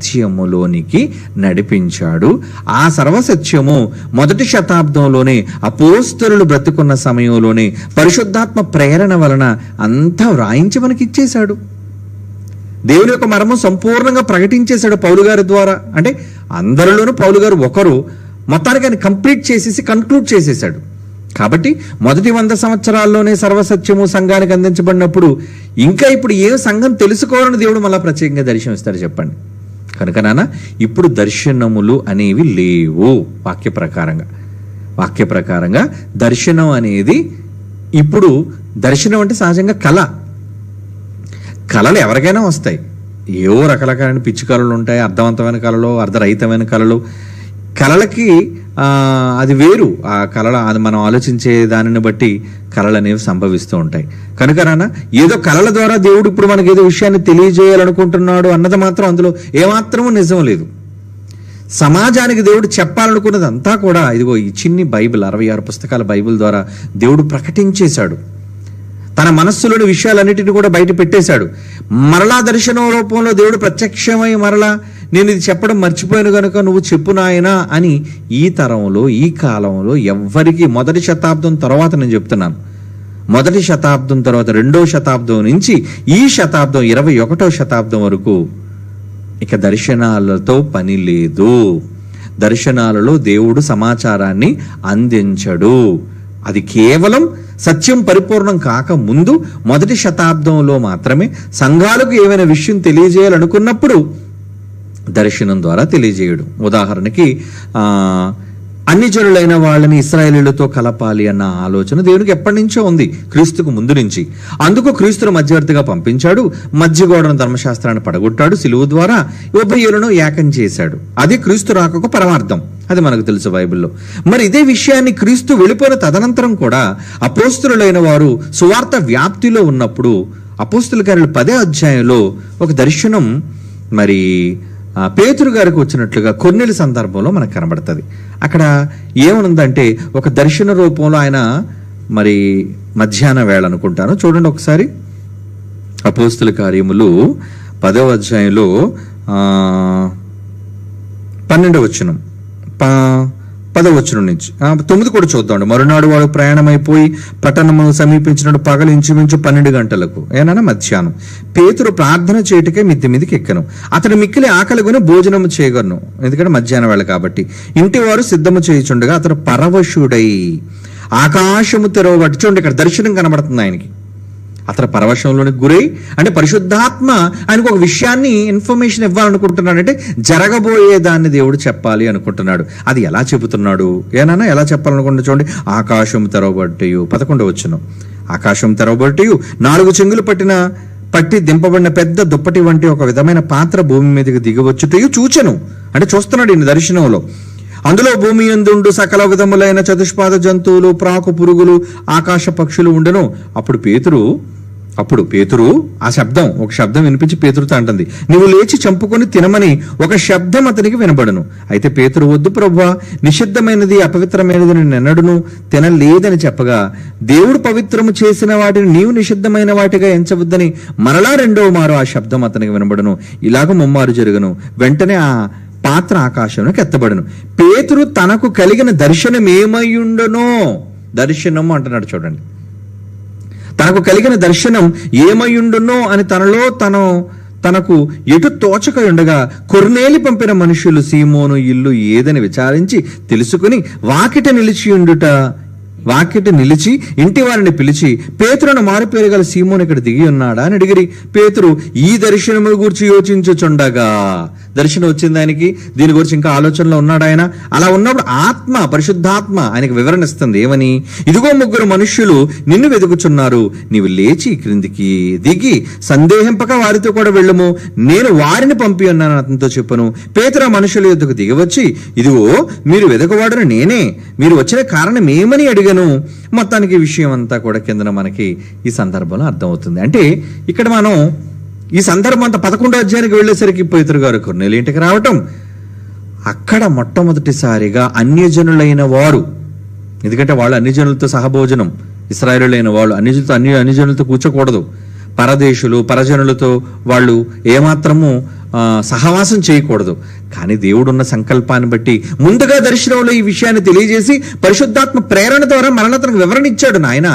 సర్వసత్యములోనికి నడిపించాడు. ఆ సర్వసత్యము మొదటి శతాబ్దంలోనే అపోస్తలులు బ్రతుకున్న సమయంలోనే పరిశుద్ధాత్మ ప్రేరణ వలన అంతా వ్రాయించి మనకి ఇచ్చేశాడు. దేవుని యొక్క మర్మం సంపూర్ణంగా ప్రకటించేశాడు పౌలు గారి ద్వారా. అంటే అందరిలోనూ పౌలు గారు ఒకరు, మొత్తానికి ఆయన కంప్లీట్ చేసేసి కన్క్లూడ్ చేసేశాడు. కాబట్టి మొదటి 100 సంవత్సరాల్లోనే సర్వసత్యము సంఘానికి అందించబడినప్పుడు ఇంకా ఇప్పుడు ఏ సంఘం తెలుసుకోవాలని దేవుడు మళ్ళా ప్రత్యేకంగా దర్శనం ఇస్తాడు చెప్పండి. కనుక నాన్న ఇప్పుడు దర్శనములు అనేవి లేవు. వాక్య ప్రకారంగా దర్శనం అనేది ఇప్పుడు దర్శనం అంటే సహజంగా కళలు ఎవరికైనా వస్తాయి. ఏవో రకరకాలైన పిచ్చి కళలు ఉంటాయి, అర్థవంతమైన కళలు, అర్ధరహితమైన కళలు. కళలకి అది వేరు. ఆ కళ అది మనం ఆలోచించే దానిని బట్టి కళలు అనేవి సంభవిస్తూ ఉంటాయి. కనుక నాన్న ఏదో కళల ద్వారా దేవుడు ఇప్పుడు మనకి ఏదో విషయాన్ని తెలియజేయాలనుకుంటున్నాడు అన్నది మాత్రం అందులో ఏమాత్రమూ నిజం లేదు. సమాజానికి దేవుడు చెప్పాలనుకున్నది అంతా కూడా ఇదిగో ఈ చిన్ని బైబిల్, 66 పుస్తకాల బైబిల్ ద్వారా దేవుడు ప్రకటించేశాడు. తన మనస్సులోని విషయాలన్నిటిని కూడా బయట పెట్టేశాడు. మరలా దర్శనం రూపంలో దేవుడు ప్రత్యక్షమై మరలా నేను ఇది చెప్పడం మర్చిపోయాను కనుక నువ్వు చెప్పు నాయనా అని ఈ తరంలో ఈ కాలంలో ఎవ్వరికి, మొదటి శతాబ్దం తర్వాత నేను చెప్తున్నాను, మొదటి శతాబ్దం తర్వాత 2వ శతాబ్దం నుంచి ఈ శతాబ్దం 21వ శతాబ్దం వరకు ఇక దర్శనాలతో పని లేదు. దర్శనాలలో దేవుడు సమాచారాన్ని అందించడు. అది కేవలం సత్యం పరిపూర్ణం కాక ముందు మొదటి శతాబ్దంలో మాత్రమే సంఘాలకు ఏమైనా విషయం తెలియజేయాలనుకున్నప్పుడు దర్శనం ద్వారా తెలియజేయడు. ఉదాహరణకి అన్ని జనులైన వాళ్ళని ఇశ్రాయేలీయులతో కలపాలి అన్న ఆలోచన దేవునికి ఎప్పటి నుంచో ఉంది, క్రీస్తుకు ముందు నుంచి. అందుకు క్రీస్తును మధ్యవర్తిగా పంపించాడు. మధ్యగోడను ధర్మశాస్త్రాన్ని పడగొట్టాడు. సిలువ ద్వారా ఉభయులను ఏకం చేశాడు. అది క్రీస్తు రాకకు పరమార్థం. అది మనకు తెలుసు బైబిల్లో. మరి ఇదే విషయాన్ని క్రీస్తు వెళ్ళిపోయిన తదనంతరం కూడా అపోస్తలులైన వారు సువార్త వ్యాప్తిలో ఉన్నప్పుడు అపోస్తల కార్యాలు 10వ అధ్యాయంలో ఒక దర్శనం మరి పేతురు గారికి వచ్చినట్లుగా కొర్నేలి సందర్భంలో మనకు కనబడుతుంది. అక్కడ ఏమనుందంటే ఒక దర్శన రూపంలో ఆయన మరి మధ్యాహ్న వేళ అనుకుంటాను, చూడండి ఒకసారి. అపోస్తల కార్యములు 10వ అధ్యాయంలో 12వ వచనం 10వ వచనం నుంచి 9 కూడా చూద్దాం. మరునాడు వాడు ప్రయాణమైపోయి పట్టణము సమీపించినప్పుడు పగలు ఇంచుమించు 12 గంటలకు ఏనన్నా మధ్యాహ్నం పేతురు ప్రార్థన చేయటకే మిద్దె మీదకి ఎక్కను. అతడు మిక్కిలి ఆకలిగొని భోజనము చేయగలను, ఎందుకంటే మధ్యాహ్నం వేళ కాబట్టి. ఇంటి వారు సిద్ధము చేయుచుండగా అతడు పరవశుడై ఆకాశము తెరవబట్టి, చూడండి ఇక్కడ దర్శనం కనబడుతుంది ఆయనకి. అతను పరవశంలోనికి గురై, అంటే పరిశుద్ధాత్మ ఆయనకు ఒక విషయాన్ని ఇన్ఫర్మేషన్ ఇవ్వాలనుకుంటున్నాడు, అంటే జరగబోయేదాన్ని దేవుడు చెప్పాలి అనుకుంటున్నాడు. అది ఎలా చెబుతున్నాడు ఏనన్నా, ఎలా చెప్పాలనుకుంటున్నా చూడండి. ఆకాశం తెరవబట్టయు 11వ వచనం, ఆకాశం తెరవబట్టయు 4 చెంగులు పట్టి దింపబడిన పెద్ద దుప్పటి వంటి ఒక విధమైన పాత్ర భూమి మీదకి దిగవచ్చుటయు చూచెను. అంటే చూస్తున్నాడు ఈయన దర్శనంలో. అందులో భూమి యందుండు సకల విధములైన చతుష్పాద జంతువులు, ప్రాకు పురుగులు, ఆకాశ పక్షులు ఉండెను. అప్పుడు పేతురు ఒక శబ్దం వినిపించి పేతురుతో అంటుంది, నువ్వు లేచి చంపుకొని తినమని ఒక శబ్దం అతనికి వినబడను. అయితే పేతురు, వద్దు ప్రభువా, నిషిద్ధమైనది అపవిత్రమైనది నేను ఎన్నడూను తినలేదని చెప్పగా, దేవుడు పవిత్రము చేసిన వాటిని నీవు నిషిద్ధమైన వాటిగా ఎంచవద్దని మరలా 2వ మారు ఆ శబ్దం అతనికి వినబడను. ఇలాగ ముమ్మారు జరుగును. వెంటనే ఆ పాత్ర ఆకాశంలోకి ఎత్తబడను. పేతురు తనకు కలిగిన దర్శనం ఏమయ్యుండనో, దర్శనం అంటున్నాడు చూడండి, తనకు కలిగిన దర్శనం ఏమయ్యుండునో అని తనకు ఎటు తోచక ఉండగా కొర్నేలి పంపిన మనుషులు సీమోను ఇల్లు ఏదని విచారించి తెలుసుకుని వాకిట నిలిచి ఇంటి వారిని పిలిచి, పేతురును మారుపేరు గల సీమోను ఇక్కడ దిగి ఉన్నాడా అని అడిగిరి. పేతురు ఈ దర్శనము గురించి యోచించుచుండగా, దర్శనం వచ్చింది ఆయనకి, దీని గురించి ఇంకా ఆలోచనలో ఉన్నాడు ఆయన. అలా ఉన్నప్పుడు పరిశుద్ధాత్మ ఆయనకు వివరణ ఇస్తుంది. ఏమని? ఇదిగో 3 మనుష్యులు నిన్ను వెతుకుచున్నారు, నీవు లేచి క్రిందికి దిగి సందేహింపక వారితో కూడా వెళ్ళము, నేను వారిని పంపి ఉన్నాను అతనితో చెప్పను. పేతురు మనుషుల యొద్దకు దిగివచ్చి, ఇదిగో మీరు వెతుకువాడను నేనే, మీరు వచ్చిన కారణం ఏమని అడిగాను. మొత్తానికి విషయం అంతా కూడా కిందన మనకి ఈ సందర్భంలో అర్థమవుతుంది. అంటే ఇక్కడ మనం ఈ సందర్భం అంతా 11వ అధ్యాయానికి వెళ్ళేసరికి పేతురు గారు కొర్నేలి ఇంటికి రావటం, అక్కడ మొట్టమొదటిసారిగా అన్యజనులైన వారు, ఎందుకంటే వాళ్ళు అన్యజనులతో సహభోజనం, ఇశ్రాయేలీయులైన వాళ్ళు అన్యజనులతో కూర్చోకూడదు, పరదేశులు పరజనులతో వాళ్ళు ఏమాత్రము సహవాసం చేయకూడదు. కానీ దేవుడున్న సంకల్పాన్ని బట్టి ముందుగా దర్శనంలో ఈ విషయాన్ని తెలియజేసి పరిశుద్ధాత్మ ప్రేరణ ద్వారా మరణతనకు వివరణ ఇచ్చాడు. నాయన,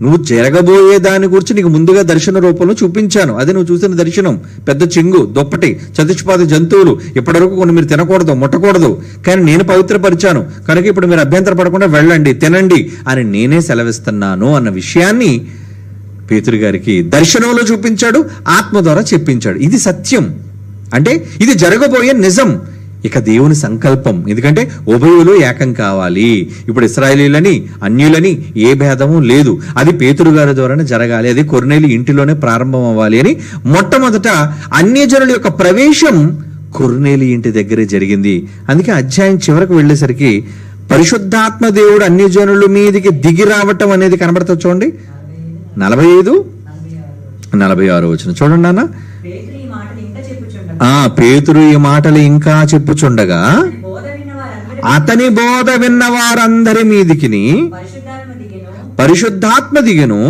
నువ్వు జరగబోయే దాని గురించి నీకు ముందుగా దర్శన రూపంలో చూపించాను. అదే నువ్వు చూసిన దర్శనం. పెద్ద చెంగు, దుప్పటి, చతుష్పాద జంతువులు, ఇప్పటివరకు కొన్ని మీరు తినకూడదు, ముట్టకూడదు, కానీ నేను పవిత్రపరిచాను కనుక ఇప్పుడు మీరు అభ్యంతర పడకుండా వెళ్ళండి, తినండి అని నేనే సెలవిస్తున్నాను అన్న విషయాన్ని పేతురు గారికి దర్శనంలో చూపించాడు, ఆత్మ ద్వారా చెప్పించాడు. ఇది సత్యం, అంటే ఇది జరగబోయే నిజం. ఇక దేవుని సంకల్పం, ఎందుకంటే ఉభయులు ఏకం కావాలి. ఇప్పుడు ఇశ్రాయేలీలని అన్యులని ఏ భేదము లేదు. అది పేతురు గారి ద్వారానే జరగాలి. అది కొర్నేలి ఇంటిలోనే ప్రారంభం అవ్వాలి అని మొట్టమొదట అన్యజనుల యొక్క ప్రవేశం కొర్నేలి ఇంటి దగ్గరే జరిగింది. అందుకే అధ్యాయం చివరకు వెళ్ళేసరికి పరిశుద్ధాత్మ దేవుడు అన్యజనుల మీదకి దిగి రావటం అనేది కనబడుతుంది. చూడండి 45-46 వచనం చూడండి నాన్న. పేతురు ఈ మాటలు ఇంకా చెప్పుచుండగా అతని బోధ విన్న వారందరి మీదికిని పరిశుద్ధాత్మ దిగెను.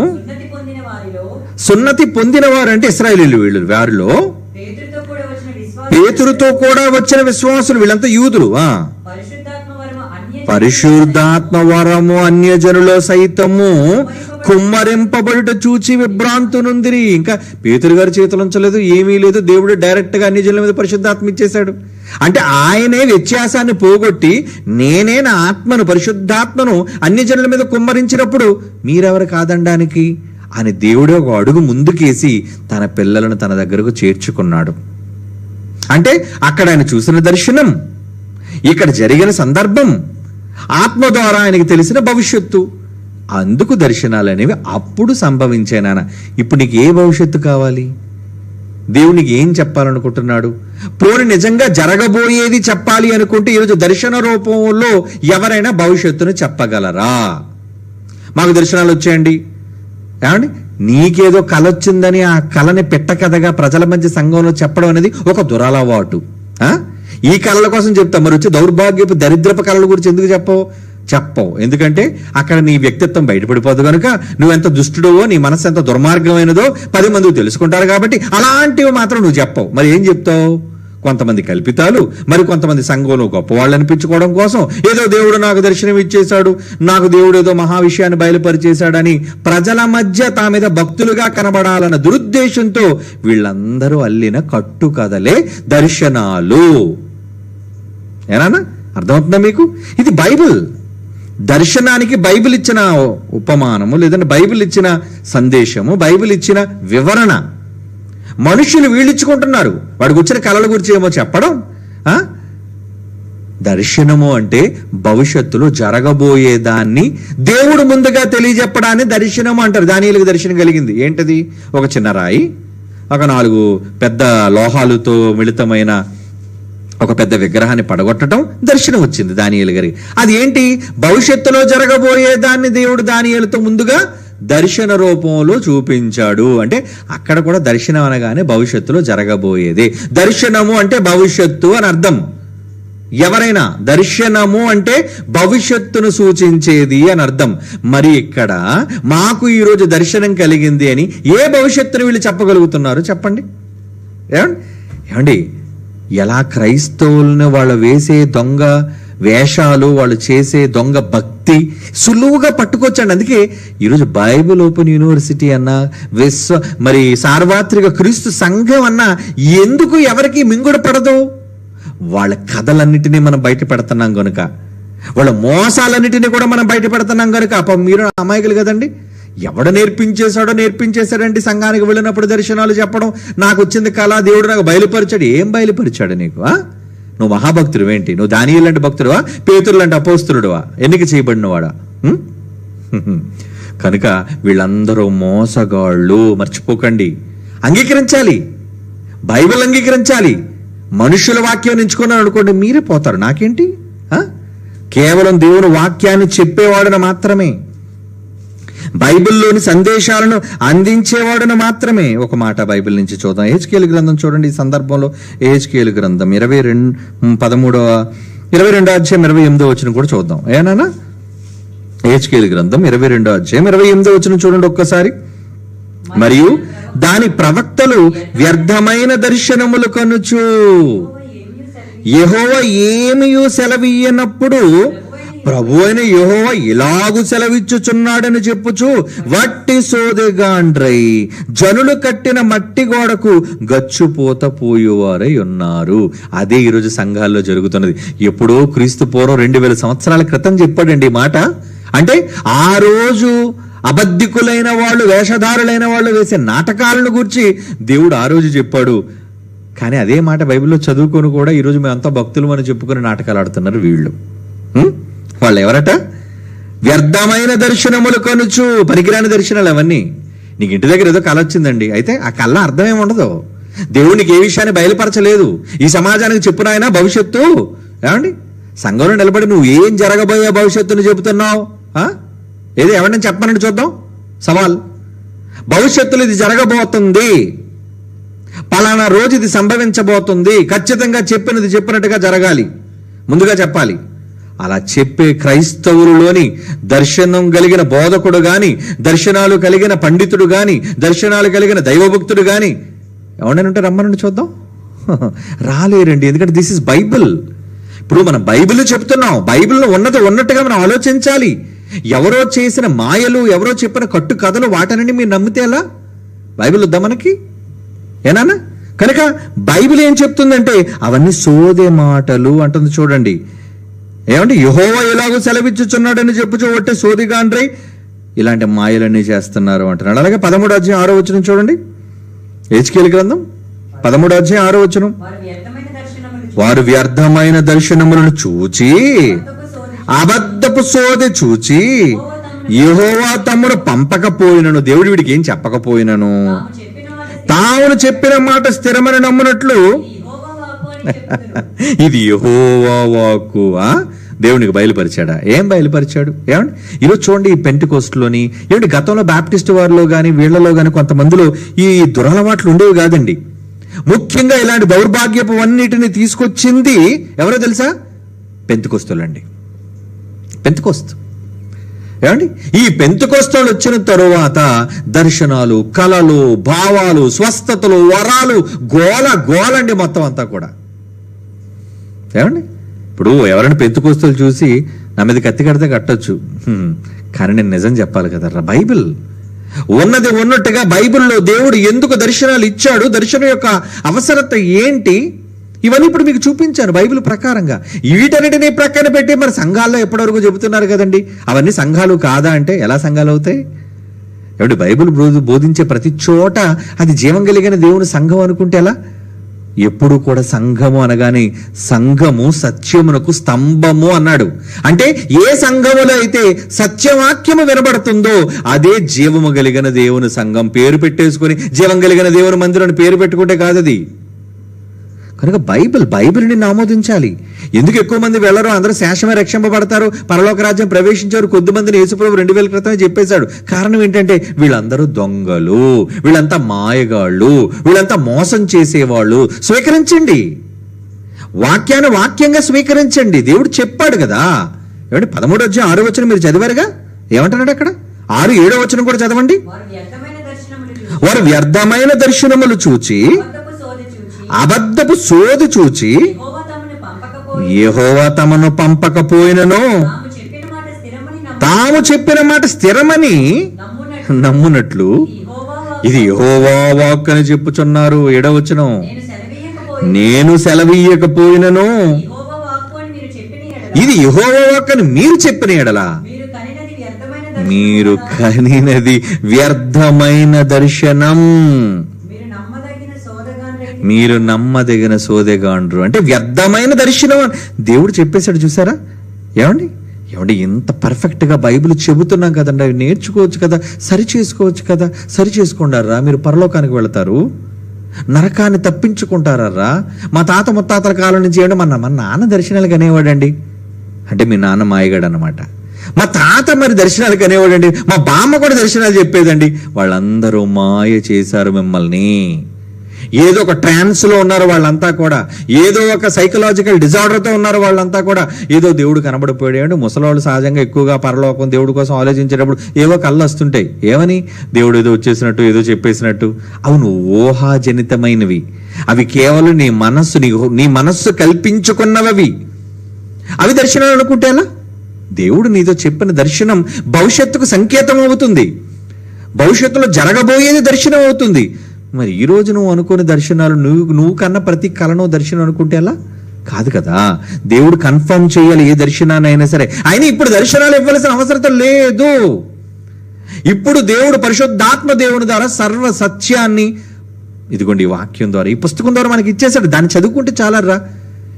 సున్నతి పొందిన వారు అంటే ఇశ్రాయేలీయులు. వీళ్ళు వారిలో పేతురుతో కూడా వచ్చిన విశ్వాసులు, వీళ్ళంతా యూదులు. పరిశుద్ధాత్మ వరము అన్యజనులో సైతము కుమ్మరింపబడుట చూచి విభ్రాంతునుందిరి. ఇంకా పేతురు గారి చేతులు ఉంచలేదు, ఏమీ లేదు. దేవుడు డైరెక్ట్ గా అన్యజనుల మీద పరిశుద్ధాత్మ ఇచ్చేశాడు. అంటే ఆయనే వ్యత్యాసాన్ని పోగొట్టి నేనే నా ఆత్మను, పరిశుద్ధాత్మను అన్యజనుల మీద కుమ్మరించినప్పుడు మీరెవరు కాదనడానికి అని దేవుడే ఒక అడుగు ముందుకేసి తన పిల్లలను తన దగ్గరకు చేర్చుకున్నాడు. అంటే అక్కడ ఆయన చూసిన దర్శనం, ఇక్కడ జరిగిన సందర్భం, ఆత్మ ద్వారా ఆయనకి తెలిసిన భవిష్యత్తు, అందుకు దర్శనాలు అనేవి అప్పుడు సంభవించే. నాన్న, ఇప్పుడు నీకు ఏ భవిష్యత్తు కావాలి? దేవునికి ఏం చెప్పాలనుకుంటున్నాడు? పోనీ నిజంగా జరగబోయేది చెప్పాలి అనుకుంటే ఈరోజు దర్శన రూపంలో ఎవరైనా భవిష్యత్తును చెప్పగలరా? మాకు దర్శనాలు వచ్చాయండి ఏమండి, నీకేదో కళ వచ్చిందని ఆ కళని పెట్ట కథగా ప్రజల మధ్య సంఘంలో చెప్పడం అనేది ఒక దురలవాటు. ఈ కళల కోసం చెప్తాం, మరి వచ్చి దౌర్భాగ్యపు దరిద్రపు కళల గురించి ఎందుకు చెప్పవు? ఎందుకంటే అక్కడ నీ వ్యక్తిత్వం బయటపడిపోదు కనుక, నువ్వెంత దుష్టుడవో, నీ మనసు ఎంత దుర్మార్గమైనదో 10 మంది తెలుసుకుంటారు కాబట్టి అలాంటివి మాత్రం నువ్వు చెప్పవు. మరి ఏం చెప్తావు? కొంతమంది కల్పితాలు, మరి కొంతమంది సంఘంలో గొప్పవాళ్ళు అనిపించుకోవడం కోసం ఏదో దేవుడు నాకు దర్శనం ఇచ్చేశాడు, నాకు దేవుడు ఏదో మహా విషయాన్ని బయలుపరిచేశాడని ప్రజల మధ్య తా మీద భక్తులుగా కనబడాలన్న దురుద్దేశంతో వీళ్ళందరూ అల్లిన కట్టు కథలే దర్శనాలు. ఏనా అర్థమవుతుందా మీకు? ఇది బైబిల్. దర్శనానికి బైబిల్ ఇచ్చిన ఉపమానము, లేదంటే బైబిల్ ఇచ్చిన సందేశము, బైబిల్ ఇచ్చిన వివరణ మనుషులు వీళ్ళిచ్చుకుంటున్నారు. వాడికి వచ్చిన కళల గురించి ఏమో చెప్పడం. దర్శనము అంటే భవిష్యత్తులో జరగబోయేదాన్ని దేవుడు ముందుగా తెలియజెప్పడాన్ని దర్శనము అంటారు. దానియేలుకు దర్శనం కలిగింది. ఏంటది? ఒక చిన్న రాయి, ఒక 4 పెద్ద లోహాలతో మిళితమైన ఒక పెద్ద విగ్రహాన్ని పడగొట్టడం దర్శనం వచ్చింది దానియేలు గారికి. అది ఏంటి? భవిష్యత్తులో జరగబోయేదాన్ని దేవుడు దానియేలుతో ముందుగా దర్శన రూపంలో చూపించాడు. అంటే అక్కడ కూడా దర్శనం అనగానే భవిష్యత్తులో జరగబోయేది. దర్శనము అంటే భవిష్యత్తు అని అర్థం. ఎవరైనా దర్శనము అంటే భవిష్యత్తును సూచించేది అని అర్థం. మరి ఇక్కడ మాకు ఈరోజు దర్శనం కలిగింది అని ఏ భవిష్యత్తును వీళ్ళు చెప్పగలుగుతున్నారు? చెప్పండి. ఏమండి, ఎలా క్రైస్తవులను వాళ్ళు వేసే దొంగ వేషాలు, వాళ్ళు చేసే దొంగ భక్తి సులువుగా పట్టుకొచ్చండి. అందుకే ఈరోజు బైబిల్ ఓపెన్ యూనివర్సిటీ అన్నా, మరి సార్వత్రిక క్రీస్తు సంఘం అన్నా ఎందుకు ఎవరికి మింగుడు పడదు? వాళ్ళ కథలన్నిటినీ మనం బయట పెడుతున్నాం కనుక, వాళ్ళ మోసాలన్నిటినీ కూడా మనం బయట పెడుతున్నాం కనుక. అప్ప మీరు అమాయకులు కదండి. ఎవడ నేర్పించేశాడండి సంఘానికి వెళ్ళినప్పుడు దర్శనాలు చెప్పడం. నాకు వచ్చింది కళ, దేవుడు నాకు బయలుపరిచాడు. ఏం బయలుపరిచాడు నీకు? నువ్వు మహాభక్తుడు ఏంటి? నువ్వు దానియేలు లాంటి భక్తుడువా? పేతురు లాంటి అపోస్తలుడువా? ఎన్నిక చేయబడినవాడా? కనుక వీళ్ళందరూ మోసగాళ్ళు. మర్చిపోకండి. అంగీకరించాలి, బైబిల్ అంగీకరించాలి. మనుషుల వాక్యం ఎంచుకున్నాను అనుకోండి, మీరే పోతారు. నాకేంటి? కేవలం దేవుని వాక్యాన్ని చెప్పేవాడును మాత్రమే, బైబిల్లోని సందేశాలను అందించేవాడును మాత్రమే. ఒక మాట బైబిల్ నుంచి చూద్దాం. యెహెజ్కేలు గ్రంథం చూడండి. ఈ సందర్భంలో యెహెజ్కేలు గ్రంథం 22వ అధ్యాయం 28వ వచనం కూడా చూద్దాం. ఏనా? యెహెజ్కేలు గ్రంథం 22వ అధ్యాయం 28వ వచనం చూడండి ఒక్కసారి. మరియు దాని ప్రవక్తలు వ్యర్థమైన దర్శనములు కనుచు యెహోవా ఏమియు సెలవియ్యనప్పుడు ప్రభు అయిన యెహోవా ఇలాగు సెలవిచ్చుచున్నాడని చెప్పుచు వట్టి సోదెగాండ్రై జనులు కట్టిన మట్టి గోడకు గచ్చుపోత పోయేవారై ఉన్నారు. అదే ఈరోజు సంఘాల్లో జరుగుతున్నది. ఎప్పుడో క్రీస్తు పూర్వం 2000 సంవత్సరాల క్రితం చెప్పాడండి ఈ మాట. అంటే ఆ రోజు అబద్ధికులైన వాళ్ళు, వేషధారులైన వాళ్ళు వేసే నాటకాలను గురించి దేవుడు ఆ రోజు చెప్పాడు. కానీ అదే మాట బైబిల్లో చదువుకొని కూడా ఈరోజు మేమంతా భక్తులు అని చెప్పుకుని నాటకాలు ఆడుతున్నారు వీళ్ళు. వాళ్ళు ఎవరట? వ్యర్థమైన దర్శనములు కనుచు. పనికిరాని దర్శనాలు అవన్నీ. నీకు ఇంటి దగ్గర ఏదో కళ వచ్చిందండి, అయితే ఆ కళ్ళ అర్థం ఏముండదు. దేవుడు నీకు ఏ విషయాన్ని బయలుపరచలేదు. ఈ సమాజానికి చెప్పునాయన భవిష్యత్తు. ఏమండి, సంఘంలో నిలబడి నువ్వు ఏం జరగబోయే భవిష్యత్తును చెబుతున్నావు? ఏది ఎవరిని చెప్పమని చూద్దాం. సవాల్. భవిష్యత్తులో ఇది జరగబోతుంది, పలానా రోజు ఇది సంభవించబోతుంది, ఖచ్చితంగా చెప్పినది చెప్పినట్టుగా జరగాలి, ముందుగా చెప్పాలి. అలా చెప్పే క్రైస్తవులలోని దర్శనం కలిగిన బోధకుడు గాని, దర్శనాలు కలిగిన పండితుడు గాని, దర్శనాలు కలిగిన దైవభక్తుడు గాని ఎవరైనా ఉంటే రమ్మనండి చూద్దాం. రాలేరండి. ఎందుకంటే దిస్ ఇస్ బైబిల్. ఇప్పుడు మనం బైబిల్ చెప్తున్నాం. బైబిల్లో ఉన్నది ఉన్నట్టుగా మనం ఆలోచించాలి. ఎవరో చేసిన మాయలు, ఎవరో చెప్పిన కట్టు కథలు వాటనండి మీరు నమ్మితే ఎలా? బైబిల్ వద్దా మనకి? ఏనా? కనుక బైబిల్ ఏం చెప్తుందంటే అవన్నీ సోదే మాటలు అంటుంది. చూడండి ఏమంటే యెహోవా ఎలాగో సెలవిచ్చుచున్నాడని చెప్పుచు ఒట్టే సోదిగాండ్రై ఇలాంటి మాయలన్నీ చేస్తున్నారు అంటున్నాడు. అలాగే 13వ అధ్యాయం 6వ వచనం చూడండి. హెజ్కేలు గ్రంథం 13వ అధ్యాయం 6వ వచనం. వారు వ్యర్థమైన దర్శనములను చూచి అబద్ధపు సోదె చూచి యెహోవా తమ్ముడు పంపకపోయినను, దేవుడు వీడికి ఏం చెప్పకపోయినను, తాను చెప్పిన మాట స్థిరమని నమ్మునట్లు ఇది యెహోవా వాక్కు. దేవునికి బయలుపరిచాడా? ఏం బయలుపరిచాడు? ఏమండి ఈరోజు చూడండి, ఈ పెంటెకోస్టులోని ఏమిటి గతంలో బాప్టిస్ట్ వారిలో కానీ వీళ్లలో కానీ కొంతమందిలో ఈ దురలవాట్లు ఉండేవి కాదండి. ముఖ్యంగా ఇలాంటి దౌర్భాగ్యపు అన్నిటిని తీసుకొచ్చింది ఎవరో తెలుసా? పెంతెకోస్తులండి. పెంతెకోస్తు. ఏమండి ఈ పెంతెకోస్తులు వచ్చిన తరువాత దర్శనాలు, కళలు, భావాలు, స్వస్థతలు, వరాలు, గోలండి మొత్తం అంతా కూడా. ఏమండి ఇప్పుడు ఎవరైనా పెంతెకోస్తులు చూసి నా మీద కత్తి కడితే కట్టొచ్చు, కానీ నేను నిజం చెప్పాలి కదరా. బైబిల్ ఉన్నది ఉన్నట్టుగా బైబిల్లో దేవుడు ఎందుకు దర్శనాలు ఇచ్చాడు, దర్శనం యొక్క అవసరత ఏంటి, ఇవన్నీ ఇప్పుడు మీకు చూపించాను బైబిల్ ప్రకారంగా. వీటన్నిటినీ ప్రక్కన పెట్టి మరి సంఘాల్లో ఎప్పటివరకు చెబుతున్నారు కదండి. అవన్నీ సంఘాలు కాదా అంటే ఎలా సంఘాలు అవుతాయి? ఏమిటి బైబిల్ బోధించే ప్రతి చోట అది జీవం కలిగిన దేవుని సంఘం అనుకుంటే ఎలా? ఎప్పుడు కూడా సంఘము అనగానే సంఘము సత్యమునకు స్తంభము అన్నాడు. అంటే ఏ సంఘములో అయితే సత్యవాక్యము వినబడుతుందో అదే జీవము కలిగిన దేవుని సంఘం. పేరు పెట్టేసుకుని జీవం కలిగిన దేవుని మందిరం పేరు పెట్టుకుంటే కాదది. కనుక బైబిల్ని ఆమోదించాలి. ఎందుకు ఎక్కువ మంది వెళ్ళరు? అందరూ శేషమే రక్షింపబడతారు, పరలోక రాజ్యం ప్రవేశించారు కొద్దిమందిని యేసుప్రభు 2000 క్రితమే చెప్పేశాడు. కారణం ఏంటంటే వీళ్ళందరూ దొంగలు, వీళ్ళంతా మాయగాళ్ళు, వీళ్ళంతా మోసం చేసేవాళ్ళు. స్వీకరించండి వాక్యాన్ని, వాక్యంగా స్వీకరించండి. దేవుడు చెప్పాడు కదా. ఏమంటే 13వ అధ్యాయం 6వ వచనం మీరు చదివారుగా. ఏమంటున్నాడు అక్కడ? 6, 7వ వచనం కూడా చదవండి. వారు వ్యర్థమైన దర్శనములు చూచి అబద్ధపు సోది చూచి యెహోవా తమను పంపకపోయినను తాము చెప్పిన మాట స్థిరమని నమ్మునట్లు ఇది యెహోవా వాక్కు అని చెప్పుచున్నారు. 7వ వచనం. నేను సెలవీయకపోయినను ఇది యెహోవా వాక్కు అని మీరు చెప్పిన ఎడలా మీరు కనినది వ్యర్థమైన దర్శనం, మీరు నమ్మదగిన సోదెగాండ్రు. అంటే వ్యర్థమైన దర్శనం దేవుడు చెప్పేశాడు. చూసారా? ఏమండి ఇంత పర్ఫెక్ట్గా బైబిల్ చెబుతున్నాం కదండి, అవి నేర్చుకోవచ్చు కదా, సరి చేసుకోవచ్చు కదా. సరి చేసుకుంటారా? మీరు పరలోకానికి వెళతారు, నరకాన్ని తప్పించుకుంటారా? మా తాత ముత్తాతల కాలం నుంచి ఏమంటే మా నాన్న దర్శనాలకు అనేవాడండి. అంటే మీ నాన్న మాయగాడు అన్నమాట. మా తాత మరి దర్శనాలకు అనేవాడండి. మా బామ్మ కూడా దర్శనాలు చెప్పేదండి. వాళ్ళందరూ మాయ చేశారు మిమ్మల్ని. ఏదో ఒక ట్రాన్స్లో ఉన్నారు వాళ్ళంతా కూడా, ఏదో ఒక సైకలాజికల్ డిజార్డర్తో ఉన్నారు వాళ్ళంతా కూడా. ఏదో దేవుడు కనబడిపోయాడు. ముసలోళ్ళు సహజంగా ఎక్కువగా పరలోకం దేవుడి కోసం ఆలోచించేటప్పుడు ఏవో కళ్ళు వస్తుంటాయి. ఏమని? దేవుడు ఏదో వచ్చేసినట్టు, ఏదో చెప్పేసినట్టు. అవును, ఊహాజనితమైనవి అవి. కేవలం నీ మనస్సు కల్పించుకున్నవి. అవి దర్శనాలు అనుకుంటే ఎలా? దేవుడు నీతో చెప్పిన దర్శనం భవిష్యత్తుకు సంకేతం అవుతుంది, భవిష్యత్తులో జరగబోయేది దర్శనం అవుతుంది. మరి ఈరోజు నువ్వు అనుకునే దర్శనాలు నువ్వు కన్నా ప్రతి కళను దర్శనం అనుకుంటే ఎలా? కాదు కదా. దేవుడు కన్ఫర్మ్ చేయాలి ఏ దర్శనాన్నైనా సరే. ఆయన ఇప్పుడు దర్శనాలు ఇవ్వాల్సిన అవసరం లేదు. ఇప్పుడు దేవుడు పరిశుద్ధాత్మ దేవుని ద్వారా సర్వ సత్యాన్ని ఇదిగోండి ఈ వాక్యం ద్వారా, ఈ పుస్తకం ద్వారా మనకి ఇచ్చేసాడు. దాన్ని చదువుకుంటే చాలరా.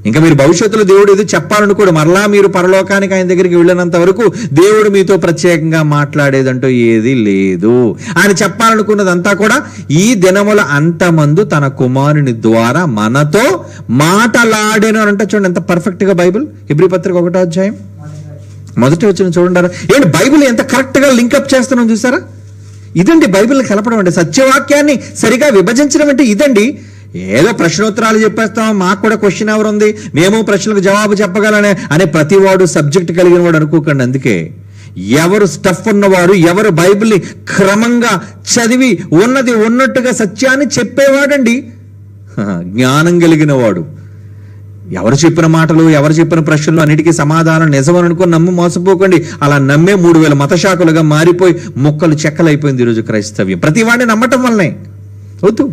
ఇంకా మీరు భవిష్యత్తులో దేవుడు ఏదో చెప్పాలనుకోడు. మరలా మీరు పరలోకానికి ఆయన దగ్గరికి వెళ్ళినంత వరకు దేవుడు మీతో ప్రత్యేకంగా మాట్లాడేదంటూ ఏది లేదు. ఆయన చెప్పాలనుకున్నదంతా కూడా ఈ దినముల అంతమందు తన కుమారుని ద్వారా మనతో మాటలాడేను అని అంటే చూడండి ఎంత పర్ఫెక్ట్ గా బైబిల్. హెబ్రీ పత్రిక 1వ అధ్యాయం 1వ వచనం చూడండి. ఏంటి బైబిల్ ఎంత కరెక్ట్ గా లింకప్ చేస్తున్నాం చూసారా? ఇదండి బైబిల్ కలపడం అంటే, సత్యవాక్యాన్ని సరిగా విభజించడం అంటే ఇదండి. ఏదో ప్రశ్నోత్తరాలు చెప్పేస్తాం, మాకు కూడా క్వశ్చన్ అవర్ ఉంది, మేము ప్రశ్నలకు జవాబు చెప్పగలనే అనే ప్రతివాడు సబ్జెక్ట్ కలిగిన వాడు అనుకోకండి. అందుకే ఎవరు స్టఫ్ ఉన్నవారు, ఎవరు బైబిల్ని క్రమంగా చదివి ఉన్నది ఉన్నట్టుగా సత్యాన్ని చెప్పేవాడండి జ్ఞానం కలిగిన వాడు. ఎవరు చెప్పిన మాటలు, ఎవరు చెప్పిన ప్రశ్నలు అన్నిటికీ సమాధానం నిజమని అనుకుని నమ్మి మోసపోకండి. అలా నమ్మే 3000 మతశాఖలుగా మారిపోయి ముక్కలు చెక్కలైపోయింది ఈరోజు క్రైస్తవ్యం. ప్రతి వాడిని నమ్మటం వల్లనే. వద్దు.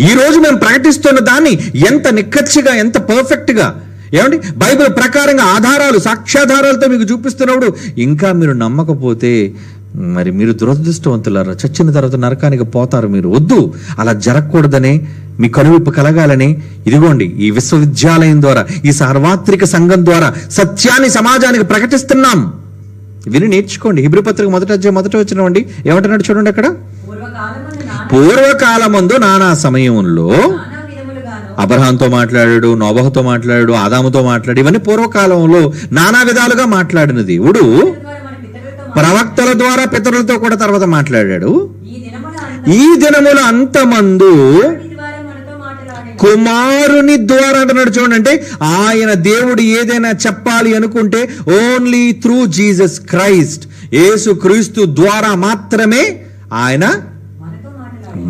ఈ రోజు మేము ప్రకటిస్తున్న దాన్ని ఎంత నిక్కచ్చిగా, ఎంత పర్ఫెక్ట్ గా, ఏమండి బైబిల్ ప్రకారంగా ఆధారాలు, సాక్ష్యాధారాలతో మీకు చూపిస్తున్నప్పుడు ఇంకా మీరు నమ్మకపోతే మరి మీరు దురదృష్టవంతులారా. చచ్చిన తర్వాత నరకానికి పోతారు మీరు. వద్దు, అలా జరగకూడదని, మీ కనువిప్పు కలగాలని ఇదిగోండి ఈ విశ్వవిద్యాలయం ద్వారా, ఈ సార్వత్రిక సంఘం ద్వారా సత్యాన్ని సమాజానికి ప్రకటిస్తున్నాం. విని నేర్చుకోండి. హెబ్రీ పత్రిక 1వ అధ్యాయం 1వ వచనం అండి. ఏమంటున్నాడు చూడండి అక్కడ. పూర్వకాలమందు నానా సమయంలో అబ్రహాంతో మాట్లాడాడు, నోబహుతో మాట్లాడాడు, ఆదాముతో మాట్లాడు. ఇవన్నీ పూర్వకాలంలో నానా విధాలుగా మాట్లాడిన దేవుడు ప్రవక్తల ద్వారా పితరులతో కూడా తర్వాత మాట్లాడాడు. ఈ దినముల అంతమందు కుమారుని ద్వారా అంటున్నాడు చూడండి. అంటే ఆయన దేవుడు ఏదైనా చెప్పాలి అనుకుంటే ఓన్లీ త్రూ జీసస్ క్రైస్ట్, యేసు క్రీస్తు ద్వారా మాత్రమే ఆయన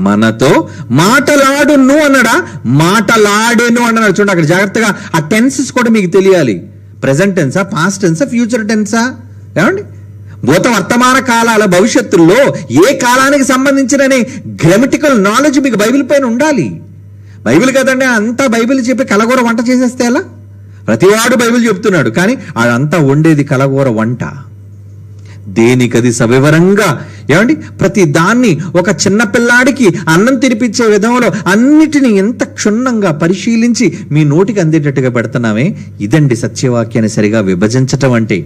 మనతో మాటలాడును అన్నాడా, మాటలాడేను అన్నాడు. చూడండి అక్కడ జాగ్రత్తగా ఆ టెన్సెస్ కూడా మీకు తెలియాలి. ప్రెసెంట్ టెన్సా, పాస్ట్ టెన్సా, ఫ్యూచర్ టెన్సా? ఏమండి భూత వర్తమాన కాలాల భవిష్యత్తుల్లో ఏ కాలానికి సంబంధించిన గ్రామటికల్ నాలెడ్జ్ మీకు బైబిల్ పైన ఉండాలి. బైబిల్ కదండి అంతా బైబిల్ చెప్పి కలగూర వంట చేసేస్తే ఎలా? ప్రతివాడు బైబిల్ చెప్తున్నాడు, కానీ అదంతా వండేది కలగూర వంట. దేనికది సవివరంగా, ఏమండి ప్రతి దాన్ని ఒక చిన్న పిల్లాడికి అన్నం తినిపించే విధంలో అన్నిటినీ ఎంత క్షుణ్ణంగా పరిశీలించి మీ నోటికి అందేటట్టుగా పెడుతున్నామే. ఇదండి సత్యవాక్యాన్ని సరిగా విభజించటం అంటే.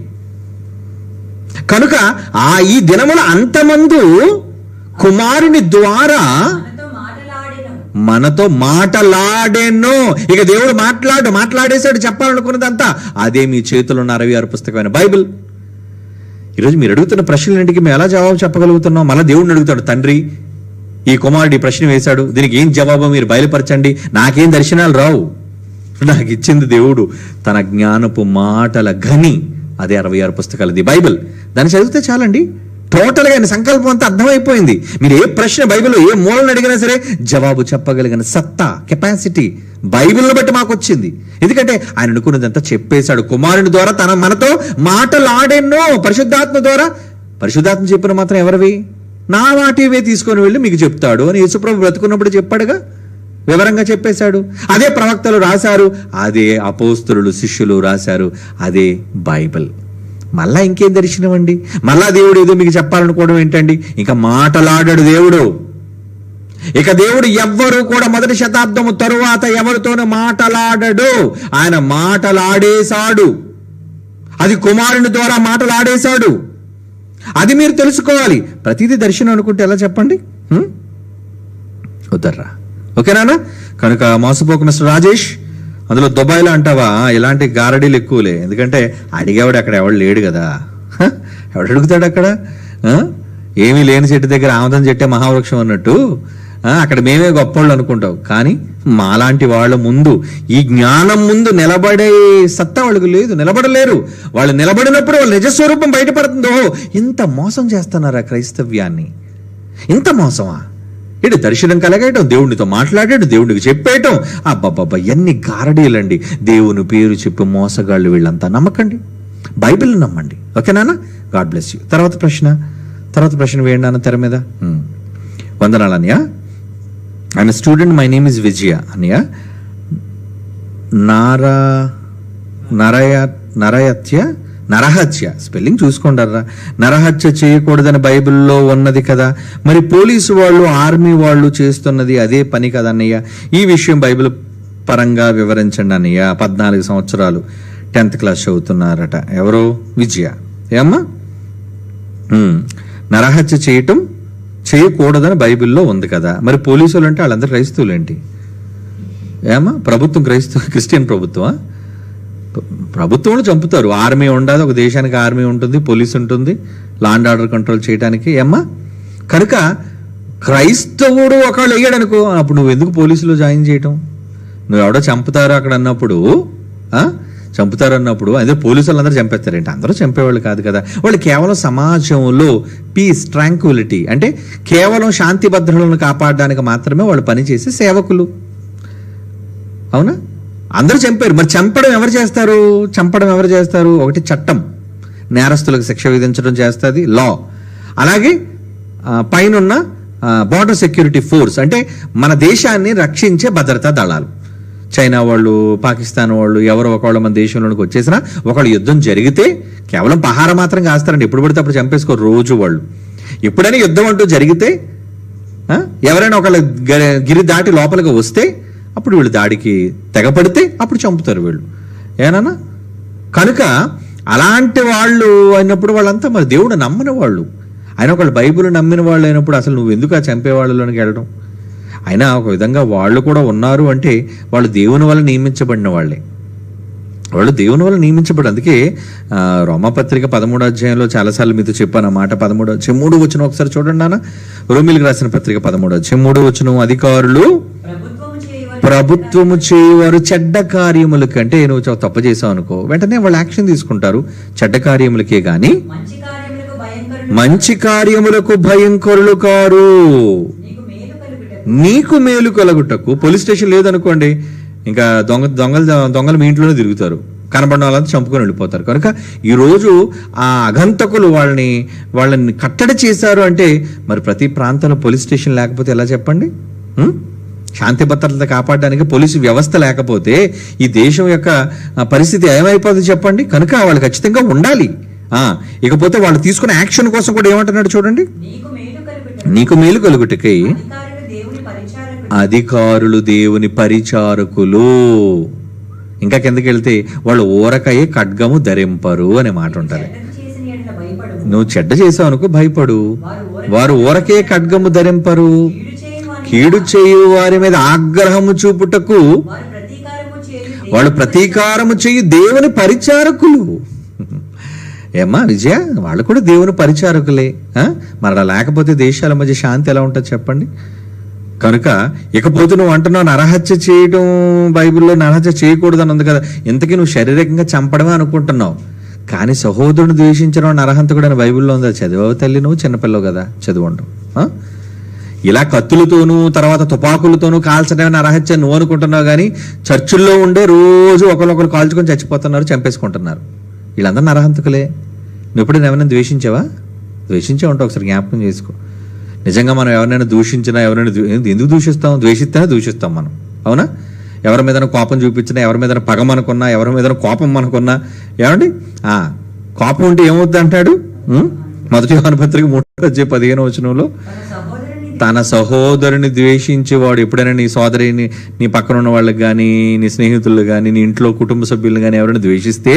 కనుక ఈ దినముల అంతమందు కుమారుని ద్వారా మనతో మాటలాడేను. ఇక దేవుడు మాట్లాడేశాడు చెప్పాలనుకున్నదంతా. అదే మీ చేతుల్లో ఉన్న 66 పుస్తకమైన బైబిల్. ఈరోజు మీరు అడుగుతున్న ప్రశ్నలన్నింటికి మేము ఎలా జవాబు చెప్పగలుగుతున్నాం? మళ్ళీ దేవుడిని అడుగుతాడు, తండ్రి ఈ కుమారుడు ఈ ప్రశ్న వేశాడు, దీనికి ఏం జవాబో మీరు బయలుపరచండి. నాకేం దర్శనాలు రావు, నాకు ఇచ్చింది దేవుడు తన జ్ఞానపు మాటల గని. అదే 66 పుస్తకాలది బైబిల్. దాన్ని చదివితే చాలండి. టోటల్గా ఆయన సంకల్పం అంతా అర్థమైపోయింది. మీరు ఏ ప్రశ్న బైబిల్లో ఏ మూలను అడిగినా సరే జవాబు చెప్పగలిగిన సత్తా, కెపాసిటీ బైబిల్ని బట్టి మాకు వచ్చింది. ఎందుకంటే ఆయన అనుకున్నదంతా చెప్పేశాడు. కుమారుని ద్వారా మనతో మాటలాడెన్నో. పరిశుద్ధాత్మ ద్వారా, పరిశుద్ధాత్మ చెప్పిన మాత్రం ఎవరివి? నా వాటివే తీసుకొని వెళ్ళి మీకు చెప్తాడు అని యేసుప్రభు బ్రతుకున్నప్పుడు చెప్పాడుగా, వివరంగా చెప్పేశాడు. అదే ప్రవక్తలు రాశారు, అదే అపోస్తలులు శిష్యులు రాశారు, అదే బైబిల్. మళ్ళా ఇంకేం దర్శనం అండి? మళ్ళా దేవుడు ఏదో మీకు చెప్పాలనుకోవడం ఏంటండి? ఇంకా మాటలాడాడు దేవుడు. ఇక దేవుడు ఎవ్వరూ కూడా 1వ శతాబ్దము తరువాత ఎవరితోనూ మాటలాడడు. ఆయన మాటలాడేశాడు. అది కుమారుని ద్వారా మాటలాడేశాడు. అది మీరు తెలుసుకోవాలి. ప్రతిదీ దర్శనం అనుకుంటే ఎలా చెప్పండి? వద్దర్రా. ఓకేనా? కనుక మోసపోకు మిస్టర్ రాజేష్. అందులో దుబాయ్లో అంటావా ఇలాంటి గారడీలు ఎక్కువలే. ఎందుకంటే అడిగేవాడు అక్కడ ఎవడు లేడు కదా. ఎవడు అడుగుతాడు అక్కడ? ఏమీ లేని చెట్టు దగ్గర ఆమదం చెట్టే మహావృక్షం అన్నట్టు అక్కడ మేమే గొప్పోళ్ళు అనుకుంటావు. కానీ మాలాంటి వాళ్ళ ముందు, ఈ జ్ఞానం ముందు నిలబడే సత్తా వాళ్ళకు లేదు, నిలబడలేరు. వాళ్ళు నిలబడినప్పుడు వాళ్ళ నిజస్వరూపం బయటపడుతుందో, ఇంత మోసం చేస్తున్నారా క్రైస్తవ్యాన్ని? ఇంత మోసమా? ఇటు దర్శనం కలగేయటం, దేవుడితో మాట్లాడేయడం, దేవుడికి చెప్పేయటం, అబ్బాబ్బా ఎన్ని గారడీలండి. దేవుని పేరు చెప్పి మోసగాళ్ళు వీళ్ళంతా. నమ్మకండి, బైబిల్ నమ్మండి. ఓకేనా? God bless you. తర్వాత ప్రశ్న వేయండి నాన్న తెర మీద. వందనాలు అన్నయ్య. I'm student, my name is Vijaya. అన్నయ్య, నరహత్య స్పెల్లింగ్ చూసుకోండారా. నరహత్య చేయకూడదని బైబిల్లో ఉన్నది కదా, మరి పోలీసు వాళ్ళు, ఆర్మీ వాళ్ళు చేస్తున్నది అదే పని కదా అన్నయ్య. ఈ విషయం బైబిల్ పరంగా వివరించండి అన్నయ్య. 14 సంవత్సరాలు 10th క్లాస్ చదువుతున్నారట. ఎవరో విజయ. ఏమ్మా? నరహత్య చేయకూడదని బైబిల్లో ఉంది కదా, మరి పోలీసులు అంటే వాళ్ళందరూ క్రైస్తవులు ఏంటి? ఏమా? ప్రభుత్వం క్రిస్టియన్ ప్రభుత్వమా? ప్రభుత్వంలో చంపుతారు. ఆర్మీ ఉండదు, ఒక దేశానికి ఆర్మీ ఉంటుంది, పోలీస్ ఉంటుంది, లా అండ్ ఆర్డర్ కంట్రోల్ చేయడానికి. ఏమ్మా? కనుక క్రైస్తవుడు ఒకళ్ళు వేయడనుకో, అప్పుడు నువ్వు ఎందుకు పోలీసులో జాయిన్ చేయటం? నువ్వు ఎవడో చంపుతారు అక్కడ అన్నప్పుడు, అదే పోలీసులు అందరూ చంపేస్తారేంటి? అందరూ చంపేవాళ్ళు కాదు కదా. వాళ్ళు కేవలం సమాజంలో పీస్, ట్రాంక్విలిటీ, అంటే కేవలం శాంతి భద్రతలను కాపాడడానికి మాత్రమే వాళ్ళు పనిచేసే సేవకులు. అవునా? అందరూ చంపారు. మరి చంపడం ఎవరు చేస్తారు? ఒకటి చట్టం, నేరస్తులకు శిక్ష విధించడం చేస్తుంది లా. అలాగే పైనున్న బార్డర్ సెక్యూరిటీ ఫోర్స్, అంటే మన దేశాన్ని రక్షించే భద్రతా దళాలు. చైనా వాళ్ళు, పాకిస్తాన్ వాళ్ళు ఎవరో ఒకళ్ళు మన దేశంలోనికి వచ్చేసినా, ఒకళ్ళు యుద్ధం జరిగితే కేవలం పహార మాత్రం కాస్తారండి. ఎప్పుడు పడితే అప్పుడు చంపేసుకోరు రోజు వాళ్ళు. ఎప్పుడైనా యుద్ధం అంటూ జరిగితే, ఎవరైనా ఒకళ్ళ గిరి దాటి లోపలికి వస్తే అప్పుడు వీళ్ళు దాడికి తెగపడితే అప్పుడు చంపుతారు వీళ్ళు. ఏనా? కనుక అలాంటి వాళ్ళు అయినప్పుడు వాళ్ళంతా మరి దేవుడు నమ్మని వాళ్ళు. ఆయన ఒకళ్ళు బైబిల్ నమ్మిన వాళ్ళు అయినప్పుడు అసలు నువ్వు ఎందుకు ఆ చంపే వాళ్ళలోనికి వెళ్ళడం? అయినా ఒక విధంగా వాళ్ళు కూడా ఉన్నారు అంటే వాళ్ళు దేవుని వల్ల నియమించబడిన వాళ్ళే. అందుకే రోమాపత్రిక 13వ అధ్యాయంలో చాలాసార్లు మీతో చెప్పాను ఆ మాట. 13వ అధ్యాయం 3వ వచనం ఒకసారి చూడండి నాన్న. రోమీయులకు రాసిన పత్రిక 13వ అధ్యాయం 3వ వచనం, అధికారులు ప్రభుత్వము చేయవారు చెడ్డ కార్యములకి, అంటే నువ్వు తప్పు చేసావు అనుకో వెంటనే వాళ్ళు యాక్షన్ తీసుకుంటారు. చెడ్డ కార్యములకే గాని మంచి కార్యములకు భయంకరులు కారు. నీకు మేలు కలుగుటకు. పోలీస్ స్టేషన్ లేదనుకోండి, ఇంకా దొంగలు మీ ఇంట్లోనే తిరుగుతారు, కనబడిన వాళ్ళంతా చంపుకొని వెళ్ళిపోతారు. కనుక ఈరోజు ఆ అగంతకులు వాళ్ళని కట్టడి చేశారు అంటే మరి ప్రతి ప్రాంతంలో పోలీస్ స్టేషన్ లేకపోతే ఎలా చెప్పండి? శాంతి భద్రత కాపాడడానికి పోలీసు వ్యవస్థ లేకపోతే ఈ దేశం యొక్క పరిస్థితి ఏమైపోతుంది చెప్పండి? కనుక వాళ్ళు ఖచ్చితంగా ఉండాలి. ఇకపోతే వాళ్ళు తీసుకున్న యాక్షన్ కోసం కూడా ఏమంటున్నాడు చూడండి. నీకు మేలు కలుగుటకై అధికారులు దేవుని పరిచారకులు. ఇంకా కిందకి వెళ్తే వాళ్ళు ఊరకయే ఖడ్గము ధరింపరు అనే మాట ఉంటుంది. నువ్వు చెడ్డ చేసావు అనుకో భయపడు, వారు ఊరకే ఖడ్గము ధరింపరు. కీడు చేయు వారి మీద ఆగ్రహము చూపుటకు వాళ్ళు ప్రతీకారము చేయు దేవుని పరిచారకులు. ఏమ్మా విజయ? వాళ్ళు కూడా దేవుని పరిచారకులే. మరి అలా లేకపోతే దేశాల మధ్య శాంతి ఎలా ఉంటుంది చెప్పండి? కనుక ఇకపోతే నువ్వు అంటున్నావు నరహత్య చేయడం, బైబిల్లో నరహత్య చేయకూడదని ఉంది కదా. ఇంతకీ నువ్వు శారీరకంగా చంపడమే అనుకుంటున్నావు, కానీ సహోదరుని ద్వేషించడం నరహంతకుడు అని బైబిల్లో ఉందా? చదివావు తల్లి, నువ్వు చిన్నపిల్లవు కదా, చదువుంటావు. ఇలా కత్తులతోనూ తర్వాత తుపాకులతోనూ కాల్చడమే నరహత్య నువ్వు అనుకుంటున్నావు, కానీ చర్చిల్లో ఉండే రోజు ఒకరికొకరు కాల్చుకొని చచ్చిపోతున్నారు, చంపేసుకుంటున్నారు. వీళ్ళందరూ నరహంతకులే. నువ్వు ఎప్పుడైనా ఎవరైనా ద్వేషించావా? ద్వేషించే ఉంటావు, ఒకసారి జ్ఞాపకం చేసుకో. నిజంగా మనం ఎవరినైనా దూషించినా, ఎందుకు దూషిస్తాం? ద్వేషిస్తేనే దూషిస్తాం మనం. అవునా? ఎవరి మీద కోపం చూపించినా, ఎవరి మీద పగ మనకున్నా, ఎవరి మీద కోపం మనకున్నా, ఏమండి కోపం ఉంటే ఏమవుద్ది అంటాడు 1 యోహాను పత్రిక 3:15 వచనంలో, తన సహోదరుని ద్వేషించేవాడు. ఎప్పుడైనా నీ సోదరిని, నీ పక్కన ఉన్న వాళ్ళకి కానీ, నీ స్నేహితులు కానీ, నీ ఇంట్లో కుటుంబ సభ్యులు కానీ ఎవరైనా ద్వేషిస్తే,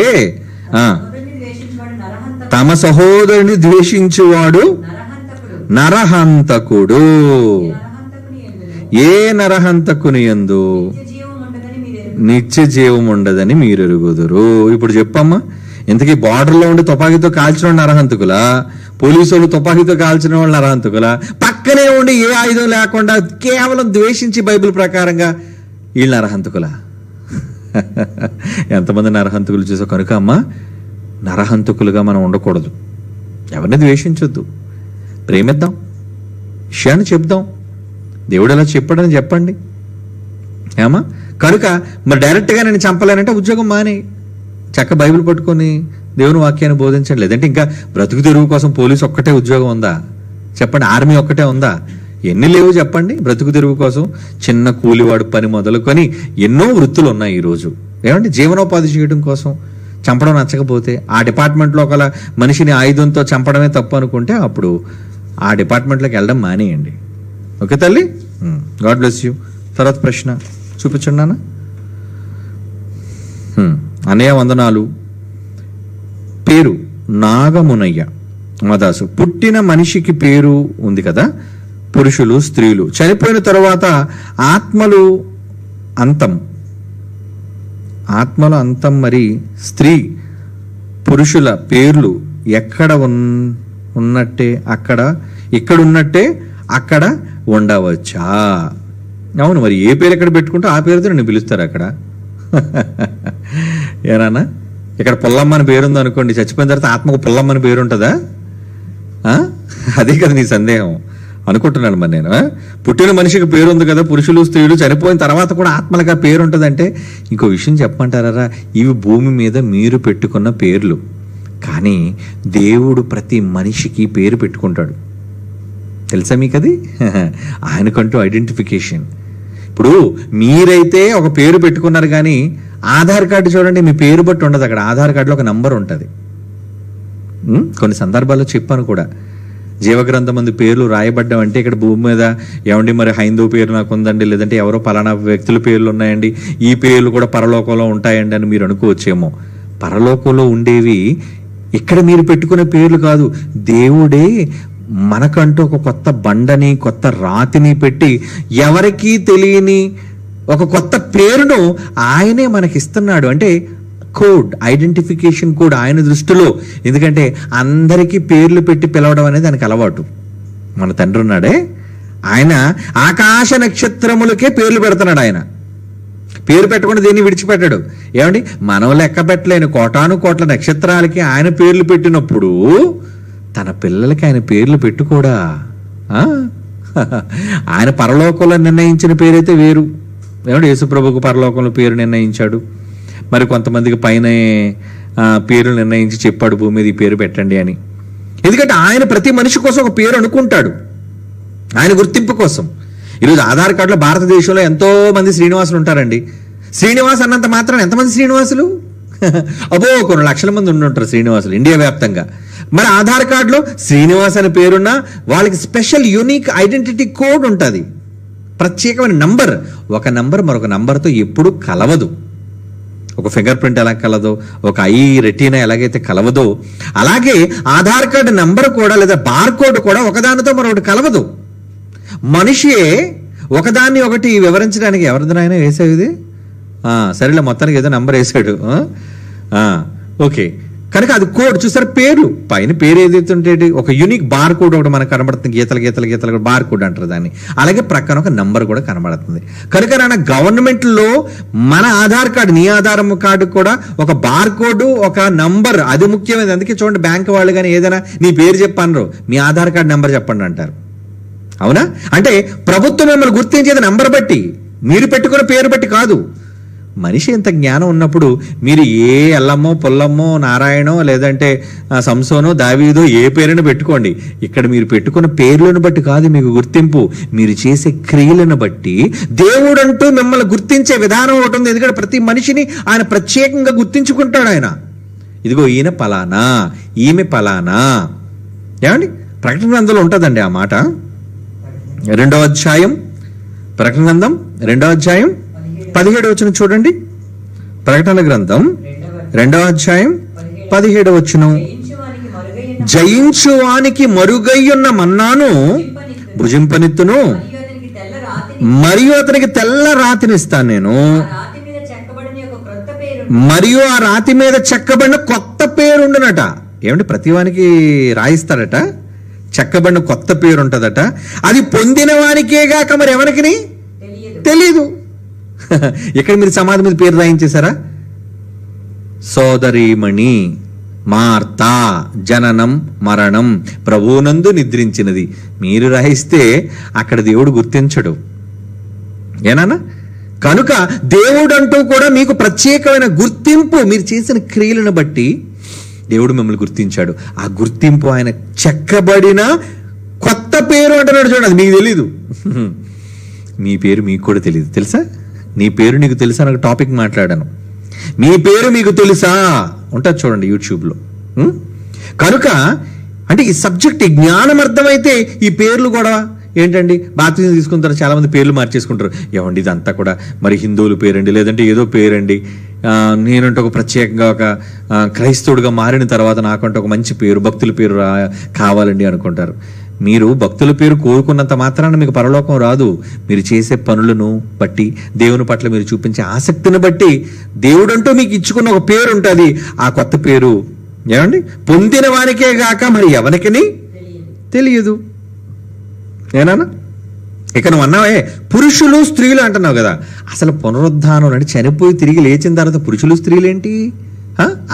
తమ సహోదరుని ద్వేషించేవాడు నరహంతకుడు. ఏ నరహంతకుని యందు నిత్య జీవం ఉండదని మీరు ఎరుగుదురు. ఇప్పుడు చెప్పమ్మా, ఇంతకీ బార్డర్లో ఉండి తుపాకీతో కాల్చిన వాళ్ళు నరహంతకులా? పోలీసు వాళ్ళు తుపాకీతో కాల్చిన వాళ్ళు నరహంతకులా? పక్క పక్కనే ఉండి ఏ ఆయుధం లేకుండా కేవలం ద్వేషించి బైబిల్ ప్రకారంగా వీళ్ళు నరహంతకులా? ఎంతమంది నరహంతకులు చూసా. కనుక అమ్మ, నరహంతకులుగా మనం ఉండకూడదు. ఎవరిని ద్వేషించొద్దు, ప్రేమిద్దాం, విషయాన్ని చెప్దాం, దేవుడు ఎలా చెప్పాడని చెప్పండి. ఏమా? కనుక మరి డైరెక్ట్గా నేను చంపలేనంటే ఉద్యోగం మానే, చక్క బైబిల్ పట్టుకొని దేవుని వాక్యాన్ని బోధించండి. లేదంటే ఇంకా బ్రతుకు తెరువు కోసం పోలీసు ఒక్కటే ఉద్యోగం ఉందా చెప్పండి? ఆర్మీ ఒక్కటే ఉందా? ఎన్ని లేవు చెప్పండి? బ్రతుకు తెరువు కోసం చిన్న కూలివాడు పని మొదలుకొని ఎన్నో వృత్తులు ఉన్నాయి ఈరోజు. ఏమంటే జీవనోపాధి చేయడం కోసం చంపడం నచ్చకపోతే ఆ డిపార్ట్మెంట్లో ఒకల మనిషిని ఆయుధంతో చంపడమే తప్పు అనుకుంటే అప్పుడు ఆ డిపార్ట్మెంట్లోకి వెళ్ళడం మానేయండి. ఓకే తల్లి, గాడ్ బ్లెస్ యూ. తర్వాత ప్రశ్న చూపించండి నాన్న. అన్నయ్య వందనాలు. పేరు నాగమునయ్య మదాసు. పుట్టిన మనిషికి పేరు ఉంది కదా, పురుషులు స్త్రీలు. చనిపోయిన తరువాత ఆత్మలు అంతం, ఆత్మల అంతం. మరి స్త్రీ పురుషుల పేర్లు ఎక్కడ ఉన్నట్టే అక్కడ, ఇక్కడ ఉన్నట్టే అక్కడ ఉండవచ్చా? అవును, మరి ఏ పేరు ఎక్కడ పెట్టుకుంటే ఆ పేరుతో నన్ను పిలుస్తారు అక్కడ. ఏనా? ఇక్కడ పుల్లమ్మ అని పేరుంది అనుకోండి, చచ్చిపోయిన తర్వాత ఆత్మకు పుల్లమ్మ అని పేరు ఉంటుందా? అదే కదా నీ సందేహం అనుకుంటున్నాను. మరి నేను పుట్టిన మనిషికి పేరు ఉంది కదా, పురుషులు స్త్రీలు, చనిపోయిన తర్వాత కూడా ఆత్మలకు ఆ పేరు ఉంటుందంటే ఇంకో విషయం చెప్పమంటారా? ఇవి భూమి మీద మీరు పెట్టుకున్న పేర్లు, కానీ దేవుడు ప్రతి మనిషికి పేరు పెట్టుకుంటాడు. తెలుసా మీకు అది? ఆయనకంటూ ఐడెంటిఫికేషన్. ఇప్పుడు మీరైతే ఒక పేరు పెట్టుకున్నారు, కానీ ఆధార్ కార్డు చూడండి, మీ పేరు బట్టి ఉండదు. అక్కడ ఆధార్ కార్డులో ఒక నంబర్ ఉంటుంది. కొన్ని సందర్భాల్లో చెప్పాను కూడా, జీవగ్రంథం మంది పేర్లు రాయబడ్డం అంటే ఇక్కడ భూమి మీద ఏమండి మరి హైందవ పేరు నాకు ఉందండి, లేదంటే ఎవరో పలానా వ్యక్తుల పేర్లు ఉన్నాయండి, ఈ పేర్లు కూడా పరలోకంలో ఉంటాయండి అని మీరు అనుకోవచ్చేమో. పరలోకంలో ఉండేవి ఇక్కడ మీరు పెట్టుకునే పేర్లు కాదు. దేవుడే మనకంటూ ఒక కొత్త బండని, కొత్త రాతిని పెట్టి ఎవరికీ తెలియని ఒక కొత్త పేరును ఆయనే మనకిస్తున్నాడు. అంటే కోడ్, ఐడెంటిఫికేషన్ కోడ్ ఆయన దృష్టిలో. ఎందుకంటే అందరికీ పేర్లు పెట్టి పిలవడం అనేది ఆయనకు అలవాటు. మన తండ్రి ఉన్నాడే, ఆయన ఆకాశ నక్షత్రములకే పేర్లు పెడుతున్నాడు. ఆయన పేరు పెట్టకుండా దేన్ని విడిచిపెట్టాడు. ఏమండి, మనం లెక్క పెట్టలేని కోటాను కోట్ల నక్షత్రాలకి ఆయన పేర్లు పెట్టినప్పుడు తన పిల్లలకి ఆయన పేర్లు పెట్టుకోడా? ఆయన పరలోకంలో నిర్ణయించిన పేరైతే వేరు. ఏమంటే యేసుప్రభుకు పరలోకంలో పేరు నిర్ణయించాడు, మరి కొంతమందికి పైన పేరు నిర్ణయించి చెప్పాడు భూమి మీద ఈ పేరు పెట్టండి అని. ఎందుకంటే ఆయన ప్రతి మనిషి కోసం ఒక పేరు అనుకుంటాడు, ఆయన గుర్తింపు కోసం. ఈరోజు ఆధార్ కార్డులో భారతదేశంలో ఎంతో మంది శ్రీనివాసులు ఉంటారండి. శ్రీనివాస్ అన్నంత మాత్రం ఎంతమంది శ్రీనివాసులు? అబో, కొన్ని లక్షల మంది ఉండుంటారు శ్రీనివాసులు ఇండియా వ్యాప్తంగా. మరి ఆధార్ కార్డులో శ్రీనివాస్ అనే పేరున్నా వాళ్ళకి స్పెషల్ యూనిక్ ఐడెంటిటీ కోడ్ ఉంటుంది, ప్రత్యేకమైన నంబర్. ఒక నంబర్ మరొక నంబర్తో ఎప్పుడు కలవదు. ఒక ఫింగర్ ప్రింట్ ఎలా కలదో, ఒక ఐ రెటీనా ఎలాగైతే కలవదో, అలాగే ఆధార్ కార్డు నంబర్ కూడా లేదా బార్ కోడ్ కూడా ఒకదానితో మరొకటి కలవదు. మనిషియే ఒకదాన్ని ఒకటి వివరించడానికి ఎవరిదైనా వేసావు ఇది? సరేలే, మొత్తానికి ఏదో నంబర్ వేసాడు. ఓకే, కనుక అది కోడ్. చూసారు, పేర్లు పైన పేరు ఏదైతే ఉంటే ఒక యూనిక్ బార్ కోడ్ ఒకటి మనకు కనబడుతుంది. గీతలు గీతలు గీతలు బార్ కోడ్ అంటారు దాన్ని. అలాగే ప్రక్కన ఒక నంబర్ కూడా కనబడుతుంది. కనుక నాన్న, గవర్నమెంట్లో మన ఆధార్ కార్డు, నీ ఆధార్ కార్డు కూడా ఒక బార్ కోడ్, ఒక నంబర్, అది ముఖ్యమైనది. అందుకే చూడండి, బ్యాంక్ వాళ్ళు కానీ ఏదైనా నీ పేరు చెప్పనరు, మీ ఆధార్ కార్డు నెంబర్ చెప్పండి అంటారు. అవునా? అంటే ప్రభుత్వం మిమ్మల్ని గుర్తించేది నంబర్ బట్టి, మీరు పెట్టుకున్న పేరు బట్టి కాదు. మనిషి ఇంత జ్ఞానం ఉన్నప్పుడు మీరు ఏ ఎల్లమ్మో పుల్లమ్మో నారాయణో లేదంటే సంసోనో దావీదో ఏ పేరును పెట్టుకోండి, ఇక్కడ మీరు పెట్టుకున్న పేర్లను బట్టి కాదు మీకు గుర్తింపు, మీరు చేసే క్రియలను బట్టి దేవుడంటూ మిమ్మల్ని గుర్తించే విధానం ఒకటి ఉంది. ఎందుకంటే ప్రతి మనిషిని ఆయన ప్రత్యేకంగా గుర్తించుకుంటాడు. ఆయన ఇదిగో ఈయన పలానా, ఈమె పలానా. ఏమండి, ప్రకటన గ్రంథంలో ఉంటుందండి ఆ మాట. 2వ అధ్యాయం, ప్రకటన గ్రంథం 2వ అధ్యాయం 17వ వచనం చూడండి. ప్రకటన గ్రంథం 2వ అధ్యాయం 17వ వచనం. జయించువానికి మరుగయ్యున్న మన్నాను భుజింపనిత్తును, మరియు అతనికి తెల్ల రాతినిస్తాను నేను, మరియు ఆ రాతి మీద చెక్కబడిన కొత్త పేరు ఉండునట. ఏమంటే ప్రతివానికి రాయిస్తాడట, చెక్కబడిన కొత్త పేరు ఉంటుందట. అది పొందిన వానికే గాక మరి ఎవరికి తెలియదు. ఇక్కడ మీరు సమాధి మీద పేరు రాయించేశారా? సోదరీమణి మార్తా జననం మరణం ప్రభువునందు నిద్రించినది మీరు రాయిస్తే అక్కడ దేవుడు గుర్తించడు. ఏనా? కనుక దేవుడు అంటూ కూడా మీకు ప్రత్యేకమైన గుర్తింపు, మీరు చేసిన క్రియలను బట్టి దేవుడు మిమ్మల్ని గుర్తించాడు. ఆ గుర్తింపు ఆయన చెక్కబడిన కొత్త పేరు అంటున్నాడు. చూడండి, అది మీకు తెలీదు. మీ పేరు మీకు కూడా తెలియదు. తెలుసా? నీ పేరు నీకు తెలుసా? నాకు టాపిక్ మాట్లాడాను. మీ పేరు మీకు తెలుసా ఉంటుంది చూడండి యూట్యూబ్లో. కనుక అంటే ఈ సబ్జెక్ట్, ఈ జ్ఞానం అర్థమైతే ఈ పేర్లు కూడా ఏంటండి, బాప్తిజం తీసుకుంటారు చాలా మంది పేర్లు మార్చేసుకుంటారు. ఏమండి ఇదంతా కూడా మరి హిందువుల పేరండి, లేదంటే ఏదో పేరండి, నేనంటే ఒక ప్రత్యేకంగా ఒక క్రైస్తవుడిగా మారిన తర్వాత నాకంటే ఒక మంచి పేరు, భక్తుల పేరు కావాలండి అనుకుంటారు. మీరు భక్తుల పేరు కోరుకున్నంత మాత్రాన మీకు పరలోకం రాదు. మీరు చేసే పనులను బట్టి, దేవుని పట్ల మీరు చూపించే ఆసక్తిని బట్టి దేవుడంటూ మీకు ఇచ్చుకున్న ఒక పేరు ఉంటుంది. ఆ కొత్త పేరు ఏమండి పొందిన వానికే గాక మరి ఎవరికని తెలియదు. ఏనా? ఇక నువ్వు అన్నావే పురుషులు స్త్రీలు అంటున్నావు కదా, అసలు పునరుద్ధానం అంటే చనిపోయి తిరిగి లేచిన తర్వాత పురుషులు స్త్రీలు ఏంటి?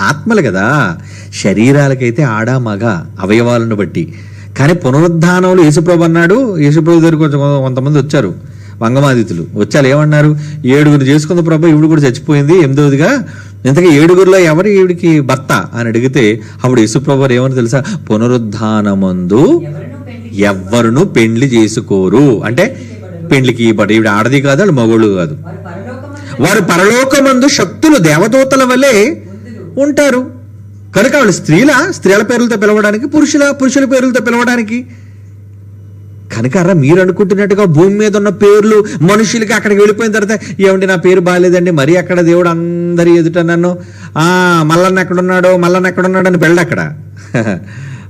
ఆత్మలు కదా. శరీరాలకైతే ఆడ మగ అవయవాలను బట్టి. కానీ పునరుద్ధానంలో యేసుప్రభు అన్నాడు, యేసుప్రభు దగ్గర కొంతమంది వచ్చారు, వంగమాదితులు వచ్చారు. ఏమన్నారు? 7 చేసుకుంది ప్రభు, ఈవిడ కూడా చచ్చిపోయింది 8వదిగా, ఇంతకీ 7 ఎవరు ఈవిడికి భర్త అని అడిగితే అప్పుడు యేసుప్రభు ఏమని తెలుసా? పునరుద్ధానమందు ఎవ్వరును పెండ్లి చేసుకోరు. అంటే పెండ్లికి ఇవ్వబడి ఈవిడ ఆడది కాదు, వాళ్ళు మగోళ్ళు కాదు. వారు పరలోకమందు శక్తులు దేవదూతల వలె ఉంటారు. కనుక వాళ్ళు స్త్రీల పేర్లతో పిలవడానికి, పురుషుల పేర్లతో పిలవడానికి. కనుక మీరు అనుకుంటున్నట్టుగా భూమి మీద ఉన్న పేర్లు మనుషులకి అక్కడికి వెళ్ళిపోయిన తర్వాత ఏమండి నా పేరు బాగాలేదండి, మరి అక్కడ దేవుడు అందరి ఎదుట నన్ను మల్లన్న ఎక్కడున్నాడు అని వెళ్ళడు.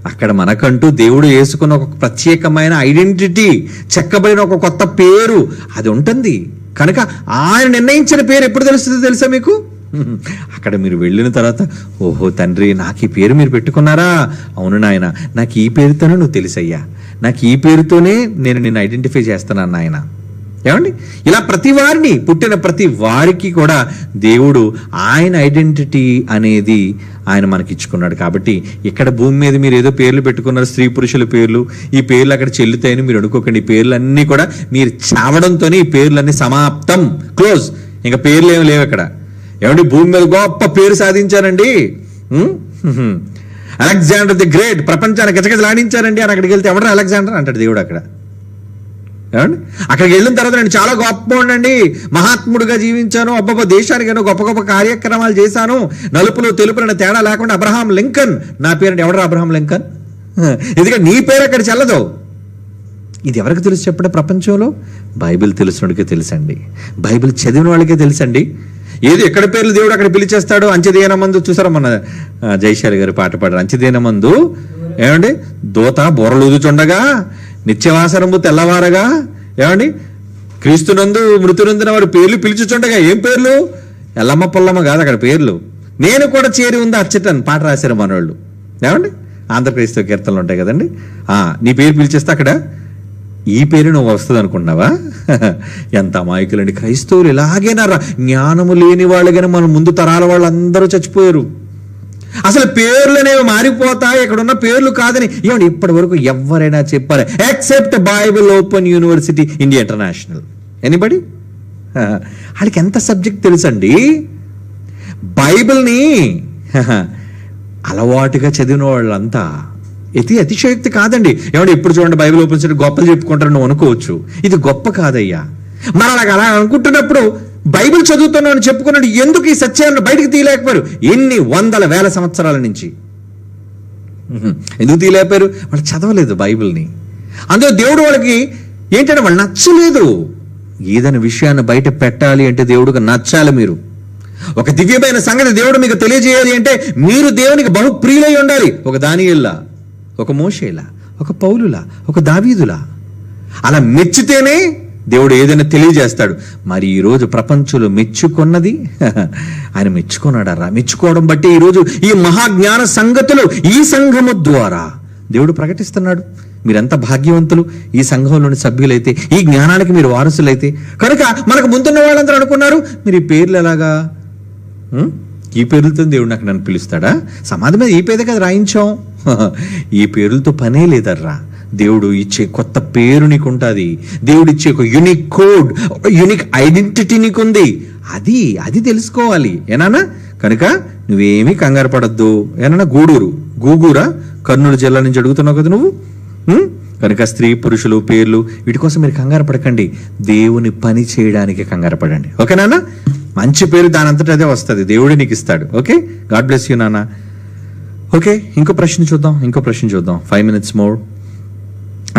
అక్కడ మనకంటూ దేవుడు వేసుకున్న ఒక ప్రత్యేకమైన ఐడెంటిటీ, చెక్కబడిన ఒక కొత్త పేరు అది ఉంటుంది. కనుక ఆయన నిర్ణయించిన పేరు ఎప్పుడు తెలుస్తుందో తెలుసా మీకు? అక్కడ మీరు వెళ్ళిన తర్వాత, ఓహో తండ్రి నాకు ఈ పేరు మీరు పెట్టుకున్నారా? అవును నాయన, నాకు ఈ పేరుతోనే నువ్వు తెలుసయ్యా, నాకు ఈ పేరుతోనే నేను నిన్ను ఐడెంటిఫై చేస్తున్నాను నాయన. ఏమండి, ఇలా పుట్టిన ప్రతి వారికి కూడా దేవుడు ఆయన ఐడెంటిటీ అనేది ఆయన మనకి ఇచ్చుకున్నాడు. కాబట్టి ఇక్కడ భూమి మీద మీరు ఏదో పేర్లు పెట్టుకున్నారు, స్త్రీ పురుషుల పేర్లు, ఈ పేర్లు అక్కడ చెల్లుతాయని మీరు అనుకోకండి. ఈ పేర్లన్నీ కూడా మీరు చావడంతోనే ఈ పేర్లన్నీ సమాప్తం, క్లోజ్. ఇంకా పేర్లు ఏమి లేవు ఇక్కడ. ఏమండి, భూమి మీద గొప్ప పేరు సాధించారండి అలెగ్జాండర్ ది గ్రేట్, ప్రపంచాన్ని గజగజలాడించారండి అని అక్కడికి వెళ్తే ఎవరు అలెగ్జాండర్ అంటాడు దేవుడు అక్కడ. ఏమండి, అక్కడికి వెళ్ళిన తర్వాత నేను చాలా గొప్ప ఉండండి, మహాత్ముడుగా జీవించాను, అబ్బబ్బ దేశానికి గొప్ప గొప్ప కార్యక్రమాలు చేశాను, నలుపులు తెలుపులను తేడా లేకుండా అబ్రహాం లింకన్ నా పేరు. ఎవరు అబ్రహాం లింకన్? ఎందుకంటే నీ పేరు అక్కడ చెల్లదు. ఇది ఎవరికి తెలుసు చెప్పండి? ప్రపంచంలో బైబిల్ తెలిసినోడికే తెలుసండి, బైబిల్ చదివిన వాళ్ళకే తెలుసండి. ఏది ఎక్కడ పేర్లు దేవుడు అక్కడ పిలిచేస్తాడు. అంచెదేన మందు చూసారా, మన జైశాలి గారు పాట పాడారు, అంచెదేన మందు ఏమండి దోత బోరలూదుచుండగా నిత్యవాసనము తెల్లవారగా, ఏమండి క్రీస్తునందు మృతునందున వారు పేర్లు పిలుచుచుండగా. ఏం పేర్లు? ఎల్లమ్మ పొల్లమ్మ కాదు అక్కడ పేర్లు. నేను కూడా చేరి ఉంది అచ్చటని పాట రాశారు మనోళ్ళు. ఏమండి, ఆంధ్రప్రదేశ్తో కీర్తనలు ఉంటాయి కదండి. నీ పేరు పిలిచేస్తే అక్కడ ఈ పేరు నువ్వు వస్తుంది అనుకున్నావా? ఎంత అమాయకులండి క్రైస్తవులు. ఇలాగేనారా జ్ఞానము లేని వాళ్ళు, కానీ మన ముందు తరాల వాళ్ళందరూ చచ్చిపోయారు. అసలు పేర్లు అనేవి మారిపోతాయి, ఇక్కడ ఉన్న పేర్లు కాదని ఏమండి ఇప్పటి వరకు ఎవరైనా చెప్పారు? Except Bible open university India international. Anybody? వాళ్ళకి ఎంత సబ్జెక్ట్ తెలుసండి. బైబిల్ని అలవాటుగా చదివిన వాళ్ళంతా అతిశయోక్తి కాదండి. ఏమంటే ఇప్పుడు చూడండి బైబిల్ ఓపెన్ చేసి గొప్పలు చెప్పుకుంటారు నువ్వు అనుకోవచ్చు, ఇది గొప్ప కాదయ్యా. మన అలా అనుకుంటున్నప్పుడు బైబిల్ చదువుతున్నావు అని చెప్పుకున్నాడు, ఎందుకు ఈ సత్యాన్ని బయటకు తీయలేకపోయారు? ఎన్ని వందల వేల సంవత్సరాల నుంచి ఎందుకు తీయలేకపోయారు? వాళ్ళు చదవలేదు బైబిల్ని. అందులో దేవుడు వాళ్ళకి ఏంటంటే వాళ్ళు నచ్చలేదు. ఏదైనా విషయాన్ని బయట పెట్టాలి అంటే దేవుడికి నచ్చాలి. మీరు ఒక దివ్యమైన సంగతి దేవుడు మీకు తెలియజేయాలి అంటే మీరు దేవునికి బహుప్రియులై ఉండాలి. ఒక దానియేలులా, ఒక మోషేలా, ఒక పౌలులా, ఒక దావీదులా అలా మెచ్చితేనే దేవుడు ఏదైనా తెలియజేస్తాడు. మరి ఈరోజు ప్రపంచంలో మెచ్చుకున్నది ఆయన మెచ్చుకున్నాడరా? మెచ్చుకోవడం బట్టి ఈరోజు ఈ మహాజ్ఞాన సంగతులు ఈ సంఘము ద్వారా దేవుడు ప్రకటిస్తున్నాడు. మీరంత భాగ్యవంతులు ఈ సంఘంలోని సభ్యులైతే, ఈ జ్ఞానానికి మీరు వారసులైతే. కనుక మనకు ముందున్న వాళ్ళందరూ అనుకున్నారు, మీరు ఈ పేర్లు ఎలాగా, ఈ పేర్లతో దేవుడు నాకు నన్ను పిలుస్తాడా? సమాధి మీద ఈ పేద కదా రాయించాం. ఈ పేర్లతో పనే లేదర్రా. దేవుడు ఇచ్చే కొత్త పేరు నీకు ఉంటుంది. దేవుడు ఇచ్చే ఒక యూనిక్ కోడ్, ఒక యూనిక్ ఐడెంటిటీ నీకుంది. అది తెలుసుకోవాలి ఏనానా. కనుక నువ్వేమీ కంగారు పడద్దు ఏనన్నా. గూగూరా కర్నూలు జిల్లా నుంచి అడుగుతున్నావు కదా నువ్వు. కనుక స్త్రీ పురుషులు పేర్లు వీటి కోసం మీరు కంగారు పడకండి. దేవుని పని చేయడానికి కంగారు పడండి. ఓకే నాన్న. మంచి పేరు దానంతటా అదే వస్తుంది, దేవుడే నీకు ఇస్తాడు. ఓకే, గాడ్ బ్లెస్ యూ నాన్న. ఓకే, ఇంకో ప్రశ్న చూద్దాం. 5 minutes మోర్.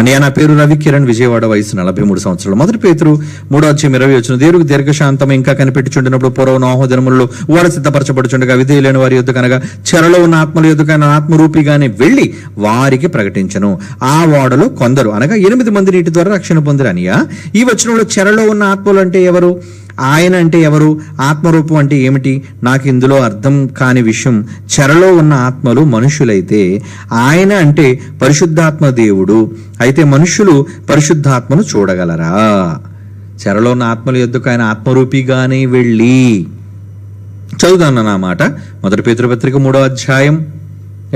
అన్నయ్య, నా పేరు రవి కిరణ్, విజయవాడ, వయసు 43 సంవత్సరాలు. 1 పేతురు 3:20 దేవుడికి దీర్ఘశాంతం ఇంకా కనిపెట్టుచుండినప్పుడు పూర్వ నోహ దినములలో ఓడ సిద్ధపరచబడుచుండగా విధేయులైన వారి యొద్ద కనగా చెరలో ఉన్న ఆత్మల యొద్దకైనా ఆత్మరూపిగానే వెళ్లి వారికి ప్రకటించను. ఆ ఓడలో కొందరు అనగా 8 మంది నీటి ద్వారా రక్షణ పొందిరు. అనియా, ఈ వచనంలో చెరలో ఉన్న ఆత్మలు అంటే ఎవరు? ఆయన అంటే ఎవరు? ఆత్మరూపం అంటే ఏమిటి? నాకు ఇందులో అర్థం కాని విషయం, చెరలో ఉన్న ఆత్మలు మనుషులైతే ఆయన అంటే పరిశుద్ధాత్మ దేవుడు. అయితే మనుషులు పరిశుద్ధాత్మను చూడగలరా? చెరలో ఉన్న ఆత్మల యొద్దకు ఆయన ఆత్మరూపిగానే వెళ్ళి. చదువుతాను నా మాట. 1 పేతురు పత్రిక 3వ అధ్యాయం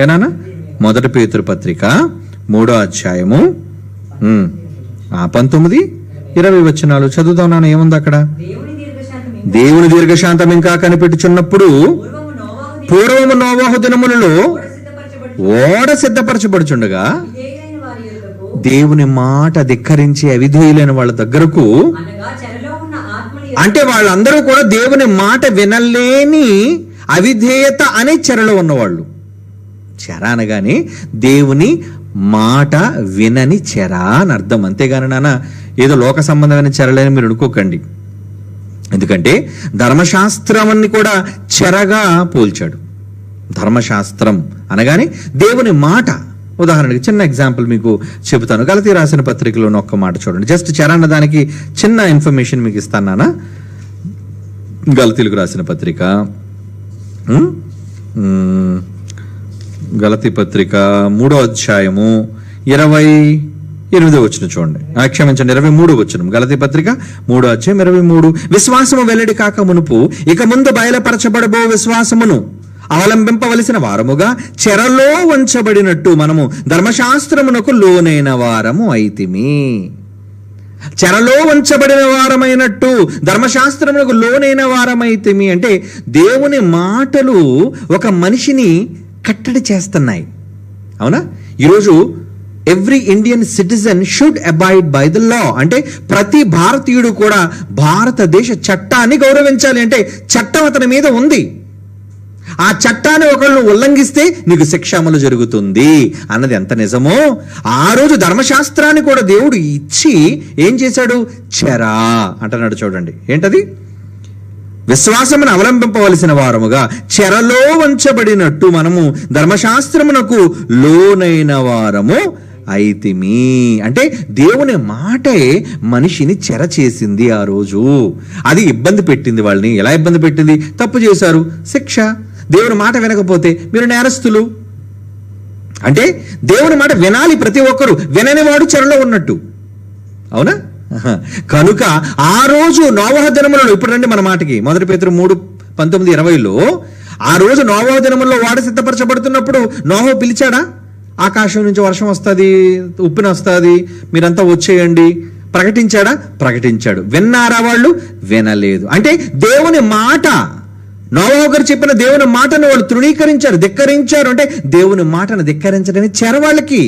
ఏనానా. 1 పేతురు పత్రిక 3వ అధ్యాయము 19-20 వచనాలు చదువుతాం నాన్న. ఏముంది అక్కడ? దేవుని దీర్ఘశాంతం ఇంకా కనిపెట్టుచున్నప్పుడు పూర్వము నోవాహు దినములలో ఓడ సిద్ధపరచబడుచుండగా దేవుని మాట ధిక్కరించి అవిధేయులైన వాళ్ళ దగ్గరకు, అంటే వాళ్ళందరూ కూడా దేవుని మాట వినలేని అవిధేయత అనే చెరలో ఉన్నవాళ్ళు. చెర అనగానే దేవుని మాట వినని చెర అని అర్థం. అంతేగాని నాన్న ఏదో లోక సంబంధమైన చెరలేని మీరు అనుకోకండి. ఎందుకంటే ధర్మశాస్త్రాన్ని కూడా చెరగా పోల్చాడు. ధర్మశాస్త్రం అనగానే దేవుని మాట. ఉదాహరణకి చిన్న ఎగ్జాంపుల్ మీకు చెబుతాను. గలతీ రాసిన పత్రికలో ఒక్క మాట చూడండి. జస్ట్ చెర అన్న దానికి చిన్న ఇన్ఫర్మేషన్ మీకు ఇస్తాను నాన్న. గలతీలకు రాసిన పత్రిక, గలతీ పత్రిక 3వ అధ్యాయము 28వ వచనం చూడండి. క్షమించండి, 23వ వచనం. గలతీ పత్రిక 3వ అధ్యాయం 23. విశ్వాసము వెల్లడి కాక మునుపు ఇక ముందు బయలుపరచబడబో విశ్వాసమును అవలంబింపవలసిన వారముగా చెరలో ఉంచబడినట్టు మనము ధర్మశాస్త్రమునకు లోనైన వారము అయితిమి. చెరలో ఉంచబడిన వారమైనట్టు ధర్మశాస్త్రమునకు లోనైన వారమైతిమి అంటే దేవుని మాటలు ఒక మనిషిని కట్టడి చేస్తున్నాయి. అవునా? ఈరోజు every Indian citizen should abide by the law. అంటే ప్రతి భారతీయుడు కూడా భారతదేశ చట్టాన్ని గౌరవించాలి. అంటే చట్టం అతని మీద ఉంది. ఆ చట్టాన్ని ఒకళ్ళు ఉల్లంఘిస్తే నీకు శిక్ష అమలు జరుగుతుంది అన్నది ఎంత నిజమో, ఆ రోజు ధర్మశాస్త్రాన్ని కూడా దేవుడు ఇచ్చి ఏం చేశాడు? చెరా అంటున్నాడు. చూడండి ఏంటది? విశ్వాసమును అవలంబింపవలసిన వారముగా చెరలో ఉంచబడినట్టు మనము ధర్మశాస్త్రమునకు లోనైన వారము అయితిమి. అంటే దేవుని మాటే మనిషిని చెర చేసింది. ఆ రోజు అది ఇబ్బంది పెట్టింది వాళ్ళని. ఎలా ఇబ్బంది పెట్టింది? తప్పు చేశారు, శిక్ష. దేవుని మాట వినకపోతే మీరు నేరస్తులు. అంటే దేవుని మాట వినాలి ప్రతి ఒక్కరు. వినని వాడు చెరలో ఉన్నట్టు. అవునా? కనుక ఆ రోజు నోవహ దినములలో, ఇప్పుడు రండి మన మాటకి, 1 పేతురు 3:19-20లో ఆ రోజు నోవహ దినములలో వాడ సిద్ధపరచబడుతున్నప్పుడు నోవహు పిలిచాడా? ఆకాశం నుంచి వర్షం వస్తుంది, ఉప్పిన వస్తుంది, మీరంతా వచ్చేయండి. ప్రకటించాడా? ప్రకటించాడు. విన్నారా వాళ్ళు? వినలేదు. అంటే దేవుని మాట, నోవహు గారు చెప్పిన దేవుని మాటను వాళ్ళు తృణీకరించారు, ధిక్కరించారు. అంటే దేవుని మాటను ధిక్కరించడని చెర వాళ్ళకి.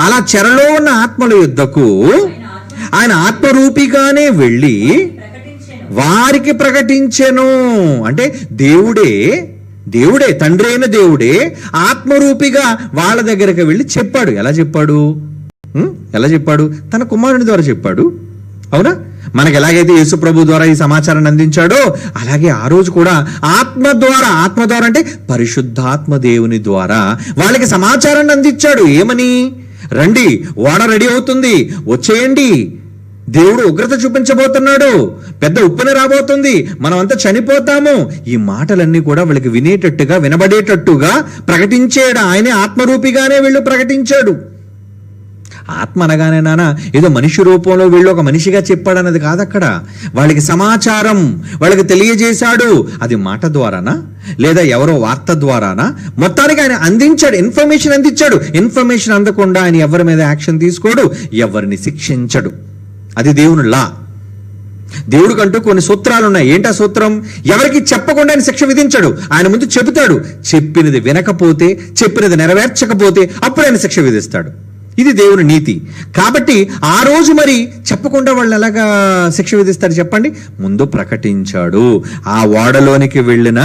అలా చెరలో ఉన్న ఆత్మల యుద్ధకు ఆయన ఆత్మరూపిగానే వెళ్ళి వారికి ప్రకటించెను. అంటే దేవుడే తండ్రి అయిన దేవుడే ఆత్మరూపిగా వాళ్ళ దగ్గరకు వెళ్ళి చెప్పాడు. ఎలా చెప్పాడు? తన కుమారుని ద్వారా చెప్పాడు. అవునా? మనకి ఎలాగైతే యేసు ప్రభు ద్వారా ఈ సమాచారాన్ని అందించాడో అలాగే ఆ రోజు కూడా ఆత్మ ద్వారా అంటే పరిశుద్ధాత్మ దేవుని ద్వారా వాళ్ళకి సమాచారాన్ని అందించాడు. ఏమని? రండి, ఓడ రెడీ అవుతుంది, వచ్చేయండి, దేవుడు ఉగ్రత చూపించబోతున్నాడు, పెద్ద ఉప్పెన రాబోతుంది, మనం అంతా చనిపోతాము. ఈ మాటలన్నీ కూడా వాళ్ళకి వినేటట్టుగా, వినబడేటట్టుగా ప్రకటించాడు. ఆయనే ఆత్మరూపిగానే వీళ్ళు ప్రకటించాడు. ఆత్మ అనగానే నాన్న ఏదో మనిషి రూపంలో వీళ్ళు ఒక మనిషిగా చెప్పాడన్నది కాదు అక్కడ. వాళ్ళకి సమాచారం వాళ్ళకి తెలియజేశాడు. అది మాట ద్వారానా లేదా ఎవరో వార్త ద్వారానా, మొత్తానికి ఆయన అందించాడు, ఇన్ఫర్మేషన్ అందించాడు. ఇన్ఫర్మేషన్ అందకుండా ఆయన ఎవరి మీద యాక్షన్ తీసుకోడు, ఎవరిని శిక్షించడు. అది దేవుని లా. దేవుడికంటూ కొన్ని సూత్రాలు ఉన్నాయి. ఏంటా సూత్రం? ఎవరికి చెప్పకుండా ఆయన శిక్ష విధించడు. ఆయన ముందు చెబుతాడు, చెప్పినది వినకపోతే, చెప్పినది నెరవేర్చకపోతే అప్పుడు ఆయన శిక్ష విధిస్తాడు. ఇది దేవుని నీతి. కాబట్టి ఆ రోజు మరి చెప్పకుండా వాళ్ళు ఎలాగా శిక్ష విధిస్తారు చెప్పండి? ముందు ప్రకటించాడు. ఆ ఓడలోనికి వెళ్ళిన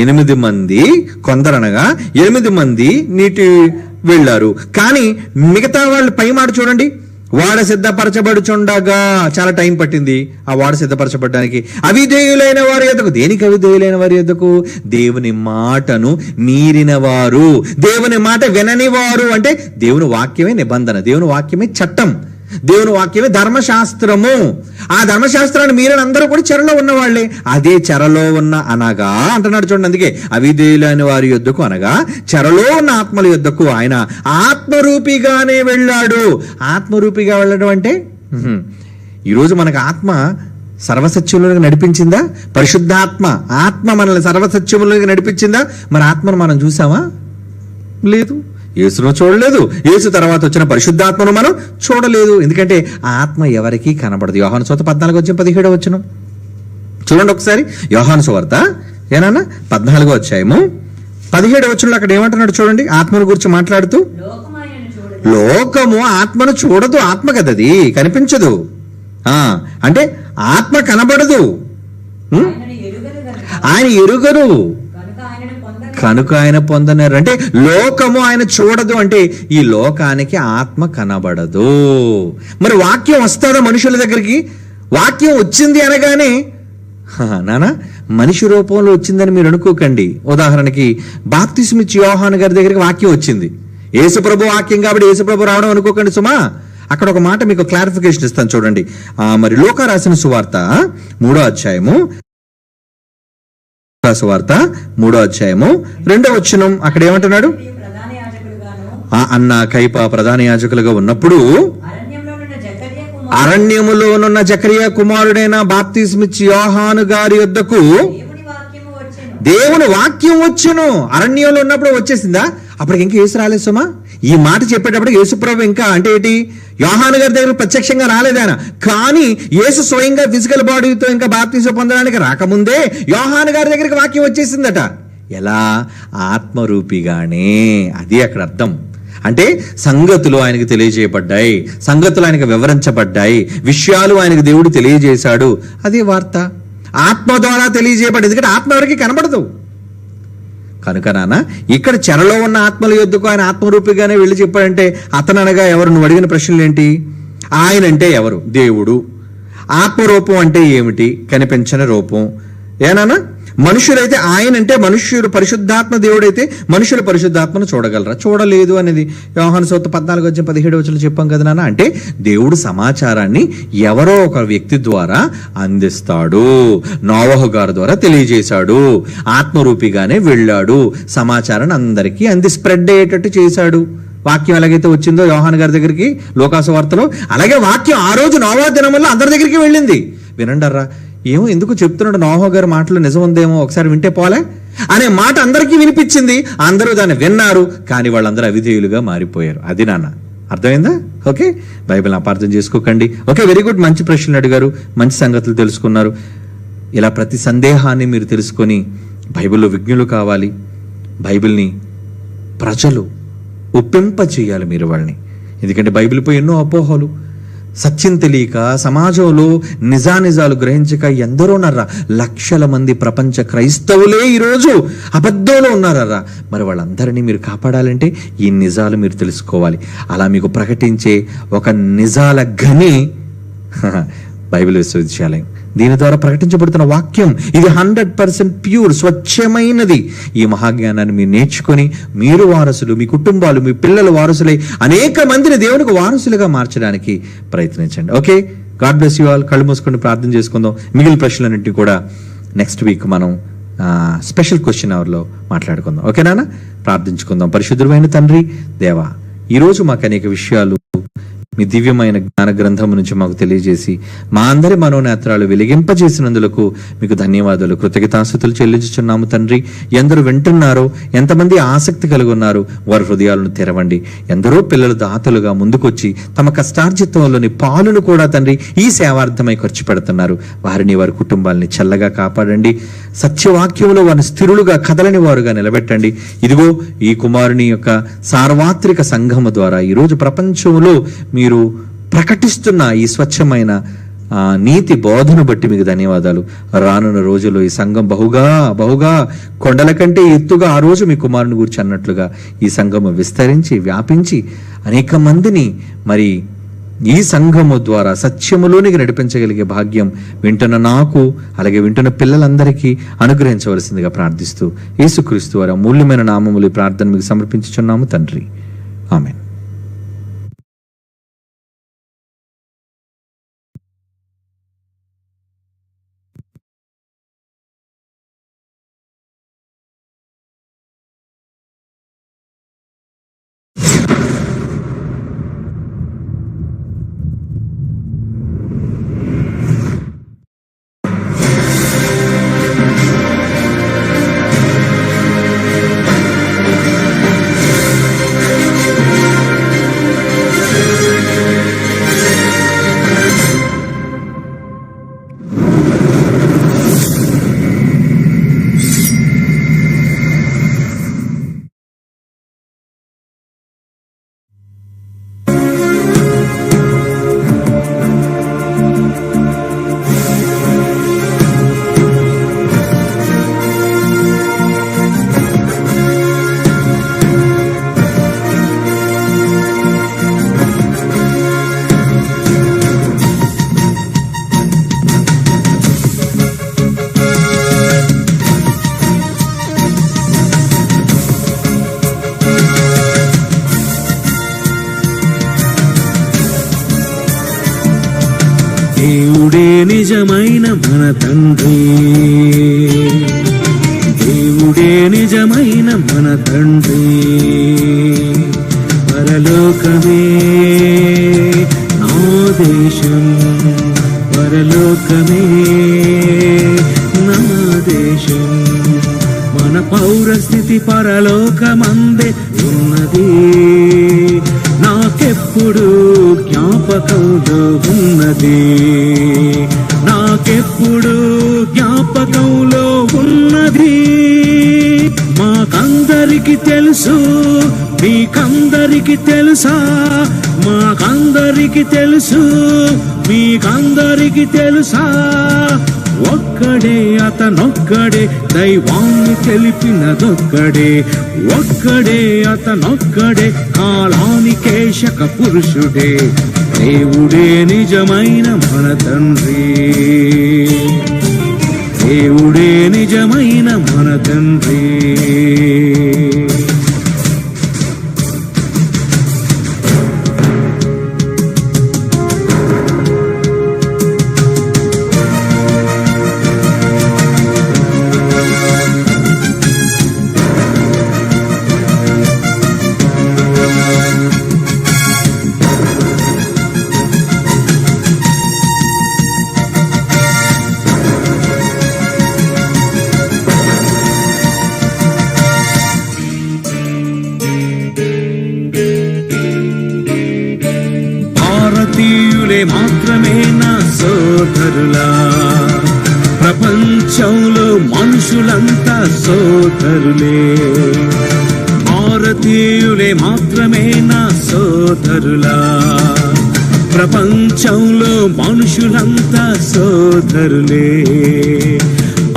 8 మంది, కొందరనగా 8 మంది నీటి వెళ్ళారు. కానీ మిగతా వాళ్ళు పై మాట చూడండి, వాడ సిద్ధపరచబడుచుండగా, చాలా టైం పట్టింది ఆ వాడ సిద్ధపరచబడడానికి. అవిధేయులైన వారి యొద్దకు, దేనికి అవిధేయులైన వారి యొద్దకు? దేవుని మాటను మీరిన వారు, దేవుని మాట వినని వారు. అంటే దేవుని వాక్యమే నిబంధన, దేవుని వాక్యమే చట్టం, దేవుని వాక్యమే ధర్మశాస్త్రము. ఆ ధర్మశాస్త్రాన్ని మీరని అందరూ కూడా చెరలో ఉన్నవాళ్లే. అదే చెరలో ఉన్న అనగా అంటున్నాడు చూడండి, అందుకే అవిధేయులైన వారి యొద్దకు అనగా చెరలో ఉన్న ఆత్మల యొద్దకు ఆయన ఆత్మరూపిగానే వెళ్ళాడు. ఆత్మరూపిగా వెళ్ళడం అంటే ఈరోజు మనకు ఆత్మ సర్వసత్యములోకి నడిపించిందా? పరిశుద్ధాత్మ ఆత్మ మనల్ని సర్వసత్యములోకి నడిపించిందా? మరి ఆత్మను మనం చూసామా? లేదు. యేసును చూడలేదు, యేసు తర్వాత వచ్చిన పరిశుద్ధాత్మను మనం చూడలేదు. ఎందుకంటే ఆ ఆత్మ ఎవరికీ కనబడదు. యోహాను సువార్త 14:17 చూడండి ఒకసారి. యోహాను సువార్త 14:17 అక్కడ ఏమంటున్నాడు చూడండి, ఆత్మను గురించి మాట్లాడుతూ. లోకము ఆత్మను చూడదు, ఆత్మ కదది, కనిపించదు. అంటే ఆత్మ కనబడదు, ఆయన ఎరుగరు, కనుక ఆయన పొందనారు. అంటే లోకము ఆయన చూడదు, అంటే ఈ లోకానికి ఆత్మ కనబడదు. మరి వాక్యం వస్తుందా మనుషుల దగ్గరికి? వాక్యం వచ్చింది అనగానే నానా మనిషి రూపంలో వచ్చిందని మీరు అనుకోకండి. ఉదాహరణకి బాప్తిస్మిచ్చి యోహాను గారి దగ్గరికి వాక్యం వచ్చింది. యేసుప్రభు వాక్యం కాబట్టి యేసుప్రభు రావడం అనుకోకండి సుమా. అక్కడ ఒక మాట మీకు క్లారిఫికేషన్ ఇస్తాను చూడండి. మరి లూకా రాసిన సువార్త 3వ అధ్యాయము, సువార్త 3వ అధ్యాయము 2వ వచనం అక్కడ ఏమంటున్నాడు? అన్న కైప ప్రధాన యాజకులుగా ఉన్నప్పుడు అరణ్యములోనున్న జకరియా కుమారుడైన బాప్తిస్మిచ్చి యోహాను గారి యొద్దకు దేవుని వాక్యం వచ్చును. అరణ్యంలో ఉన్నప్పుడు వచ్చేసిందా? అప్పటికి ఇంకా యేసు రాలేదు సుమా. ఈ మాట చెప్పేటప్పుడు యేసుప్రభు ఇంకా అంటే ఏంటి, యోహాను గారి దగ్గర ప్రత్యక్షంగా రాలేదాయన. కానీ యేసు స్వయంగా ఫిజికల్ బాడీతో ఇంకా బాప్తిసం పొందడానికి రాకముందే యోహాను గారి దగ్గరికి వాక్యం వచ్చేసిందట. ఎలా? ఆత్మరూపిగానే. అది అక్కడ అర్థం. అంటే సంగతులు ఆయనకు తెలియజేయబడ్డాయి, సంగతులు ఆయనకు వివరించబడ్డాయి, విషయాలు ఆయనకు దేవుడు తెలియజేశాడు. అదే వార్త, ఆత్మ ద్వారా తెలియజేయబడింది. ఎందుకంటే ఆత్మ ఎవరికి కనబడదు కనుక నాన్న ఇక్కడ చెరలో ఉన్న ఆత్మల యొద్దకు ఆయన ఆత్మరూపిగానే వెళ్ళి చెప్పాడంటే అతను అనగా ఎవరు? నువ్వు అడిగిన ప్రశ్నలు ఏంటి? ఆయన అంటే ఎవరు? దేవుడు. ఆత్మరూపం అంటే ఏమిటి? కనిపించని రూపం. ఏనానా? మనుషులైతే ఆయన అంటే మనుష్యుడు, పరిశుద్ధాత్మ దేవుడైతే మనుషులు పరిశుద్ధాత్మను చూడగలరా? చూడలేదు అనేది యోహాను సువార్త 14:17 చెప్పాం కదా నాన్న. అంటే దేవుడు సమాచారాన్ని ఎవరో ఒక వ్యక్తి ద్వారా అందిస్తాడు. నోవహు గారి ద్వారా తెలియజేశాడు, ఆత్మరూపిగానే వెళ్ళాడు, సమాచారాన్ని అందరికీ స్ప్రెడ్ అయ్యేటట్టు చేశాడు. వాక్యం ఎలాగైతే వచ్చిందో యోహాను గారి దగ్గరికి లూకా సువార్తలో, అలాగే వాక్యం ఆ రోజు నోవహు దినముల్లో అందరి దగ్గరికి వెళ్ళింది. వినండర్రా, ఏమో ఎందుకు చెప్తున్నాడు, నోవహు గారి మాటలు నిజం ఉందేమో, ఒకసారి వింటే పోలే అనే మాట అందరికీ వినిపించింది. అందరూ దాన్ని విన్నారు, కానీ వాళ్ళందరూ అవిధేయులుగా మారిపోయారు. అది నాన్న, అర్థమైందా? ఓకే, బైబిల్ అపార్థం చేసుకోకండి. Okay, very good. మంచి ప్రశ్నలు అడిగారు, మంచి సంగతులు తెలుసుకున్నారు. ఇలా ప్రతి సందేహాన్ని మీరు తెలుసుకొని బైబిల్లో విజ్ఞులు కావాలి. బైబిల్ని ప్రజలు ఒప్పింప చేయాలి మీరు వాళ్ళని. ఎందుకంటే బైబిల్పై ఎన్నో అపోహలు, సత్యం తెలియక సమాజంలో నిజానిజాలు గ్రహించక ఎందరో ఉన్నారా. లక్షల మంది ప్రపంచ క్రైస్తవులే ఈరోజు అబద్ధంలో ఉన్నారా. మరి వాళ్ళందరినీ మీరు కాపాడాలంటే ఈ నిజాలు మీరు తెలుసుకోవాలి. అలా మీకు ప్రకటించే ఒక నిజాల గని బైబిల్ విశ్వవిద్యాలయం. దీని ద్వారా ప్రకటించబడుతున్న వాక్యం ఇది 100% ప్యూర్, స్వచ్ఛమైనది. ఈ మహాజ్ఞానాన్ని మీరు నేర్చుకొని మీరు వారసులు, మీ కుటుంబాలు, మీ పిల్లలు వారసులై అనేక మందిని దేవునికి వారసులుగా మార్చడానికి ప్రయత్నించండి. Okay, God bless you all. కళ్ళు మూసుకొని ప్రార్థన చేసుకుందాం. మిగిలిన ప్రశ్నలన్నింటినీ కూడా నెక్స్ట్ వీక్ మనం స్పెషల్ క్వశ్చన్ అవర్లో మాట్లాడుకుందాం. ఓకే నాన్న, ప్రార్థించుకుందాం. పరిశుద్ధమైన తండ్రి దేవా, ఈరోజు మాకు అనేక విషయాలు మీ దివ్యమైన జ్ఞాన గ్రంథము నుంచి మాకు తెలియజేసి మా అందరి మనోనేత్రాలు వెలిగింపజేసినందులకు మీకు ధన్యవాదాలు, కృతజ్ఞతాస్తుతులు చెల్లించుచున్నాము తండ్రి. ఎందరూ వింటున్నారో, ఎంతమంది ఆసక్తి కలిగి ఉన్నారు, వారి హృదయాలను తెరవండి. ఎందరో పిల్లలు దాతలుగా ముందుకొచ్చి తమ కష్టార్జితంలోని పాలును కూడా తండ్రి ఈ సేవార్థమై ఖర్చు పెడుతున్నారు. వారిని, వారి కుటుంబాలని చల్లగా కాపాడండి. సత్యవాక్యంలో వారిని స్థిరులుగా కదలని వారుగా నిలబెట్టండి. ఇదిగో ఈ కుమారుని యొక్క సార్వత్రిక సంఘము ద్వారా ఈరోజు ప్రపంచంలో మీరు ప్రకటిస్తున్న ఈ స్వచ్ఛమైన నీతి బోధను బట్టి మీకు ధన్యవాదాలు. రానున్న రోజుల్లో ఈ సంఘం బహుగా కొండల కంటే ఎత్తుగా ఆ రోజు మీ కుమారుని గురించి అన్నట్లుగా ఈ సంఘము విస్తరించి వ్యాపించి అనేక మందిని మరి ఈ సంఘము ద్వారా సత్యములోనికి నడిపించగలిగే భాగ్యం వింటున్న నాకు, అలాగే వింటున్న పిల్లలందరికీ అనుగ్రహించవలసిందిగా ప్రార్థిస్తూ యేసుక్రీస్తు వారి అమూల్యమైన నామములు ఈ ప్రార్థన మీకు సమర్పించుచున్నాము తండ్రి. ఆమేన్. దేవుడే నిజమైన మన తండ్రి, దేవుడే నిజమైన మన తండ్రి. పరలోకమే నా దేశం, పరలోకమే నా దేశం. మన పౌరస్థితి పరలోకమందే ఉన్నది, నాకెప్పుడు జ్ఞాపకంలో ఉన్నది, నాకెప్పుడు జ్ఞాపకంలో ఉన్నది. మాకందరికి తెలుసు, మీకందరికి తెలుసా? మాకందరికి తెలుసు, మీకందరికి తెలుసా? ఒక్కడే అతనొక్కడే, దైవాన్ని తెలిపినదొక్కడే. ఒక్కడే అతనొక్కడే, కాలానికేశక పురుషుడే. దేవుడే నిజమైన మన తండ్రి, దేవుడే నిజమైన మన తండ్రి. భారతీయులే మాత్రమే నా సోదరులా, ప్రపంచంలో మనుషులంతా సోదరులే. భారతీయులే మాత్రమే నా సోదరులా, ప్రపంచంలో మనుషులంతా సోదరులే.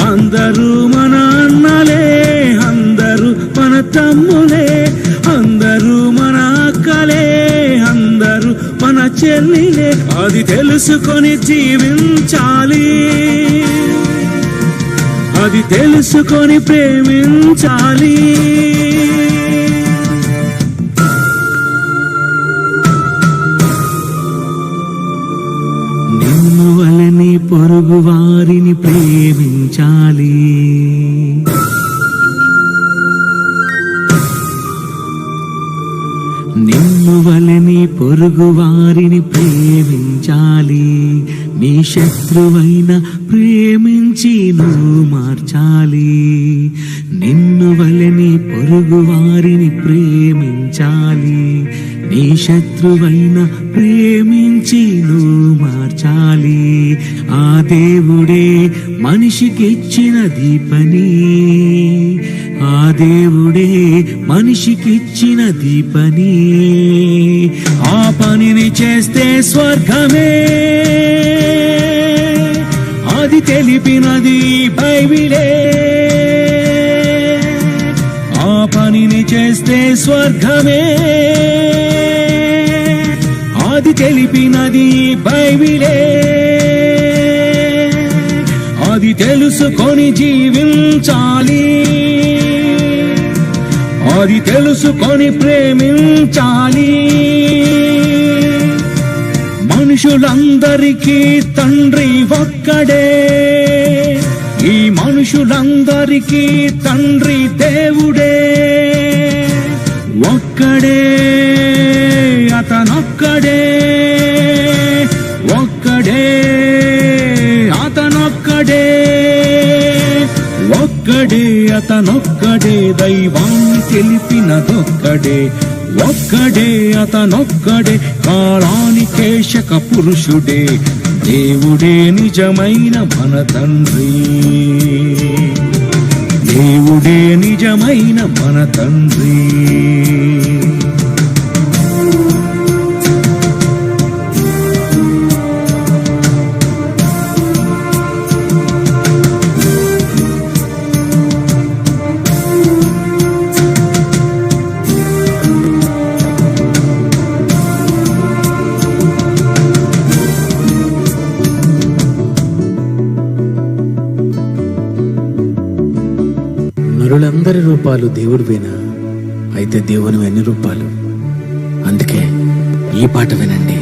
అందరూ మన అన్నలే, అందరూ మన తమ్ములే, అందరూ మన అక్కలే, అందరూ మన చెల్లిలే. అది తెలుసుకొని జీవించాలి, అది తెలుసుకొని ప్రేమించాలి. నిన్ను వలని పొరుగు వారిని ప్రేమించాలి, నిన్ను వలని పొరుగు వారిని ప్రేమించాలి. నీ శత్రువైన ప్రేమించి నువ్వు మార్చాలి. నిన్ను వలె నీ పొరుగు వారిని ప్రేమించాలి. నీ శత్రువైన ప్రేమించి నువ్వు మార్చాలి. ఆ దేవుడే మనిషికిచ్చినది పని. ఆ దేవుడే మనిషికిచ్చినది పని. ఆ పనిని చేస్తే స్వర్గమే. అది తెలిపినది బైబిలే. ఆ పనిని చేస్తే స్వర్గమే. అది తెలిపినది బైబిలే. అది తెలుసుకొని జీవించాలి. అది తెలుసుకొని ప్రేమించాలి. మనుషులందరికీ తండ్రి ఒక్కడే. ఈ మనుషులందరికీ తండ్రి దేవుడే. ఒక్కడే, అతనొక్కడే. ఒక్కడే, అతనొక్కడే. ఒక్కడే, అతనొక్కడే. దైవాన్ని తెలిపినదొక్కడే. ఒక్కడే, అతనొక్కడే. కాలానికే శక పురుషుడే. దేవుడే నిజమైన మన తండ్రి. దేవుడే నిజమైన మన తండ్రి. నరులందరి రూపాలు దేవుడివేనా? అయితే దేవుని ఎన్ని రూపాలు? అందుకే ఈ పాట వినండి.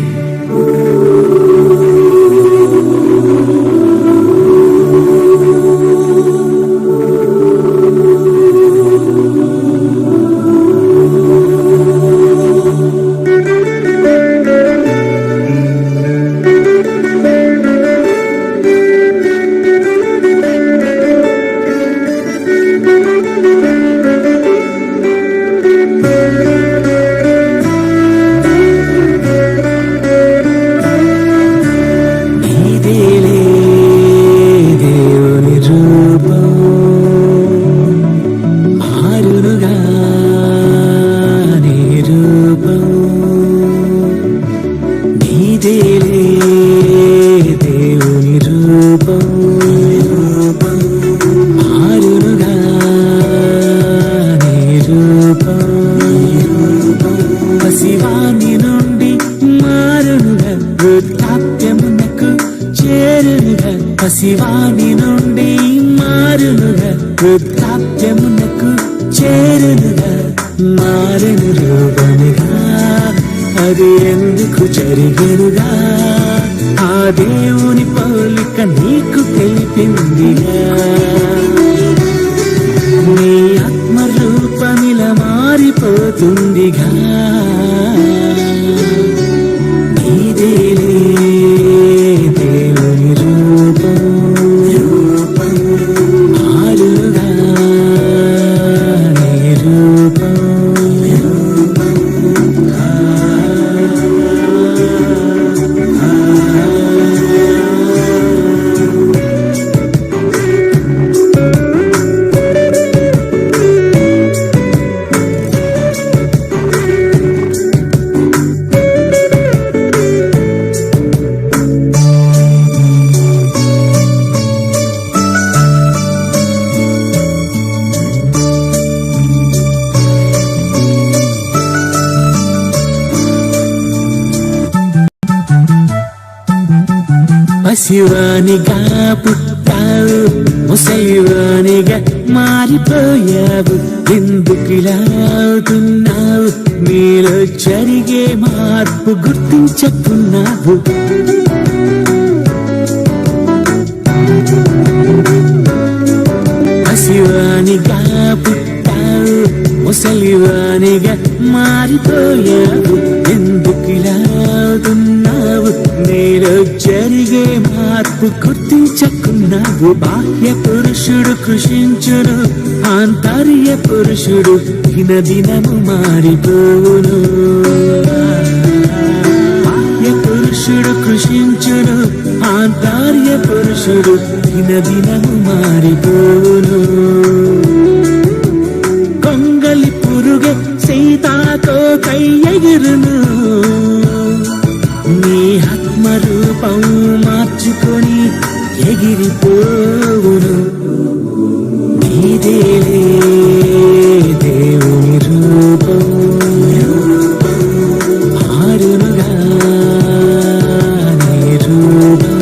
పసివాని నుండి మారునుగా వృద్ధాప్యమునకు చేరునుగా. పసివాని నుండి మారునుగా వృద్ధాప్యమునకు చేరునుగా. మారెను రూపముగా అది ఎందుకు జరిగెనుగా? ఆ దేవుని పోలిక నీకు తెలిపిందిగా. నీ ఆత్మరూపమిలా మారిపోతుందిగా. నీదేలే దేవుని రూపం మారుగా నీ రూపం. పసివానిగా పుట్టావు, ముసలివానిగా మారిపోయావు. ఎందుకిలా అవుతున్నావు? నీలో జరిగే మార్పు గుర్తించకున్నావు. పసివానిగా పుట్టావు, ముసలివానిగా మారిపోయావు. ఎందుకిలా అవుతున్నావు, నీలో జరిగే మార్పు గుర్తించకున్నావు. బాహ్య పురుషుడు కృషించును, ఆంతర్య పురుషుడు దినదినము మారిపోవును. బాహ్య పురుషుడు కృషించును, ఆంతర్య పురుషుడు దినదినము మారిపోవును. కొంగలి పురుగే సీతాతో కై ఎగురును, నీ ఆత్మరూపం మార్చుకొని ఎగిరిపోవును. నీదేలే దేవుని రూపం మారునుగా నీ రూపం.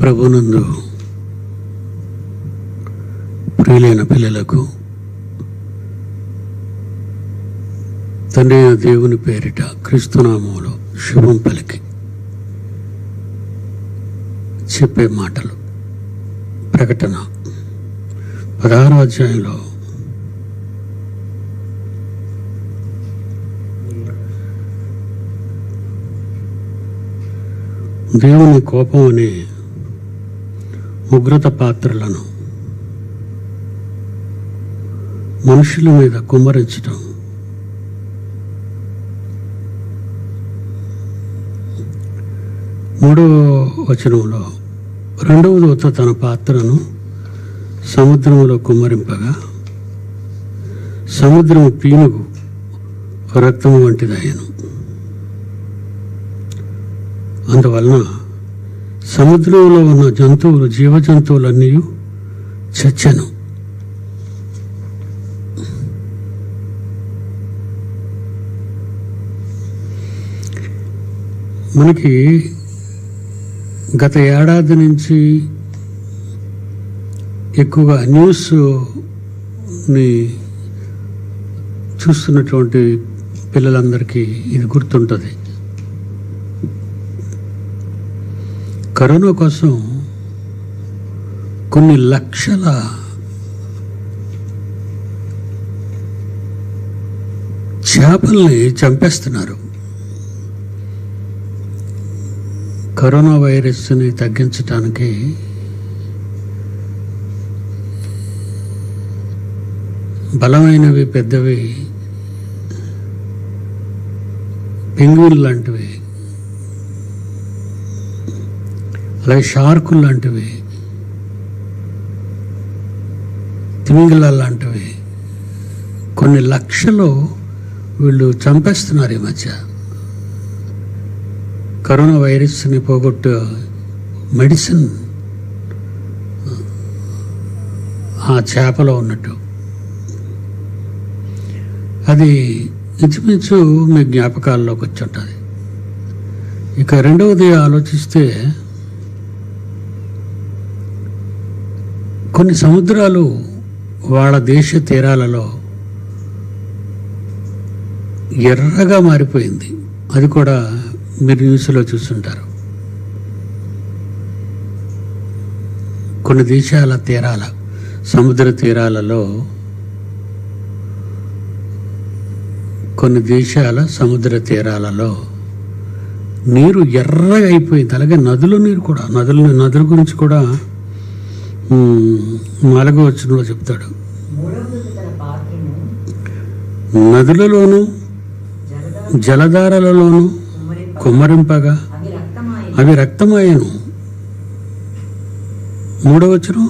ప్రభునందు ప్రియులైన పిల్లలకు తండ్రి అయిన దేవుని పేరిట క్రీస్తునామములో శుభం పలికి చెప్పే మాటలు. ప్రకటన 16వ అధ్యాయంలో దేవుని కోపం అనే ఉగ్రత పాత్రలను మనుషుల మీద కుమ్మరించటం, మూడవ వచనంలో రెండవ దూత తన పాత్రను సముద్రంలో కుమ్మరింపగా సముద్రము పీనుగు రక్తము వంటిదయ్యను. అందువలన సముద్రంలో ఉన్న జంతువులు, జీవజంతువులన్నీ చచ్చెను. మనకి గత ఏడాది నుంచి ఎక్కువగా న్యూస్ని చూస్తున్నటువంటి పిల్లలందరికీ ఇది గుర్తుంటుంది. కరోనా కోసం కొన్ని లక్షల చేపల్ని చంపేస్తున్నారు. కరోనా వైరస్ని తగ్గించడానికి బలమైనవి, పెద్దవి పెంగ్విన్ లాంటివి, అలాగే షార్కులు లాంటివి, తిమింగలాలు లాంటివి కొన్ని లక్షలు వీళ్ళు చంపేస్తున్నారు ఈ మధ్య. కరోనా వైరస్ని పోగొట్టే మెడిసిన్ ఆ చేపలో ఉన్నట్టు. అది ఇంచుమించు మీ జ్ఞాపకాల్లోకి వచ్చి ఉంటుంది. ఇక రెండవది ఆలోచిస్తే కొన్ని సముద్రాలు వాళ్ళ దేశ తీరాలలో ఎర్రగా మారిపోయింది. అది కూడా మీరు న్యూస్లో చూస్తుంటారు. కొన్ని దేశాల తీరాల, సముద్ర తీరాలలో, కొన్ని దేశాల సముద్ర తీరాలలో నీరు ఎర్రగా అయిపోయింది. అలాగే నదుల నీరు కూడా, నదుల గురించి కూడా 4వ వచనంలో చెప్తాడు. నదులలోను జలధారలలోను కుమ్మరింపగా అవి రక్తమాయను. 3వ వచనం,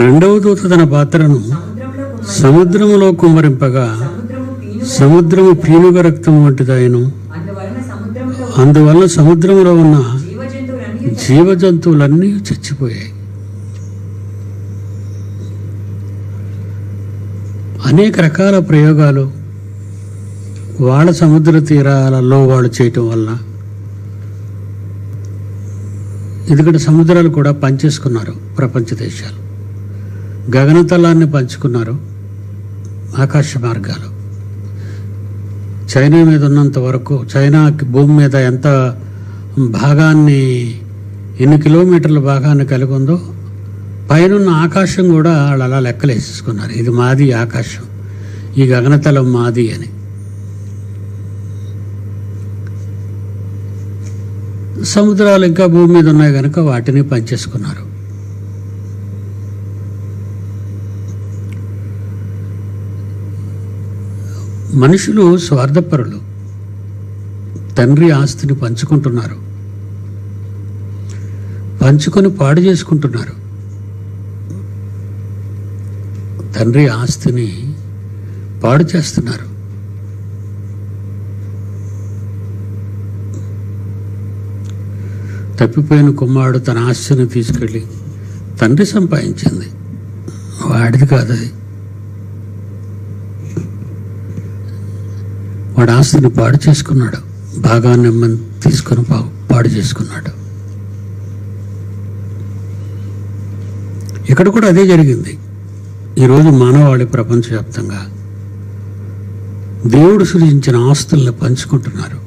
రెండవ దూత తన పాత్రను సముద్రములో కుమ్మరింపగా సముద్రము పీనుగ రక్తం వంటిదాయను. అందువల్ల సముద్రంలో ఉన్న జీవజంతువులన్నీ జీవజంతువులన్నీ చచ్చిపోయాయి. అనేక రకాల ప్రయోగాలు వాళ్ళ సముద్ర తీరాలలో వాళ్ళు చేయటం వలన, ఎందుకంటే సముద్రాలు కూడా పంచేసుకున్నారు ప్రపంచ దేశాలు, గగనతలాన్ని పంచుకున్నారు, ఆకాశ మార్గాలు. చైనా మీద ఉన్నంత వరకు, చైనాకి భూమి మీద ఎంత భాగాన్ని, ఎన్ని కిలోమీటర్ల భాగాన్ని కలిగి ఉందో, పైనున్న ఆకాశం కూడా వాళ్ళు అలా లెక్కలేసేసుకున్నారు. ఇది మాది ఆకాశం, ఈ గగనతలం మాది అని. సముద్రాలు ఇంకా భూమి మీద ఉన్నాయి కనుక వాటిని పంచేసుకున్నారు. మనుషులు స్వార్థపరులు, తండ్రి ఆస్తిని పంచుకుంటున్నారు, పంచుకొని పాడు చేసుకుంటున్నారు. తండ్రి ఆస్తిని పాడు చేస్తున్నారు. తప్పిపోయిన కుమారుడు తన ఆస్తిని తీసుకెళ్ళి, తండ్రి సంపాదించింది, వాడిది కాదు అది, వాడు ఆస్తిని పాడు చేసుకున్నాడు, భాగాన్ని తీసుకొని పాడు చేసుకున్నాడు. ఇక్కడ కూడా అదే జరిగింది. ఈరోజు మానవాళి ప్రపంచవ్యాప్తంగా దేవుడు సృజించిన ఆస్తుల్ని పంచుకుంటున్నారు.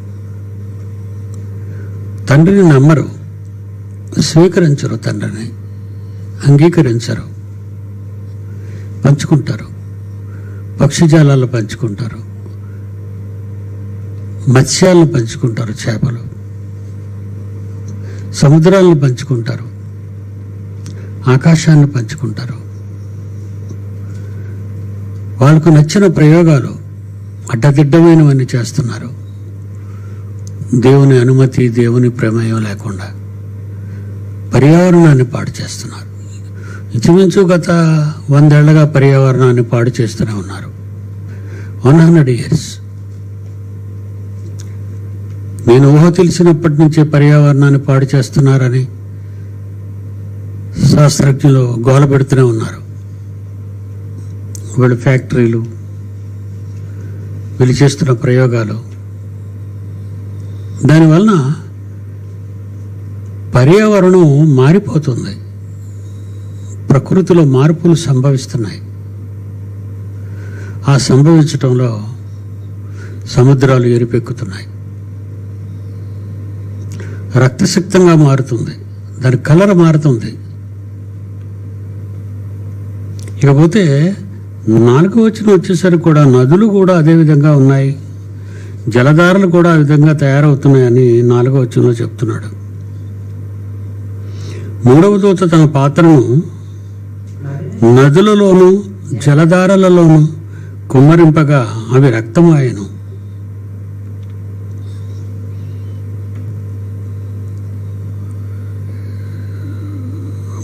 తండ్రిని నమ్మరు, స్వీకరించరు, తండ్రిని అంగీకరించరు, పంచుకుంటారు. పక్షిజాలాలు పంచుకుంటారు, మత్స్యాలను పంచుకుంటారు, చేపలు, సముద్రాలను పంచుకుంటారు, ఆకాశాన్ని పంచుకుంటారు. వాళ్ళకు నచ్చిన ప్రయోగాలు అడ్డదిడ్డమైనవన్నీ చేస్తున్నారు. దేవుని అనుమతి, దేవుని ప్రమేయం లేకుండా పర్యావరణాన్ని పాడు చేస్తున్నారు. ఇంచుమించు గత 100 ఏళ్లుగా పర్యావరణాన్ని పాడు చేస్తూనే ఉన్నారు. 100 years. నేను ఊహ తెలిసినప్పటి నుంచే పర్యావరణాన్ని పాడు చేస్తున్నారని శాస్త్రజ్ఞులు గోల పెడుతూనే ఉన్నారు. వీళ్ళు ఫ్యాక్టరీలు, వీళ్ళు చేస్తున్న ప్రయోగాలు, దానివలన పర్యావరణం మారిపోతుంది. ప్రకృతిలో మార్పులు సంభవిస్తున్నాయి. ఆ సంభవించటంలో సముద్రాలు ఎరిపెక్కుతున్నాయి, రక్తసిక్తంగా మారుతుంది, దాని కలర్ మారుతుంది. ఇకపోతే 4వ వచనం వచ్చేసరికి కూడా నదులు కూడా అదే విధంగా ఉన్నాయి, జలధారలు కూడా ఆ విధంగా తయారవుతున్నాయని 4వ వచనంలో చెప్తున్నాడు. 3వ దూత తన పాత్రను నదులలోను జలధారలలోను కుమ్మరింపగా అవి రక్తమాయను.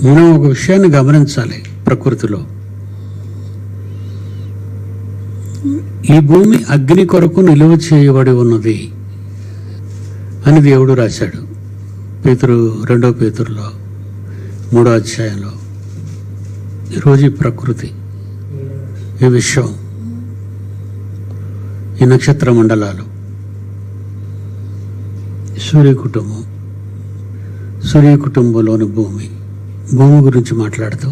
మనం ఒక విషయాన్ని గమనించాలి. ప్రకృతిలో ఈ భూమి అగ్ని కొరకు నిలువ చేయబడి ఉన్నది అని దేవుడు రాశాడు. 2వ పేతురులో 3వ అధ్యాయంలో. ఈరోజు ఈ ప్రకృతి, ఈ విశ్వం, ఈ నక్షత్ర మండలాలు, సూర్య కుటుంబంలోని భూమి గురించి మాట్లాడుతూ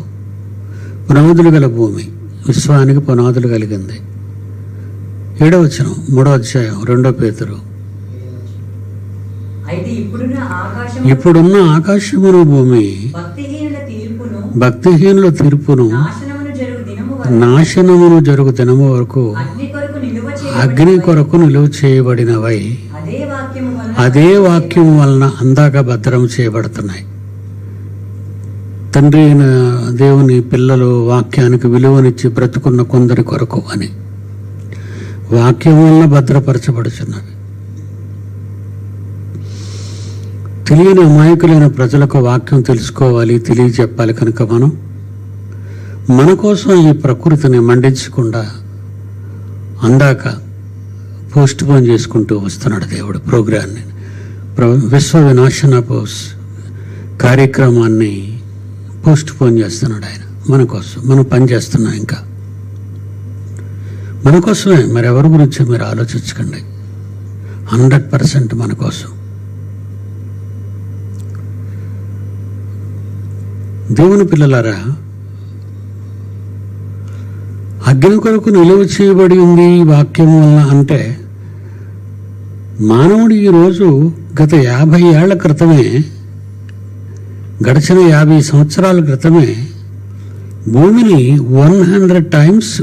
పునాదులు గల భూమి, విశ్వానికి పునాదులు కలిగింది. 7వ వచనం 3వ అధ్యాయం 2వ పేతురు. ఇప్పుడున్న ఆకాశమును భూమి భక్తిహీనుల తీర్పును నాశనమును జరుగు దినము వరకు అగ్ని కొరకు నిలువ చేయబడినవై అదే వాక్యము వలన అందాక భద్రం చేయబడుతున్నాయి. తండ్రి అయిన దేవుని పిల్లలు వాక్యానికి విలువనిచ్చి బ్రతుకున్న కొందరి కొరకు అని వాక్యం వలన భద్రపరచబడుచున్నవి. తెలియని అమాయకులైన ప్రజలకు వాక్యం తెలుసుకోవాలి, తెలియజెప్పాలి. కనుక మన కోసం ఈ ప్రకృతిని మండించకుండా అందాక పోస్ట్ పోన్ చేసుకుంటూ వస్తున్నాడు దేవుడు ప్రోగ్రాన్ని. విశ్వ వినాశన కార్యక్రమాన్ని పోస్ట్ పోన్ చేస్తున్నాడు ఆయన మన కోసం. మనం పని చేస్తున్నాం ఇంకా మన కోసమే, మరి ఎవరి గురించి మీరు ఆలోచించకండి. 100% మన కోసం. దేవుని పిల్లలారా, అగ్ని కొరకు నిలువ చేయబడి ఉంది వాక్యం వలన అంటే, మానవుడు ఈరోజు గత 50 ఏళ్ల క్రితమే, గడిచిన 50 సంవత్సరాల క్రితమే భూమిని 100 టైమ్స్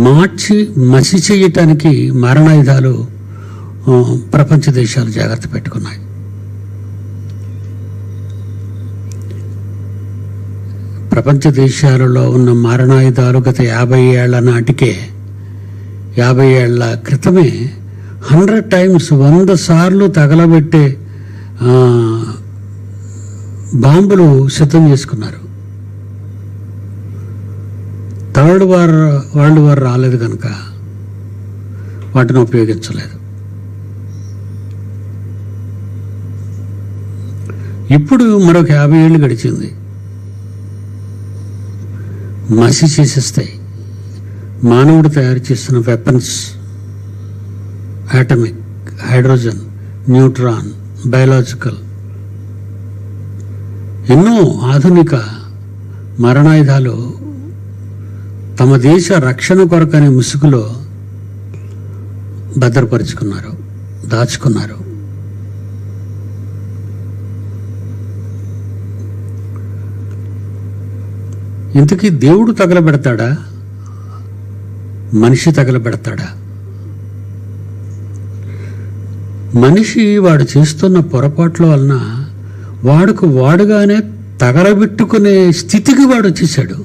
మార్చి మసి చేయటానికి మారణాయుధాలు ప్రపంచ దేశాలు జాగ్రత్త పెట్టుకున్నాయి. ప్రపంచ దేశాలలో ఉన్న మారణాయుధాలు గత 50 ఏళ్ల నాటికే, 50 ఏళ్ల క్రితమే 100 టైమ్స్ 100 సార్లు తగలబెట్టే బాంబులు సిద్ధం చేసుకున్నారు. వరల్డ్ వార్ రాలేదు కనుక వాటిని ఉపయోగించలేదు. ఇప్పుడు మరొక 50 ఏళ్ళు గడిచింది. మసి చేసేస్తాయి. మానవుడు తయారు చేస్తున్న weapons, atomic, hydrogen, neutron, biological, ఎన్నో ఆధునిక మరణాయుధాలు తమ దేశ రక్షణ కొరకనే ముసుగులో భద్రపరుచుకున్నారు, దాచుకున్నారు. ఇంతకీ దేవుడు తగలబెడతాడా, మనిషి తగలబెడతాడా? మనిషి వాడు చేస్తున్న పొరపాట్ల వలన వాడుగానే తగలబెట్టుకునే స్థితికి వాడు వచ్చేసాడు.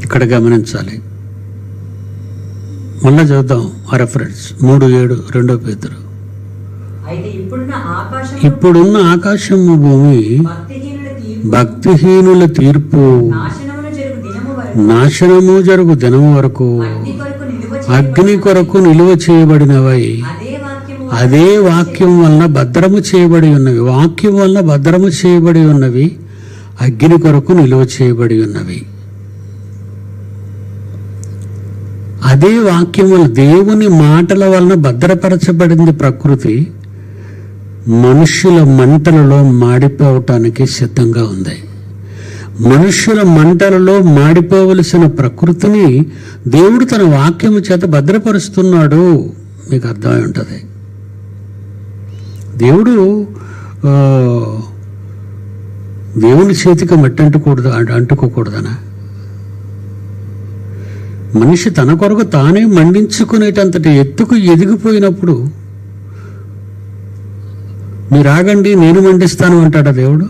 ఇక్కడ గమనించాలి. మళ్ళా చూద్దాం ఆ రెఫరెన్స్ 3:7 2 పేతురు. ఇప్పుడున్న ఆకాశము భూమి భక్తిహీనుల తీర్పు నాశనము జరుగు దినము వరకు అగ్ని కొరకు నిలువ చేయబడినవై అదే వాక్యం వలన భద్రము చేయబడి ఉన్నవి. వాక్యం వలన భద్రము చేయబడి ఉన్నవి, అగ్ని కొరకు నిలువ చేయబడి ఉన్నవి. అదే వాక్యం వల్ల, దేవుని మాటల వలన భద్రపరచబడింది ప్రకృతి మనుష్యుల మంటలలో మాడిపోవటానికి సిద్ధంగా ఉంది. మనుష్యుల మంటలలో మాడిపోవలసిన ప్రకృతిని దేవుడు తన వాక్యము చేత భద్రపరుస్తున్నాడు. మీకు అర్థమై ఉంటుంది. దేవుని చేతికి మట్టి అంటుకోకూడదనా? మనిషి తన కొరకు తానే మండించుకునేటంతటి ఎత్తుకు ఎదిగిపోయినప్పుడు, మీరు ఆగండి నేను మండిస్తాను అంటాడా దేవుడు?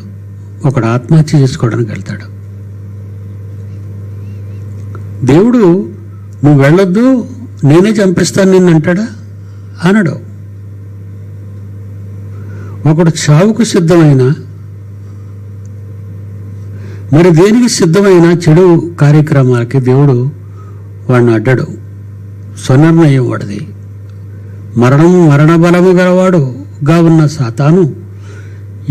ఒకడు ఆత్మహత్య చేసుకోవడానికి వెళ్తాడు. దేవుడు నువ్వు వెళ్ళొద్దు నేనే చంపిస్తాను నిన్ను అంటాడా? అనడు. ఒకడు చావుకు సిద్ధమైన, మరి దేనికి సిద్ధమైన చెడు కార్యక్రమాలకి దేవుడు వాడిని అడ్డడు. స్వనిర్ణయం వాడిది. మరణ బలము గలవాడుగా ఉన్న సాతాను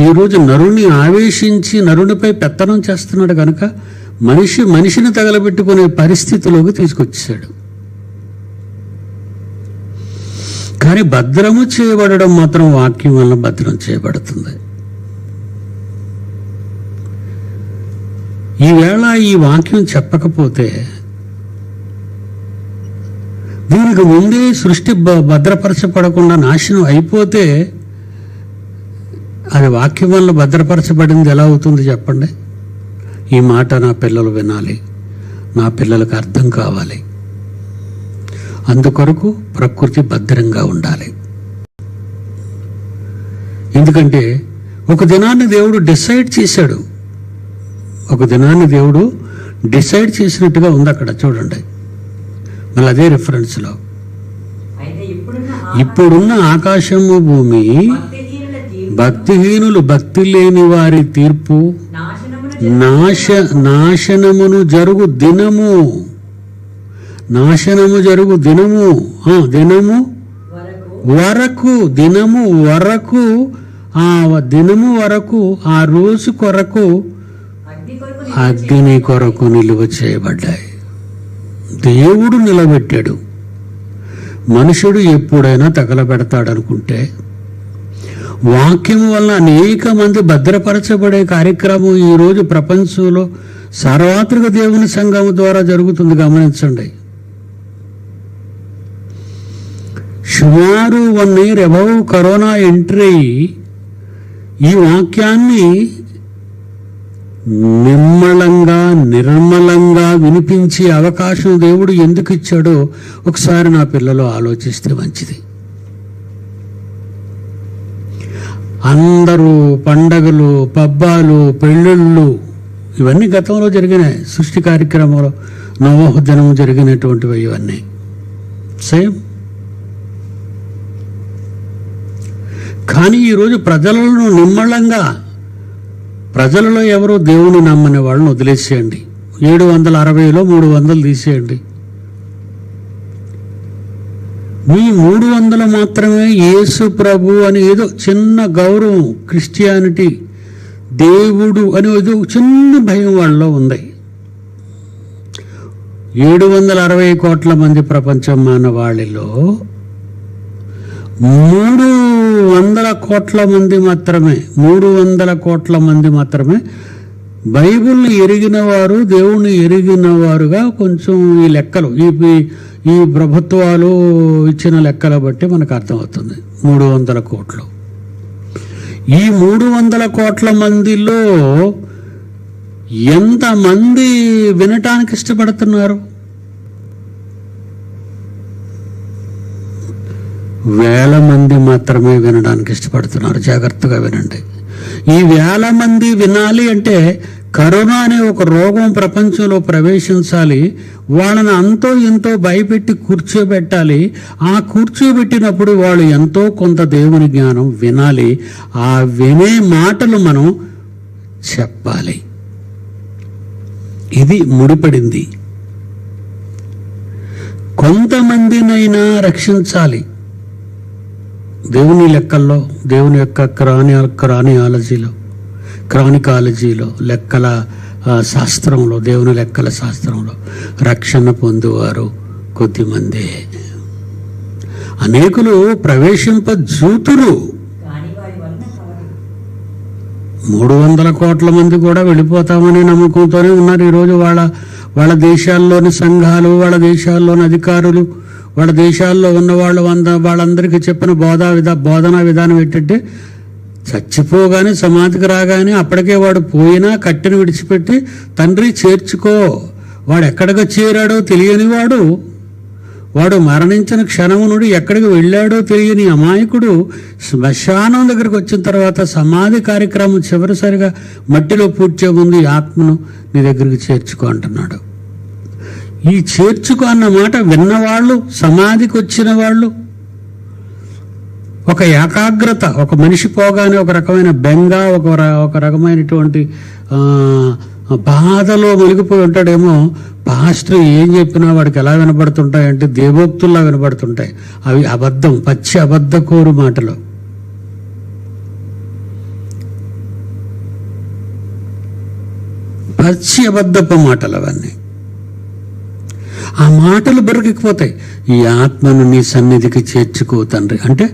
ఈరోజు నరుణ్ణి ఆవేశించి నరునిపై పెత్తనం చేస్తున్నాడు కనుక మనిషిని తగలబెట్టుకునే పరిస్థితిలోకి తీసుకొచ్చాడు. కానీ భద్రము చేయబడడం మాత్రం వాక్యం వల్ల భద్రం చేయబడుతుంది. ఈవేళ ఈ వాక్యం చెప్పకపోతే, దీనికి ముందే సృష్టి భద్రపరచబడకుండా నాశనం అయిపోతే, అది వాక్యం వల్ల భద్రపరచబడింది ఎలా అవుతుంది చెప్పండి? ఈ మాట నా పిల్లలు వినాలి, నా పిల్లలకు అర్థం కావాలి. అందుకొరకు ప్రకృతి భద్రంగా ఉండాలి. ఎందుకంటే ఒక దినాన్ని దేవుడు డిసైడ్ చేశాడు. ఒక దినాన్ని దేవుడు డిసైడ్ చేసినట్టుగా ఉంది అక్కడ చూడండి. మళ్ళీ అదే రిఫరెన్స్లో, ఇప్పుడున్న ఆకాశము భూమి భక్తిహీనులు, భక్తి లేని వారి తీర్పు నాశనమును జరుగు దినము వరకు దినము వరకు ఆ రోజు కొరకు అగ్ని కొరకు నిలువ చేయబడ్డాయి. దేవుడు నిలబెట్టాడు. మనుషుడు ఎప్పుడైనా తగలబెడతాడనుకుంటే వాక్యం వల్ల అనేక మంది భద్రపరచబడే కార్యక్రమం ఈరోజు ప్రపంచంలో సార్వత్రిక దేవుని సంఘం ద్వారా జరుగుతుంది. గమనించండి. సుమారు 1 year అబౌవ్ కరోనా ఎంట్రీ ఈ వాక్యాన్ని నిమ్మళంగా నిర్మలంగా వినిపించే అవకాశం దేవుడు ఎందుకు ఇచ్చాడో ఒకసారి నా పిల్లలు ఆలోచిస్తే మంచిది. అందరూ పండగలు, పబ్బాలు, పెళ్ళిళ్ళు ఇవన్నీ గతంలో జరిగినాయి. సృష్టి కార్యక్రమంలో నోవహు దినం జరిగినటువంటివి ఇవన్నీ సేమ్. కానీ ఈరోజు ప్రజలను నిమ్మళంగా, ప్రజలలో ఎవరో దేవుని నమ్మని వాళ్ళని వదిలేసేయండి. 760లో 300 తీసేయండి. మీ 300 మాత్రమే యేసు ప్రభు అని ఏదో చిన్న గౌరవం, క్రిస్టియానిటీ, దేవుడు అని ఏదో చిన్న భయం వాళ్ళలో ఉంది. 760 కోట్ల మంది ప్రపంచం మానవాళిలో 300 కోట్ల మంది మాత్రమే 300 కోట్ల మంది మాత్రమే బైబిల్ని ఎరిగిన వారు, దేవుణ్ణి ఎరిగిన వారుగా కొంచెం ఈ లెక్కలు, ఈ ప్రభుత్వాలు ఇచ్చిన లెక్కల బట్టి మనకు అర్థమవుతుంది. 300 కోట్లు. ఈ 300 కోట్ల మందిలో ఎంతమంది వినటానికి ఇష్టపడుతున్నారు? వేల మంది మాత్రమే వినడానికి ఇష్టపడుతున్నారు. జాగ్రత్తగా వినండి. ఈ 1000 మంది వినాలి అంటే కరోనా అనే ఒక రోగం ప్రపంచంలో ప్రవేశించాలి. వాళ్ళని అంతో ఎంతో భయపెట్టి కూర్చోబెట్టాలి. ఆ కూర్చోబెట్టినప్పుడు వాళ్ళు ఎంతో కొంత దేవుని జ్ఞానం వినాలి. ఆ వినే మాటలు మనం చెప్పాలి. ఇది ముడిపడింది. కొంతమందినైనా రక్షించాలి. దేవుని లెక్కల్లో, దేవుని యొక్క క్రానికాలజీలో, లెక్కల శాస్త్రంలో, దేవుని లెక్కల శాస్త్రంలో రక్షణ పొందువారు కొద్దిమందే. అనేకులు ప్రవేశింపజూతురు. 300 కోట్ల మంది కూడా వెళ్ళిపోతామనే నమ్మకంతోనే ఉన్నారు ఈరోజు. వాళ్ళ దేశాల్లోని సంఘాలు, వాళ్ళ దేశాల్లోని అధికారులు, వాళ్ళ దేశాల్లో ఉన్న వాళ్ళందరికీ చెప్పిన బోధనా విధానం ఏంటంటే చచ్చిపోగానే, సమాధికి రాగానే అప్పటికే వాడు పోయినా కట్టెను విడిచిపెట్టి తండ్రి చేర్చుకో. వాడు ఎక్కడికి చేరాడో తెలియని వాడు మరణించిన క్షణము నుండి ఎక్కడికి వెళ్ళాడో తెలియని అమాయకుడు శ్మశానం దగ్గరికి వచ్చిన తర్వాత సమాధి కార్యక్రమం చివరిసరిగా మట్టిలో పూడ్చే ముందు ఈ ఆత్మను నీ దగ్గరికి చేర్చుకో అంటున్నాడు. ఈ చేర్చుకో అన్న మాట విన్నవాళ్ళు, సమాధికి వచ్చిన వాళ్ళు, ఒక ఏకాగ్రత, ఒక మనిషి పోగానే ఒక రకమైన బెంగ, ఒక రకమైనటువంటి బాధలో మునిగిపోయి ఉంటాడేమో. పాస్టర్ ఏం చెప్పినా వాడికి ఎలా వినపడుతుంటాయంటే దేవోక్తుల్లా వినపడుతుంటాయి. అవి అబద్ధం, పచ్చి అబద్ధకోరు మాటలు. పచ్చి అబద్ధపు మాటలు అవన్నీ. ఆ మాటలు బెరకెక్కిపోతాయి. ఈ ఆత్మను నీ సన్నిధికి చేర్చుకో తండ్రి అంటే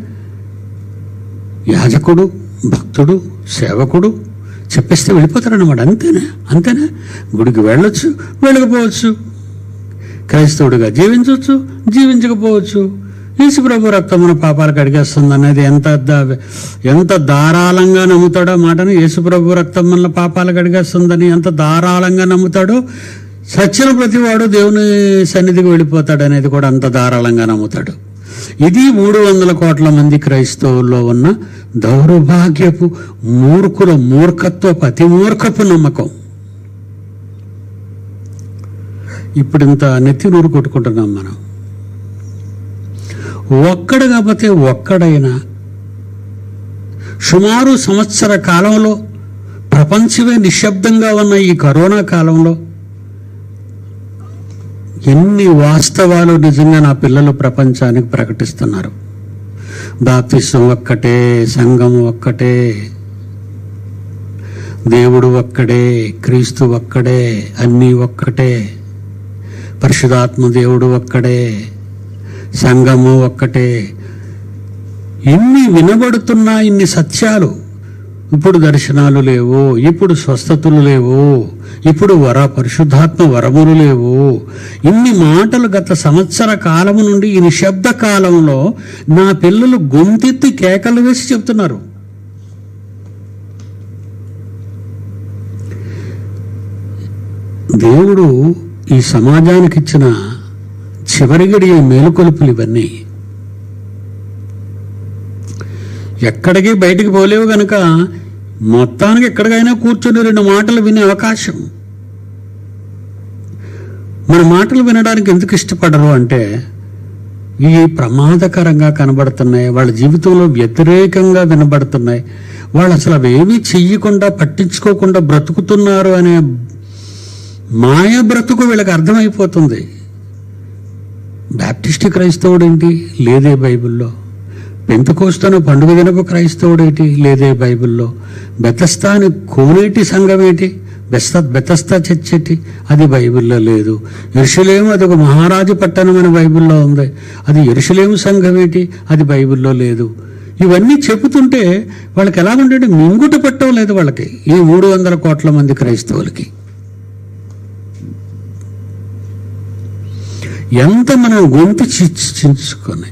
యాజకుడు, భక్తుడు, సేవకుడు చెప్పేస్తే వెళ్ళిపోతారన్నమాట. అంతేనా? గుడికి వెళ్ళొచ్చు, వెళ్ళకపోవచ్చు. క్రైస్తవుడిగా జీవించవచ్చు, జీవించకపోవచ్చు. యేసుప్రభు రక్తం మన పాపాలు కడిగేస్తుంది అనేది ఎంత ధారాళంగా నమ్ముతాడో మాటను. యేసుప్రభు రక్తం మన పాపాలు కడిగేస్తుందని ఎంత ధారాళంగా నమ్ముతాడో, సత్యం ప్రతివాడు దేవుని సన్నిధికి వెళ్ళిపోతాడు అనేది కూడా అంత ధారాళంగా నమ్ముతాడు. ఇది 300 కోట్ల మంది క్రైస్తవుల్లో ఉన్న దౌర్భాగ్యపు మూర్ఖత్వపు అతి మూర్ఖపు నమ్మకం. ఇప్పుడు ఇంత నెత్తి నూరు కొట్టుకుంటున్నాం మనం. ఒక్కడు కాకపోతే ఒక్కడైనా సుమారు సంవత్సర కాలంలో ప్రపంచమే నిశ్శబ్దంగా ఉన్న ఈ కరోనా కాలంలో ఎన్ని వాస్తవాలు నిజంగా నా పిల్లలు ప్రపంచానికి ప్రకటిస్తున్నారు. బాప్తిసం ఒక్కటే, సంఘం ఒక్కటే, దేవుడు ఒక్కడే, క్రీస్తు ఒక్కడే, అన్నీ ఒక్కటే, పరిశుద్ధాత్మ దేవుడు ఒక్కడే, సంఘము ఒక్కటే. ఇన్ని వినబడుతున్నా ఇన్ని సత్యాలు. ఇప్పుడు దర్శనాలు లేవు, ఇప్పుడు స్వస్థతలు లేవు, ఇప్పుడు పరిశుద్ధాత్మ వరములు లేవు. ఇన్ని మాటలు గత సంవత్సర కాలము నుండి ఈ నిశ్శబ్ద కాలంలో నా పిల్లలు గొంతెత్తి కేకలు వేసి చెప్తున్నారు. దేవుడు ఈ సమాజానికి ఇచ్చిన చివరి గడియ మేలుకొలుపులు ఇవన్నీ. ఎక్కడికి బయటికి పోలేవు గనక మొత్తానికి ఎక్కడికైనా కూర్చొని 2 మాటలు వినే అవకాశం. మన మాటలు వినడానికి ఎందుకు ఇష్టపడరు అంటే ఇవి ప్రమాదకరంగా కనబడుతున్నాయి, వాళ్ళ జీవితంలో వ్యతిరేకంగా వినబడుతున్నాయి, వాళ్ళు అసలు అవేమీ చెయ్యకుండా పట్టించుకోకుండా బ్రతుకుతున్నారు అనే మాయ బ్రతుకు వీళ్ళకి అర్థమైపోతుంది. బ్యాప్టిస్ట్ క్రైస్తవుడు ఏంటి? లేదే బైబిల్లో. పెంతెకోస్తు పండుగ దినపు క్రైస్తవుడు ఏంటి? లేదే బైబిల్లో. బెతస్తా అని కోనేటి సంఘం ఏంటి? బెతస్తా చర్చ్ ఏంటి? అది బైబిల్లో లేదు. యెరూషలేము అదొక మహారాజు పట్టణం అని బైబిల్లో ఉంది, అది యెరూషలేము సంఘం ఏంటి? అది బైబిల్లో లేదు. ఇవన్నీ చెబుతుంటే వాళ్ళకి ఎలా ఉంటే మింగుట పట్టం లేదు వాళ్ళకి, ఈ 300 కోట్ల మంది క్రైస్తవులకి. ఎంత మనం గొంతు చించుకొని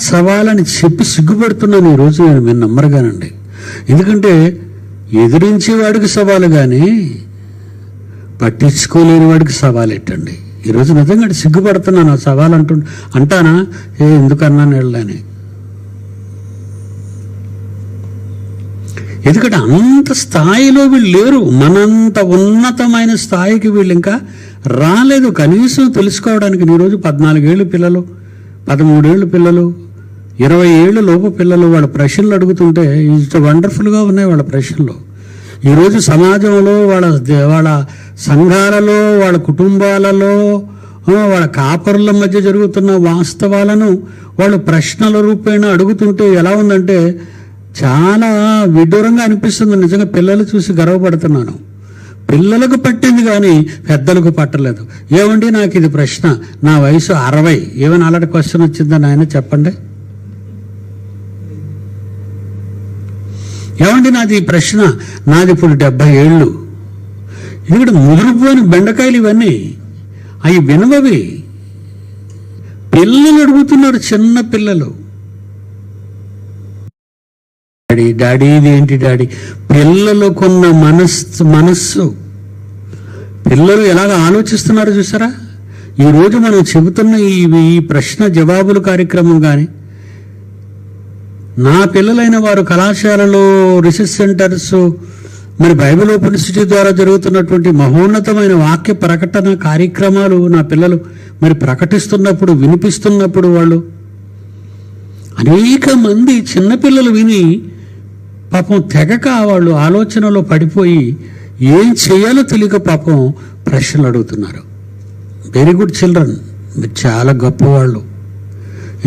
సవాల్ అని చెప్పి సిగ్గుపడుతున్నాను ఈరోజు. మీరు నమ్మరుగానండి. ఎందుకంటే ఎదిరించే వాడికి సవాలు కానీ పట్టించుకోలేని వాడికి సవాల్ ఎట్టండి. ఈరోజు నిజంగా సిగ్గుపడుతున్నాను ఆ సవాల్ అంటానా ఎందుకన్నాను వెళ్ళని. ఎందుకంటే అంత స్థాయిలో వీళ్ళు లేరు, మనంత ఉన్నతమైన స్థాయికి వీళ్ళు ఇంకా రాలేదు కనీసం తెలుసుకోవడానికి. ఈరోజు 14 ఏళ్ళు పిల్లలు, 13 ఏళ్ళు పిల్లలు, 20 ఏళ్ళ లోపు పిల్లలు వాళ్ళ ప్రశ్నలు అడుగుతుంటే ఇంత వండర్ఫుల్గా ఉన్నాయి వాళ్ళ ప్రశ్నలు. ఈరోజు సమాజంలో వాళ్ళ సంఘాలలో, వాళ్ళ కుటుంబాలలో, వాళ్ళ కాపరుల మధ్య జరుగుతున్న వాస్తవాలను వాళ్ళు ప్రశ్నల రూపేణ అడుగుతుంటే ఎలా ఉందంటే చాలా విడ్డూరంగా అనిపిస్తుంది. నిజంగా పిల్లలు చూసి గర్వపడుతున్నాను. పిల్లలకు పట్టింది కానీ పెద్దలకు పట్టలేదు. ఏమండి నాకు ఇది ప్రశ్న, నా వయసు 60, ఏమైనా అలాంటి క్వశ్చన్ వచ్చిందని ఆయన చెప్పండి. ఏమండి నాది ప్రశ్న, నాది ఇప్పుడు 70 ఏళ్ళు. ఇక్కడ ముదిరిపోయిన బెండకాయలు ఇవన్నీ అవి వినవవి. పిల్లలు అడుగుతున్నారు, చిన్న పిల్లలు. డాడీ ఇది ఏంటి డాడీ? పిల్లలకున్న మనస్సు పిల్లలు ఎలాగ ఆలోచిస్తున్నారు చూసారా? ఈరోజు మనం చెబుతున్న ఈ ప్రశ్న జవాబుల కార్యక్రమం కానీ, నా పిల్లలైన వారు కళాశాలలో, రీసెర్చ్ సెంటర్స్, మరి బైబిల్ యూనివర్సిటీ ద్వారా జరుగుతున్నటువంటి మహోన్నతమైన వాక్య ప్రకటన కార్యక్రమాలు నా పిల్లలు మరి ప్రకటిస్తున్నప్పుడు, వినిపిస్తున్నప్పుడు వాళ్ళు అనేక మంది చిన్నపిల్లలు విని పాపం తెగక వాళ్ళు ఆలోచనలో పడిపోయి ఏం చేయాలో తెలియక పాపం ప్రశ్నలు అడుగుతున్నారు. వెరీ గుడ్ చిల్డ్రన్, మీరు చాలా గొప్పవాళ్ళు.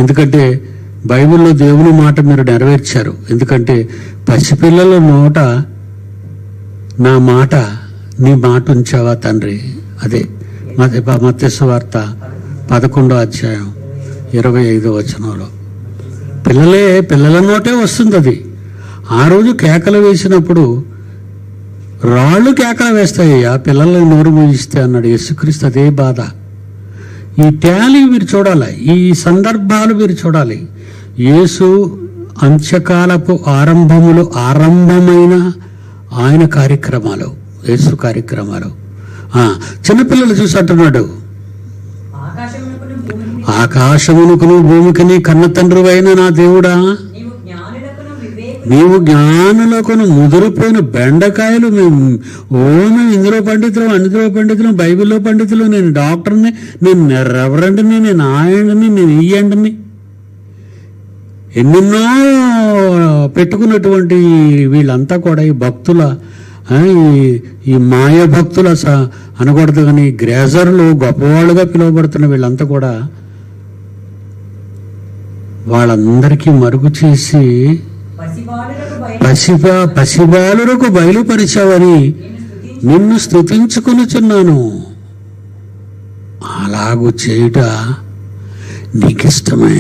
ఎందుకంటే బైబిల్లో దేవుని మాట మీరు నెరవేర్చారు. ఎందుకంటే పసిపిల్లల నోట నా మాట, నీ మాట ఉంచావా తండ్రి. అదే మత్తయి సువార్త 11వ అధ్యాయం 25వ వచనంలో పిల్లల నోటే వస్తుంది అది. ఆ రోజు కేకలు వేసినప్పుడు రాళ్ళు కేకలు వేస్తాయి, ఆ పిల్లల్ని నోరు మూయిస్తే అన్నాడు యేసుక్రీస్తు. అదే బాధ. ఈ ట్యాలీ మీరు చూడాలి, ఈ సందర్భాలు మీరు చూడాలి. యేసు అంత్యకాలపు ఆరంభమైన ఆయన కార్యక్రమాలు, యేసు కార్యక్రమాలు. చిన్నపిల్లలు చూసి అంటున్నాడు, ఆకాశమునకును భూమికిని కన్న తండ్రి అయిన నా దేవుడా, నీవు జ్ఞానులకును ముదిరిపోయిన బెండకాయలు. మేము ఇందులో పండితులు, అందులో పండితులు, బైబిల్లో పండితులు, నేను డాక్టర్ని, నేను రెవరెండ్ని, నేను ఆయనని, నేను ఈయండిని, ఎన్నెన్నో పెట్టుకున్నటువంటి వీళ్ళంతా కూడా ఈ భక్తుల, ఈ మాయ భక్తుల అనకూడదు కానీ గ్రేజర్లు, గొప్పవాళ్ళుగా పిలువబడుతున్న వీళ్ళంతా కూడా వాళ్ళందరికీ మరుగు చేసి పసిబాలురకు బయలుపరిచావని నిన్ను స్తుతించుకొనుచున్నాను. అలాగూ చేయుట నీకిష్టమే,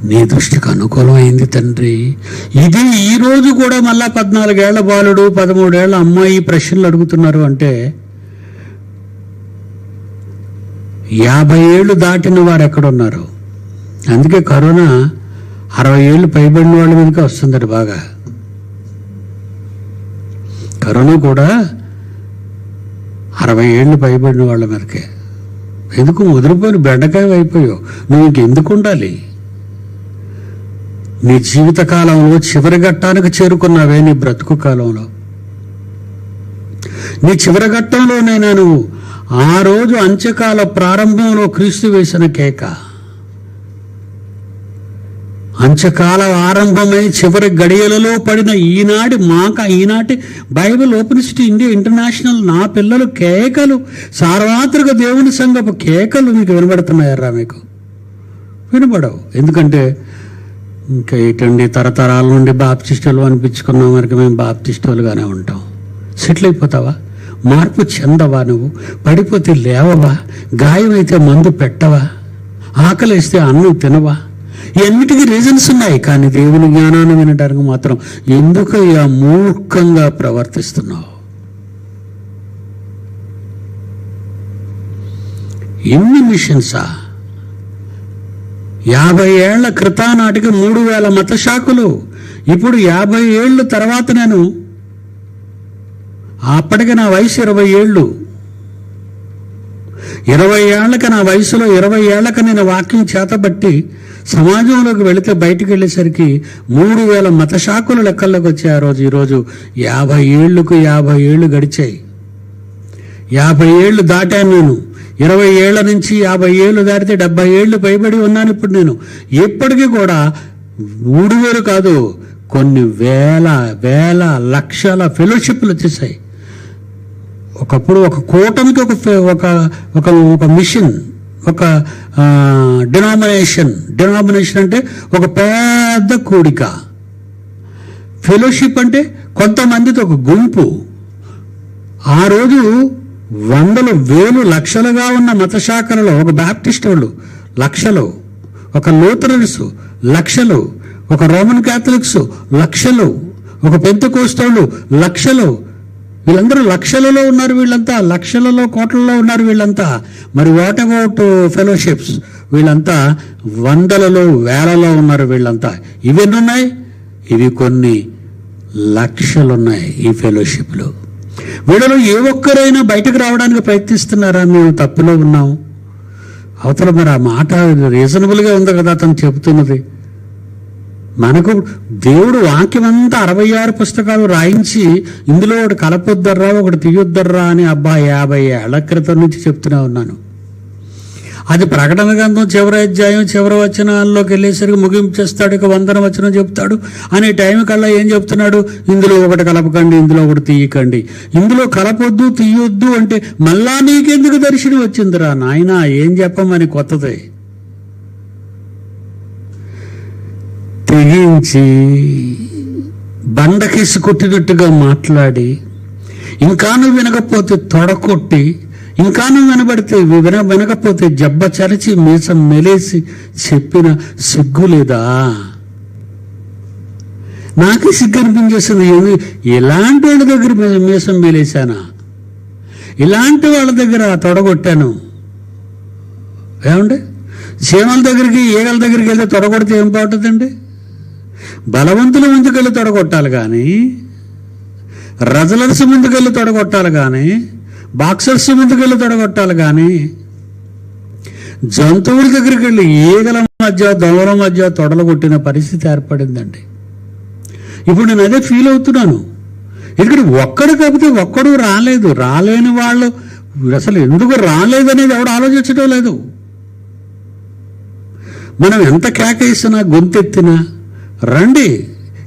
నీ దృష్టికి అనుకూలమైంది తండ్రి. ఇది ఈ రోజు కూడా మళ్ళా 14 ఏళ్ల బాలుడు 13 ఏళ్ల అమ్మాయి ప్రశ్నలు అడుగుతున్నారు అంటే 50 ఏళ్ళు దాటిన వారు ఎక్కడున్నారు? అందుకే కరోనా 60 ఏళ్ళు పైబడిన వాళ్ళ మీదకే వస్తుందట బాగా. కరోనా కూడా 60 ఏళ్ళు పైబడిన వాళ్ళ మీదకే. ఎందుకు ముదిరిపోయిన బెండకాయ అయిపోయావు, నువ్వు ఇంకెందుకు ఉండాలి? నీ జీవిత కాలంలో చివరి ఘట్టానికి చేరుకున్నావే. నీ బ్రతుకు కాలంలో, నీ చివరి ఘట్టంలోనైనా నువ్వు ఆ రోజు అంత్యకాల ప్రారంభంలో క్రీస్తు వేసిన కేక, అంత్యకాల ఆరంభమై చివరి గడియలలో పడిన ఈనాటి Bible open city India international నా పిల్లలు కేకలు, సార్వత్రిక దేవుని సంఘపు కేకలు మీకు వినబడుతున్నాయరా? మీకు వినబడవు. ఎందుకంటే ఇంకా ఏంటండి, తరతరాల నుండి బాప్టిస్టులు అనిపించుకున్నాం వరకు మేము బాప్టిస్టులుగానే ఉంటాం. సెటిల్ అయిపోతావా? మార్పు చెందవా? నువ్వు పడిపోతే లేవవా? గాయమైతే మందు పెట్టవా? ఆకలిస్తే అన్నం తినవా? ఎన్నిటికీ రీజన్స్ ఉన్నాయి. కానీ దేవుని జ్ఞానాన్ని వినడానికి మాత్రం ఎందుకు ఇలా మూర్ఖంగా ప్రవర్తిస్తున్నావు? ఎన్ని మిషన్సా? 50 ఏళ్ల క్రితానాటికి 3000 మత శాఖలు. ఇప్పుడు 50 ఏళ్ళు తర్వాత నేను, అప్పటికి నా వయసు 20 ఏళ్ళు. 20 ఏళ్లకి నా వయసులో 20 ఏళ్లకి నేను వాక్యం చేతబట్టి సమాజంలోకి వెళితే బయటికి వెళ్ళేసరికి 3000 మత శాఖలు లెక్కల్లోకి వచ్చాయి ఆ రోజు. ఈరోజు 50 ఏళ్ళు గడిచాయి. 50 ఏళ్ళు దాటాను నేను. 20 ఏళ్ల నుంచి 50 ఏళ్ళు దాటితే 70 ఏళ్ళు పైబడి ఉన్నాను ఇప్పుడు నేను. ఇప్పటికీ కూడా 3000 కాదు, కొన్ని వేల లక్షల ఫెలోషిప్లు వచ్చేసాయి. ఒకప్పుడు ఒక కూటమికి ఒక మిషన్, ఒక డినామినేషన్ అంటే ఒక పెద్ద కూడిక. ఫెలోషిప్ అంటే కొంతమందితో ఒక గుంపు. ఆ రోజు 100,000 లక్షలుగా ఉన్న మత శాఖలలో ఒక బాప్టిస్ట్ వాళ్ళు లక్షలు, ఒక లూథరన్స్ లక్షలు, ఒక రోమన్ క్యాథలిక్స్ లక్షలు, ఒక పెంతెకోస్తోళ్ళు లక్షలు. వీళ్ళందరూ లక్షలలో ఉన్నారు. వీళ్ళంతా లక్షలలో కోట్లలో ఉన్నారు వీళ్ళంతా. మరి వాట్ అబౌట్ ఫెలోషిప్స్? వీళ్ళంతా వందలలో వేలలో ఉన్నారు వీళ్ళంతా. ఇవన్నీ ఉన్నాయి, ఇవి కొన్ని లక్షలున్నాయి ఈ ఫెలోషిప్లు. వీళ్ళలో ఏ ఒక్కరైనా బయటకు రావడానికి ప్రయత్నిస్తున్నారా? మేము తప్పులో ఉన్నాం. అవతల మరి ఆ మాట రీజనబుల్గా ఉంది కదా అతను చెబుతున్నది. మనకు దేవుడు వాక్యమంతా 66 పుస్తకాలు రాయించి ఇందులో ఒకటి కలపొద్దర్రా, ఒకటి తీయొద్దర్రా అని 50 ఏళ్ల క్రితం నుంచి చెప్తూనే ఉన్నాను. అది ప్రకటన గ్రంథం చివరి అధ్యాయం చివరి వచనాల్లోకి వెళ్ళేసరికి ముగింపు చేస్తాడు. ఇక 100వ వచనం చెప్తాడు. అనే టైం కల్లా ఏం చెప్తున్నాడు? ఇందులో ఒకటి కలపకండి, ఇందులో ఒకటి తీయకండి, ఇందులో కలపొద్దు తీయొద్దు అంటే మళ్ళా నీకెందుకు దర్శనం వచ్చిందిరా నాయనా? ఏం చెప్పమని కొత్తది తెగించి బండకేసి కొట్టినట్టుగా మాట్లాడి, ఇంకా నువ్వు వినకపోతే తొడకొట్టి, ఇంకా నువ్వు వినకపోతే జబ్బ చరిచి మీసం మెలేసి చెప్పిన సిగ్గు లేదా? నాకే సిగ్గు అనిపించేసింది. ఇలాంటి వాళ్ళ దగ్గర మీసం మెలేసానా? ఇలాంటి వాళ్ళ దగ్గర తొడగొట్టాను. ఏమండి, చీమల దగ్గరికి ఈగల దగ్గరికి వెళ్తే తొడగొడితే ఏం బాగుంటుందండి? బలవంతుల ముందుకెళ్ళి తొడగొట్టాలి కానీ, రజలర్స్ ముందుకెళ్ళి తొడగొట్టాలి కానీ, బాక్సర్స్ ముందుకెళ్ళి తొడగొట్టాలి కానీ, జంతువుల దగ్గరికి వెళ్ళి ఈగల మధ్య దోమల మధ్య తొడలు కొట్టిన పరిస్థితి ఏర్పడిందండి. ఇప్పుడు నేను అదే ఫీల్ అవుతున్నాను. ఎందుకంటే ఒక్కడు కాకపోతే ఒక్కడు రాలేదు. రాలేని వాళ్ళు అసలు ఎందుకు రాలేదనేది ఎవడు ఆలోచించడం లేదు. మనం ఎంత కేకేసినా గొంతెత్తినా రండి,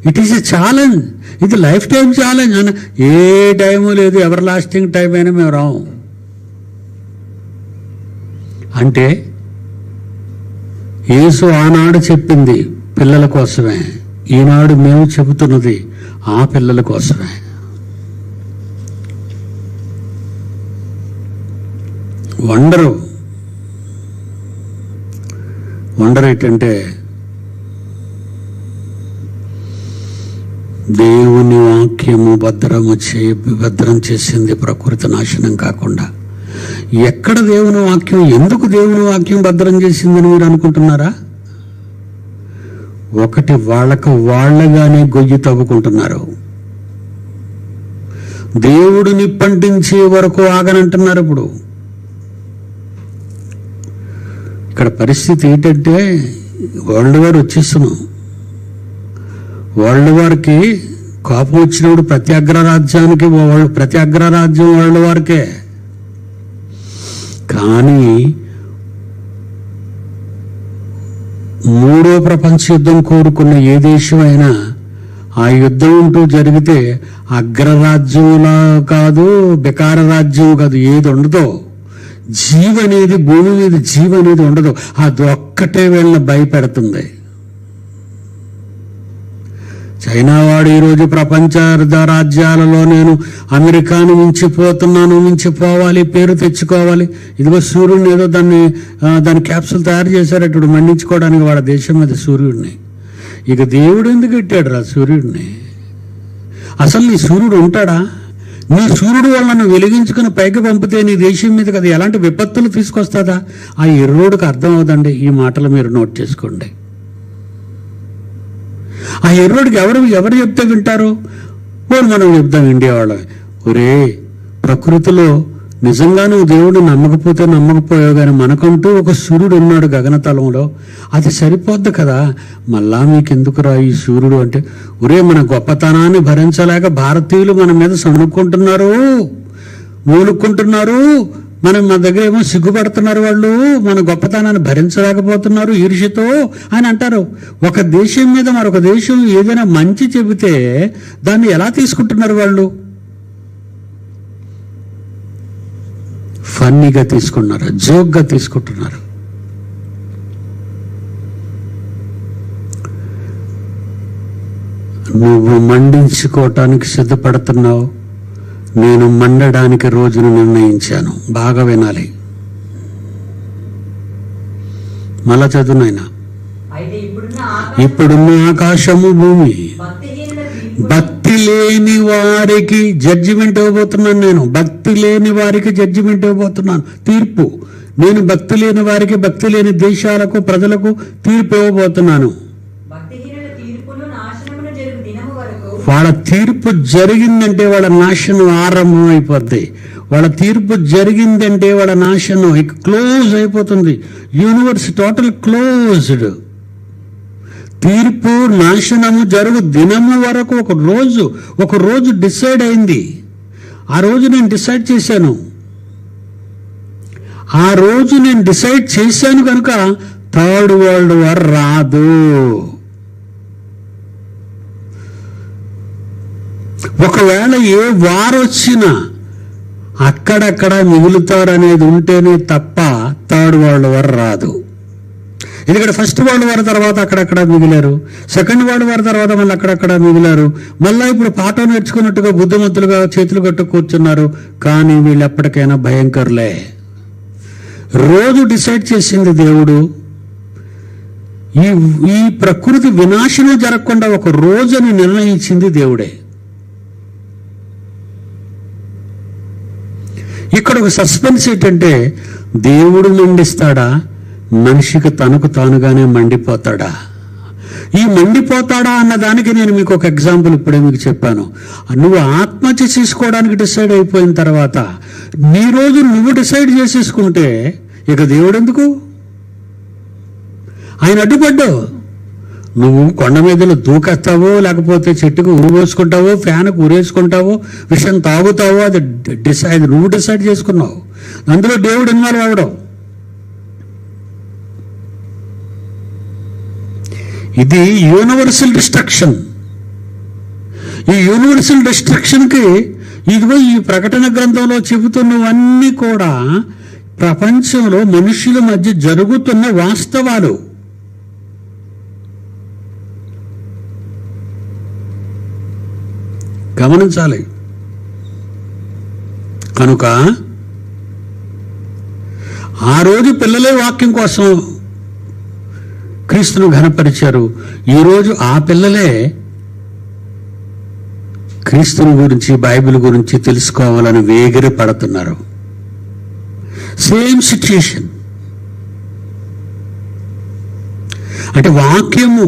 ఇట్ ఈస్ ఎ ఛాలెంజ్, ఇది లైఫ్ టైం ఛాలెంజ్ అని. ఏ టైము లేదు, ఎవర్ లాస్టింగ్ టైం అయినా మేము రాము. అంటే యేసు ఆనాడు చెప్పింది పిల్లల కోసమే, ఈనాడు మేము చెబుతున్నది ఆ పిల్లల కోసమే. వండర్ ఏంటంటే దేవుని వాక్యము భద్రం చేసింది ప్రకృతి నాశనం కాకుండా. ఎక్కడ దేవుని వాక్యం, ఎందుకు దేవుని వాక్యం భద్రం చేసిందని మీరు అనుకుంటున్నారా? ఒకటి, వాళ్ళగానే గొయ్యి తవ్వుకుంటున్నారు. దేవుడిని పండించే వరకు ఆగనంటున్నారు. ఇప్పుడు ఇక్కడ పరిస్థితి ఏంటంటే వరల్డ్ వార్ వచ్చేస్తున్నాం. వరల్డ్ వార్కి కోపం వచ్చినప్పుడు ప్రతి అగ్రరాజ్యం వరల్డ్ వార్కే. కానీ మూడో ప్రపంచ యుద్ధం కోరుకున్న ఏ దేశం అయినా ఆ యుద్ధం అంటూ జరిగితే అగ్రరాజ్యంలా కాదు, బెకార రాజ్యం కాదు, ఏది ఉండదో జీవనేది, భూమి మీద జీవనేది ఉండదు. అది ఒక్కటే వీళ్ళని భయపెడుతుంది. చైనా వాడు ఈరోజు ప్రపంచ రాజ్యాలలో నేను అమెరికాను మించిపోవాలి, పేరు తెచ్చుకోవాలి. ఇదిగో సూర్యుడిని ఏదో దాని క్యాప్సూల్ తయారు చేశారట మండించుకోవడానికి వాడు దేశం మీద సూర్యుడిని. ఇక దేవుడు ఎందుకు పెట్టాడు రా సూర్యుడిని? అసలు నీ సూర్యుడు ఉంటాడా? నీ సూర్యుడు వాళ్ళను వెలిగించుకుని పైకి పంపితే నీ దేశం మీద కదా ఎలాంటి విపత్తులు తీసుకొస్తుందా? ఆ ఎర్రోడికి అర్థం అవుదండి. ఈ మాటలు మీరు నోట్ చేసుకోండి. ఆ ఎర్రోడికి ఎవరు చెప్తే వింటారు? మనం చెప్తాం ఇండియా వాళ్ళ. ఒరే, ప్రకృతిలో నిజంగా నువ్వు దేవుడు నమ్మకపోయావు, కానీ మనకంటూ ఒక సూర్యుడు ఉన్నాడు గగనతలంలో, అది సరిపోద్ది కదా. మళ్ళా మీకెందుకురా ఈ సూర్యుడు అంటే? ఒరే, మన గొప్పతనాన్ని భరించలేక భారతీయులు మన మీద సణుక్కుంటున్నారు, మూలుక్కుంటున్నారు. మన దగ్గర ఏమో సిగ్గుపడుతున్నారు. వాళ్ళు మన గొప్పతనాన్ని భరించలేకపోతున్నారు ఈర్ష్యతో అని అంటారు. ఒక దేశం మీద మరొక దేశం ఏదైనా మంచి చెబితే దాన్ని ఎలా తీసుకుంటున్నారు? వాళ్ళు ఫన్నీగా తీసుకుంటున్నారు, జోక్గా తీసుకుంటున్నారు. నువ్వు మండించుకోవటానికి సిద్ధపడుతున్నావు, నేను మండడానికి రోజును నిర్ణయించాను. బాగా వినాలి. మళ్ళా చదువునైనా. ఇప్పుడున్న ఆకాశము భూమి భక్తి లేని వారికి జడ్జిమెంట్ ఇవ్వబోతున్నాను. నేను భక్తి లేని వారికి జడ్జిమెంట్ ఇవ్వబోతున్నాను, తీర్పు. నేను భక్తి లేని వారికి, భక్తి లేని దేశాలకు, ప్రజలకు తీర్పు ఇవ్వబోతున్నాను. వాళ్ళ తీర్పు జరిగిందంటే వాళ్ళ నాశనం ఆరంభం అయిపోద్ది. వాళ్ళ తీర్పు జరిగిందంటే వాళ్ళ నాశనం క్లోజ్ అయిపోతుంది. Universe total closed. తీర్పు నాశనము జరుగు దినము వరకు ఒక రోజు డిసైడ్ అయింది. ఆ రోజు నేను డిసైడ్ చేశాను. ఆ రోజు నేను డిసైడ్ చేశాను కనుక థర్డ్ వరల్డ్ వార్ రాదు. ఒకవేళ ఏ వార్ వచ్చినా అక్కడక్కడ మిగులుతారనేది ఉంటేనే తప్ప థర్డ్ వరల్డ్ వార్ రాదు. ఎందుకంటే ఫస్ట్ వరల్డ్ వార్ తర్వాత అక్కడక్కడ మిగిలారు, సెకండ్ వరల్డ్ వార్ తర్వాత మళ్ళీ అక్కడక్కడ మిగిలారు. మళ్ళీ ఇప్పుడు పాఠం నేర్చుకున్నట్టుగా బుద్ధిమంతులుగా చేతులు కట్టు కూర్చున్నారు. కానీ వీళ్ళు ఎప్పటికైనా భయంకరులే. రోజు డిసైడ్ చేసింది దేవుడు. ఈ ప్రకృతి వినాశనం జరగకుండా ఒక రోజుని నిర్ణయించింది దేవుడే. ఇక్కడ ఒక సస్పెన్స్ ఏంటంటే, దేవుడు మండిస్తాడా, మనిషికి తనకు తానుగానే మండిపోతాడా? ఈ మండిపోతాడా అన్న దానికి నేను మీకు ఒక ఎగ్జాంపుల్ ఇప్పుడే మీకు చెప్పాను. నువ్వు ఆత్మహత్య చేసుకోవడానికి డిసైడ్ అయిపోయిన తర్వాత నీ రోజు నువ్వు డిసైడ్ చేసేసుకుంటే ఇక దేవుడు ఎందుకు? ఆయన అడ్డుపడ్డావు. నువ్వు కొండ మీదలో దూకేస్తావో, లేకపోతే చెట్టుకు ఉరిపోసుకుంటావో, ఫ్యాన్కు ఉరేసుకుంటావో, విషయం తాగుతావో, అది నువ్వు డిసైడ్ చేసుకున్నావు. అందులో దేవుడు ఇన్వాల్వ్ అవ్వడం. ఇది యూనివర్సల్ డిస్ట్రక్షన్. ఈ యూనివర్సల్ డిస్ట్రక్షన్కి ఇదిగో ఈ ప్రకటన గ్రంథంలో చెబుతున్నవన్నీ కూడా ప్రపంచంలో మనుషుల మధ్య జరుగుతున్న వాస్తవాలు. గమనించాలి. కనుక ఆ రోజు పిల్లలే వాక్యం కోసం క్రీస్తును ఘనపరిచారు. ఈరోజు ఆ పిల్లలే క్రీస్తుని గురించి, బైబిల్ గురించి తెలుసుకోవాలని వేగిరి పడుతున్నారు. Same situation. అంటే వాక్యము,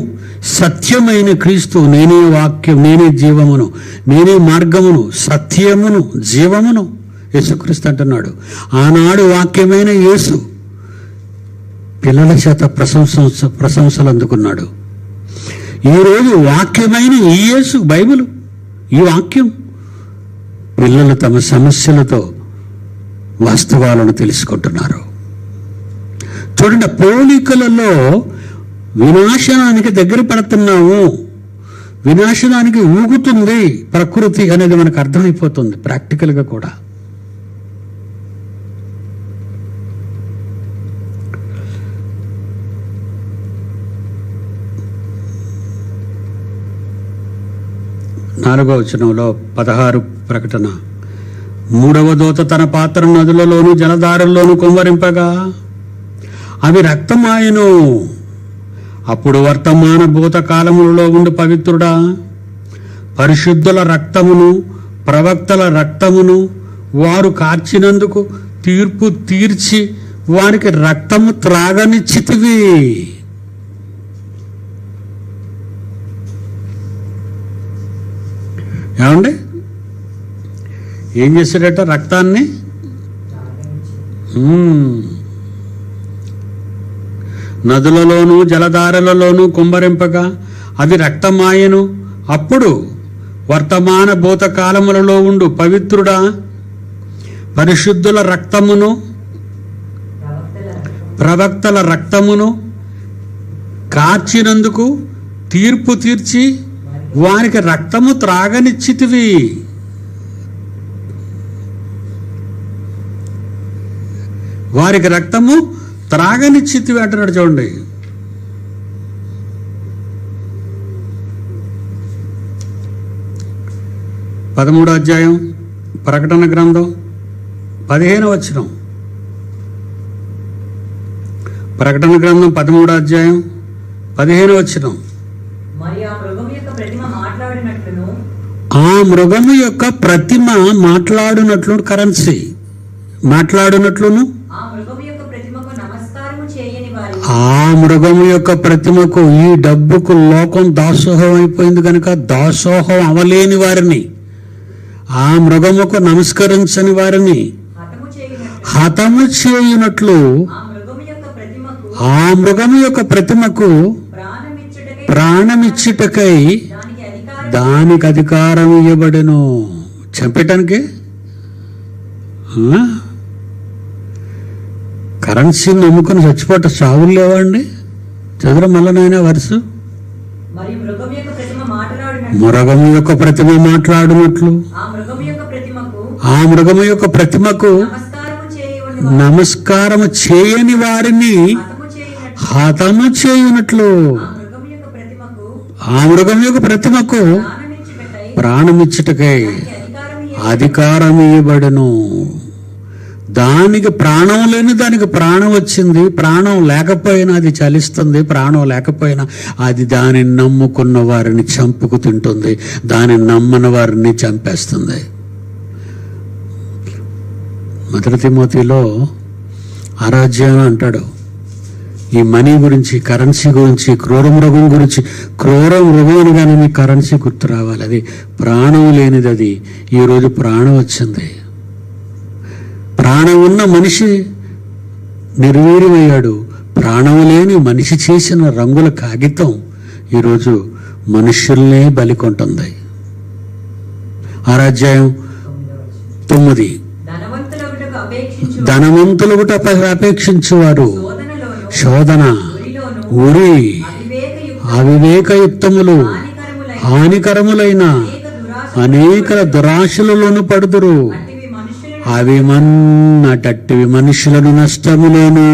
సత్యమైన క్రీస్తు, నేనే వాక్యం, నేనే జీవమును, నేనే మార్గమును, సత్యమును, జీవమును యేసుక్రీస్తు అంటున్నాడు. ఆనాడు వాక్యమైన యేసు పిల్లల చేత ప్రశంసలు అందుకున్నాడు. ఈరోజు వాక్యమైన ఈ యేసు, బైబిల్, ఈ వాక్యం పిల్లలు తమ సమస్యలతో వాస్తవాలను తెలుసుకుంటున్నారు. చూడండి, పోలికలలో వినాశనానికి దగ్గర పడుతున్నాము, వినాశనానికి ఊగుతుంది ప్రకృతి అనేది మనకు అర్థమైపోతుంది ప్రాక్టికల్గా కూడా. నాలుగో వచనంలో 16 ప్రకటన, మూడవ దూత తన పాత్ర నదులలోను జలధారల్లోను కుమ్మరింపగా అవి రక్తమాయను. అప్పుడు వర్తమాన భూత కాలములలో ఉండు పవిత్రుడా, పరిశుద్ధుల రక్తమును, ప్రవక్తల రక్తమును వారు కార్చినందుకు తీర్పు తీర్చి వారికి రక్తము త్రాగనిచ్చితివి. ఏమండి, ఏం చేశాడట? రక్తాన్ని నదులలోను జలధారలలోను కుమ్మరింపగా అది రక్తమాయను. అప్పుడు వర్తమాన భూతకాలములలో ఉండు పవిత్రుడా, పరిశుద్ధుల రక్తమును, ప్రవక్తల రక్తమును కార్చినందుకు తీర్పు తీర్చి వారికి రక్తము త్రాగనిచ్చితివి. వారికి రక్తము త్రాగనిచ్చితివి అంటున్నాడు. చూడండి, పదమూడో అధ్యాయం ప్రకటన గ్రంథం 15వ వచనం. ప్రకటన గ్రంథం 13వ అధ్యాయం 15వ వచనం. ఆ మృగము యొక్క ప్రతిమ మాట్లాడునట్లు, కరెన్సీ మాట్లాడునట్లును, ఆ మృగము యొక్క ప్రతిమకు, ఈ డబ్బుకు లోకం దాసోహం అయిపోయింది కనుక దాసోహం అవలేని వారిని, ఆ మృగముకు నమస్కరించని వారిని హతము చేయునట్లు ఆ మృగము యొక్క ప్రతిమకు ప్రాణమిచ్చుటకై దానికి అధికారం ఇవ్వబడెను. చంపేటానికి కరెన్సీని నమ్ముకుని చచ్చిపోట సావులు లేవండి. చదువు మళ్ళా నాయన వరుస. మృగము యొక్క ప్రతిమ మాట్లాడినట్లు ఆ మృగము యొక్క ప్రతిమకు నమస్కారము చేయని వారిని హతము చేయునట్లు ఆ మృగం యొక్క ప్రతిమకు ప్రాణమిచ్చుటకై అధికారం ఇవ్వబడెను. దానికి ప్రాణం లేని దానికి ప్రాణం వచ్చింది. ప్రాణం లేకపోయినా అది చలిస్తుంది. ప్రాణం లేకపోయినా అది దానిని నమ్ముకున్న వారిని చంపుకు తింటుంది. దానిని నమ్మని వారిని చంపేస్తుంది. మొదటి తిమోతిలో అరాజ్యం అంటాడు. ఈ మనీ గురించి, కరెన్సీ గురించి, క్రూర మృగం గురించి. క్రూర మృగం అనగానే మీకు కరెన్సీ గుర్తు రావాలి. అది ప్రాణం లేనిది. అది ఈరోజు ప్రాణం వచ్చింది. ప్రాణం ఉన్న మనిషి నిర్వీర్యమయ్యాడు. ప్రాణం లేని మనిషి చేసిన రంగుల కాగితం ఈరోజు మనుషుల్నే బలికొంటుంది. 6వ అధ్యాయం 9. ధనవంతులుగుట అపేక్షించువారు శోధన, ఉరి, అవివేకయుక్తములు, హానికరములైన అనేక దురాశలలోను పడుదురు. అవి మన్నటట్టివి మనుషులను నష్టములోను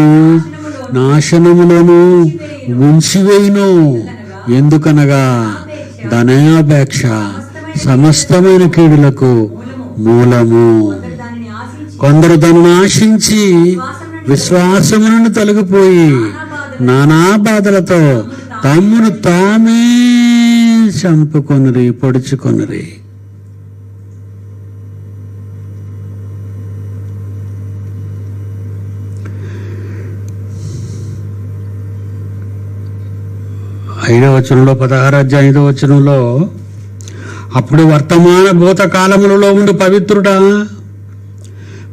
నాశనములోను ముంచివేయును. ఎందుకనగా ధనాపేక్ష సమస్తమైన కీడులకు మూలము. కొందరు దానిని ఆశించి విశ్వాసములను తొలగిపోయి నానా బాధలతో తమ్మును తామే చంపుకొనిరి, పొడుచుకొనిరి. ఐదవ వచనంలో 16 అప్పుడు వర్తమాన భూత కాలములలో ఉండి పవిత్రుడా,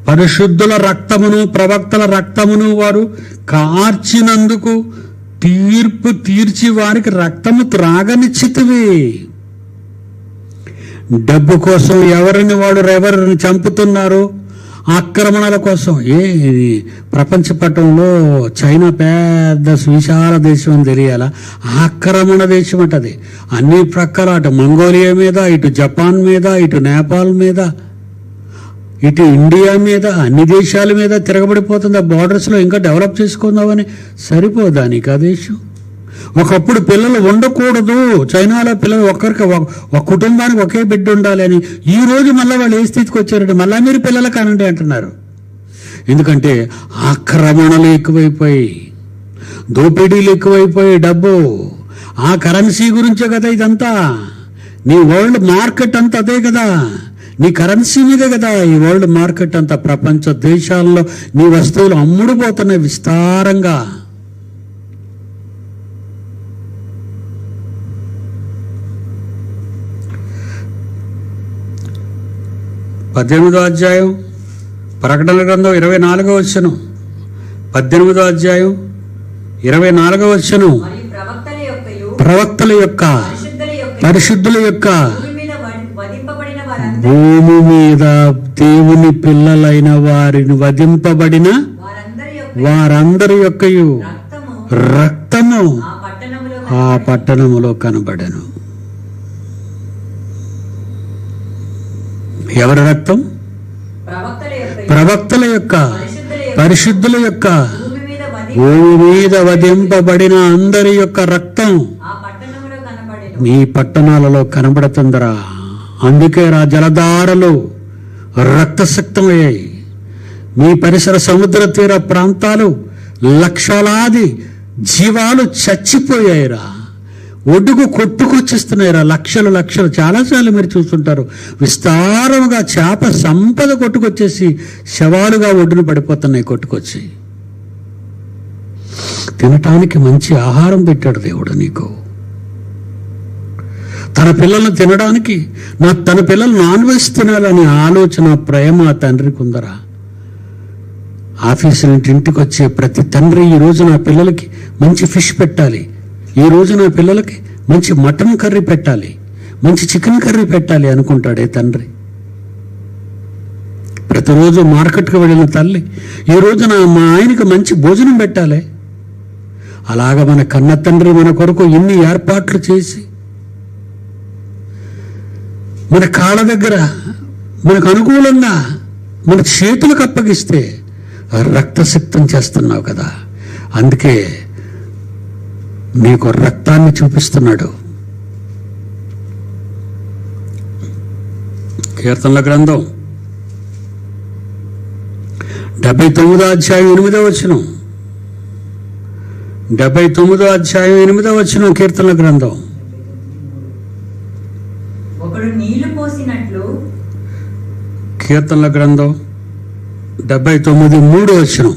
పరిశుద్ధుల రక్తమును ప్రవక్తల రక్తమును వారు కార్చినందుకు తీర్పు తీర్చి వారికి రక్తము త్రాగనిచ్చితివి. డబ్బు కోసం ఎవరిని చంపుతున్నారు? ఆక్రమణల కోసం. ప్రపంచ పటంలో చైనా పెద్ద విశాల దేశం అని తెలియాలా? ఆక్రమణ దేశం అంటది. అన్ని ప్రక్కల అటు మంగోలియా మీద, ఇటు జపాన్ మీద, ఇటు నేపాల్ మీద, ఇటు ఇండియా మీద, అన్ని దేశాల మీద తిరగబడిపోతుంది. ఆ బార్డర్స్లో ఇంకా డెవలప్ చేసుకుందామని సరిపోదా నీకు ఆ దేశం? ఒకప్పుడు పిల్లలు ఉండకూడదు, చైనాలో పిల్లలు ఒక కుటుంబానికి ఒకే బిడ్డ ఉండాలి అని. ఈ రోజు మళ్ళీ వాళ్ళు ఏ స్థితికి వచ్చారంటే మళ్ళీ మీరు పిల్లలు కానండి అంటున్నారు. ఎందుకంటే ఆక్రమణలు ఎక్కువైపోయి, దోపిడీలు ఎక్కువైపోయి, డబ్బు ఆ కరెన్సీ గురించే కదా ఇదంతా. నీ వరల్డ్ మార్కెట్ అంతా అదే కదా, నీ కరెన్సీ మీదే కదా ఈ వరల్డ్ మార్కెట్ అంతా. ప్రపంచ దేశాల్లో నీ వస్తువులు అమ్ముడుపోతున్నాయి విస్తారంగా. పద్దెనిమిదో అధ్యాయం ప్రకటన గ్రంథం 24వ వచనం. 18వ అధ్యాయం 24వ వచనం. ప్రవక్తల యొక్క పరిశుద్ధుల యొక్క భూమి మీద దేవుని పిల్లలైన వారిని వధింపబడిన వారందరి యొక్క రక్తము ఆ పట్టణములో కనబడెను. ఎవరి రక్తం? ప్రవక్తల యొక్క పరిశుద్ధుల యొక్క భూమి మీద వధింపబడిన అందరి యొక్క రక్తం మీ పట్టణాలలో కనబడుతుందరా. అందుకే జలధారలు రక్తసిక్తమయ్యాయి. మీ పరిసర సముద్ర తీర ప్రాంతాలు లక్షలాది జీవాలు చచ్చిపోయాయిరా. ఒడ్డుకు కొట్టుకొచ్చేస్తున్నాయిరా లక్షలు. చాలాసార్లు మీరు చూస్తుంటారు, విస్తారముగా చేప సంపద కొట్టుకొచ్చేసి శవాలుగా ఒడ్డును పడిపోతున్నాయి కొట్టుకొచ్చి. తినటానికి మంచి ఆహారం పెట్టాడు దేవుడు నీకు. తన పిల్లలను తినడానికి, తన పిల్లలు నాన్ వెజ్ తినాలనే ఆలోచన, ప్రేమ తండ్రికి ఉందరా. ఆఫీసు నుండి ఇంటికి వచ్చే ప్రతి తండ్రి ఈ రోజు నా పిల్లలకి మంచి ఫిష్ పెట్టాలి, ఈ రోజు నా పిల్లలకి మంచి మటన్ కర్రీ పెట్టాలి, మంచి చికెన్ కర్రీ పెట్టాలి అనుకుంటాడే తండ్రి. ప్రతిరోజు మార్కెట్కి వెళ్ళిన తల్లి ఈ రోజున మా ఆయనకి మంచి భోజనం పెట్టాలి. అలాగ మన కన్న తండ్రి మన కొరకు ఇన్ని ఏర్పాట్లు చేసి మన కాళ్ళ దగ్గర మనకు అనుకూలంగా మన చేతులకు అప్పగిస్తే రక్తసిక్తం చేస్తున్నావు కదా. అందుకే నీకు రక్తాన్ని చూపిస్తున్నాడు. కీర్తనల గ్రంథం 79వ అధ్యాయం 8వ వచనం. 79వ అధ్యాయం 8వ వచనం కీర్తనల గ్రంథం. కీర్తనల గ్రంథం 79:3 వచనం.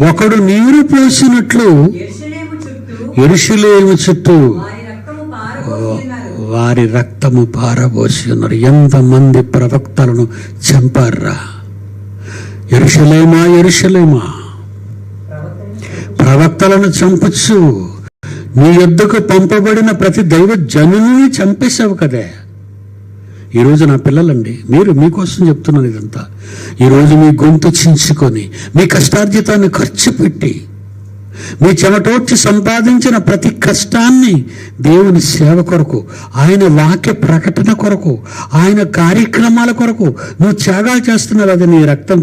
ఒకడు నీరు పోసినట్లు యెరూషలేము చుట్టూ వారి రక్తము పారబోసి ఉన్నారు. ఎంతమంది ప్రవక్తలను చంపారా. యెరూషలేమా ప్రవక్తలను చంపచ్చు. నీ యొద్దకు పంపబడిన ప్రతి దైవ జనుని చంపేశావు కదే. ఈరోజు నా పిల్లలండి, మీకోసం చెప్తున్నాను ఇదంతా. ఈరోజు మీ గొంతు చించుకొని మీ కష్టార్జితాన్ని ఖర్చు పెట్టి మీ చెమటోడ్చి సంపాదించిన ప్రతి కష్టాన్ని దేవుని సేవ కొరకు, ఆయన వాక్య ప్రకటన కొరకు, ఆయన కార్యక్రమాల కొరకు నువ్వు త్యాగాలు చేస్తున్నావు. అది నీ రక్తం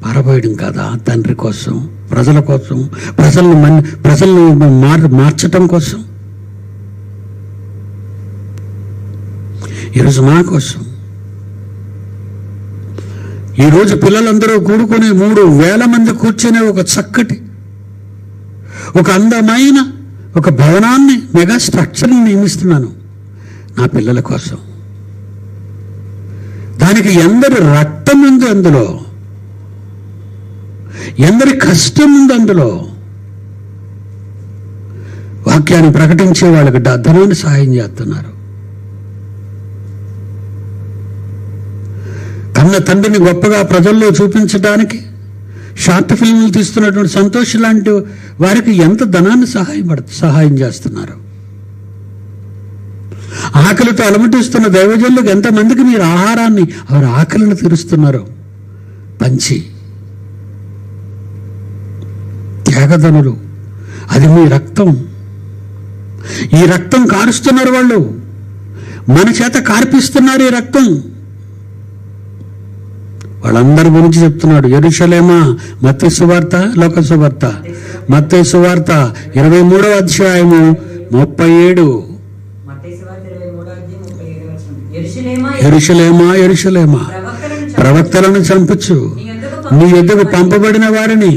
పారబోయడం కదా, తండ్రి కోసం, ప్రజల కోసం, ప్రజలను మార్చటం కోసం. ఈరోజు మా కోసం. ఈరోజు పిల్లలందరూ కూడుకుని 3,000 మంది కూర్చునే ఒక చక్కటి, ఒక అందమైన ఒక భవనాన్ని, మెగా స్ట్రక్చర్ని నియమిస్తున్నాను నా పిల్లల కోసం. దానికి ఎందరి రక్తం ఉంది అందులో, ఎందరి కష్టం ఉంది అందులో. వాక్యాన్ని ప్రకటించే వాళ్ళకి ధనాన్ని సహాయం చేస్తున్నారు. కన్న తండ్రిని గొప్పగా ప్రజల్లో చూపించడానికి షార్ట్ ఫిల్మ్లు తీస్తున్నటువంటి సంతోష్ లాంటి వారికి ఎంత ధనాన్ని సహాయం చేస్తున్నారు. ఆకలితో అలమటిస్తున్న దైవజనులకు ఎంతమందికి మీరు ఆహారాన్ని, వారి ఆకలిని తీరుస్తున్నారు పంచి. త్యాగధనులు, అది మీ రక్తం. ఈ రక్తం కారుస్తున్నారు వాళ్ళు, మన చేత కార్పిస్తున్నారు ఈ రక్తం. వాళ్ళందరి గురించి చెప్తున్నాడు. యెరూషలేమా, మత్తయి సువార్త, లోక సువార్త, మత్తయి సువార్త 23వ అధ్యాయము 37. యెరూషలేమా, యెరూషలేమా, ప్రవక్తలను చంపుచు నీ ఎదుగు పంపబడిన వారిని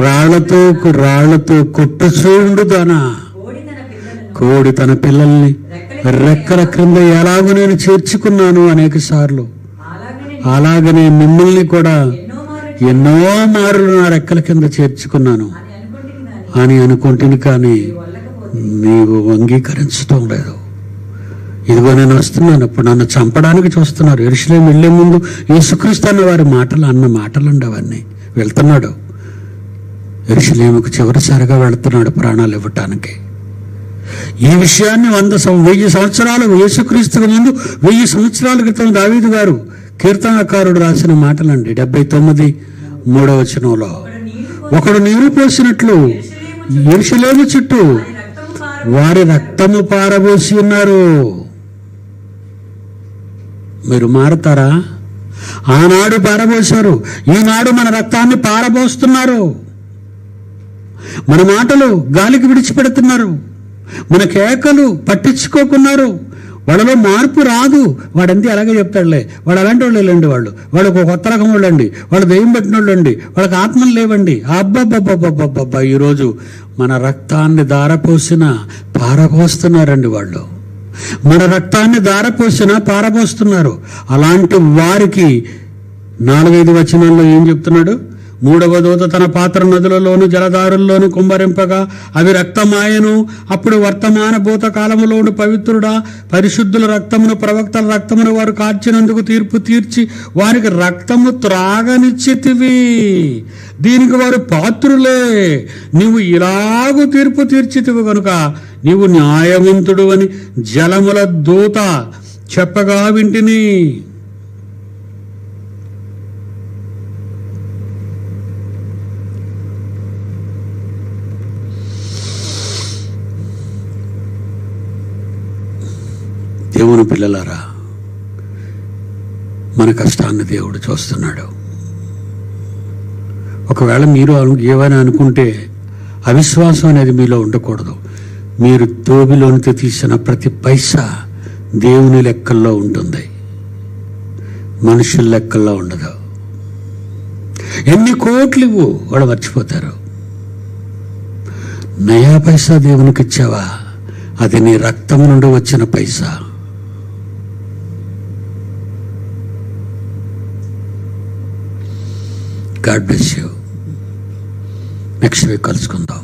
రాళ్లతో కొట్టుచూండుదానా. కోడి తన పిల్లల్ని రెక్కల క్రింద ఎలాగో నేను చేర్చుకున్నాను అనేక సార్లు, అలాగనే మిమ్మల్ని కూడా ఎన్నో మార్లు నా రెక్కల కింద చేర్చుకున్నాను అని అనుకుంటుంది, కానీ నీవు అంగీకరించడం లేదు. ఇదిగో నేను వస్తున్నాను, ఇప్పుడు నన్ను చంపడానికి చూస్తున్నారు. యెరూషలేము వెళ్లే ముందు యేసుక్రీస్తు అన్న వారి అన్న మాటలు ఉండవన్నీ. వెళ్తున్నాడు యెరూషలేముకు, చివరిసారిగా వెళ్తున్నాడు ప్రాణాలు ఇవ్వటానికి. ఈ విషయాన్ని 1000 సంవత్సరాలు, యేసుక్రీస్తుకు ముందు 1000 సంవత్సరాల క్రితం దావీదు గారు కీర్తనకారుడు రాసిన మాటలండి. 79:3 వచనంలో, ఒకడు నీరు పోసినట్లు యెరూషలేము చుట్టూ వారి రక్తము పారబోసి ఉన్నారు. మీరు మారతారా? ఆనాడు పారబోసారు, ఈనాడు మన రక్తాన్ని పారబోస్తున్నారు. మన మాటలు గాలికి విడిచిపెడుతున్నారు, మన కేకలు పట్టించుకోకున్నారు. వాళ్ళలో మార్పు రాదు. వాడంతే అలాగే చెప్తాడులే, వాడు అలాంటి వాళ్ళు వెళ్ళండి, వాళ్ళు ఒక కొత్త రకం వాళ్ళండి, వాళ్ళు దెయ్యం పట్టిన వాళ్ళు అండి, వాళ్ళకి ఆత్మలు లేవండి. అబ్బబ్బబ్బబ్బబ్బబ్బా, ఈరోజు మన రక్తాన్ని పారపోస్తున్నారండి వాళ్ళు. మన రక్తాన్ని పారపోస్తున్నారు. అలాంటి వారికి 4-5 వచనాల్లో ఏం చెప్తున్నాడు? 3వ దూత తన పాత్ర నదులలోను జలధారుల్లోను కుమ్మరింపగా అవి రక్తమాయను. అప్పుడు వర్తమాన భూత కాలములోను పవిత్రుడా, పరిశుద్ధుల రక్తమును, ప్రవక్తల రక్తమును వారు కార్చినందుకు తీర్పు తీర్చి వారికి రక్తము త్రాగనిచ్చితివి. దీనికి వారు పాత్రులే. నీవు ఇలాగూ తీర్పు తీర్చితివి కనుక నీవు న్యాయవంతుడు అని జలముల దూత చెప్పగా వింటిని. దేవుని పిల్లలారా, మన కష్టాన్ని దేవుడు చూస్తున్నాడు. ఒకవేళ మీరు ఏమైనా అనుకుంటే అవిశ్వాసం అనేది మీలో ఉండకూడదు. మీరు తోబిలోనికి తీసిన ప్రతి పైసా దేవుని లెక్కల్లో ఉంటుంది, మనుషుల లెక్కల్లో ఉండదు. ఎన్ని కోట్లు ఇవ్వు, వాడు మర్చిపోతారు. నయా పైసా దేవునికి ఇచ్చావా, అది నీ రక్తం నుండి వచ్చిన పైసా. God bless you. Next week కలుసుకుందాం.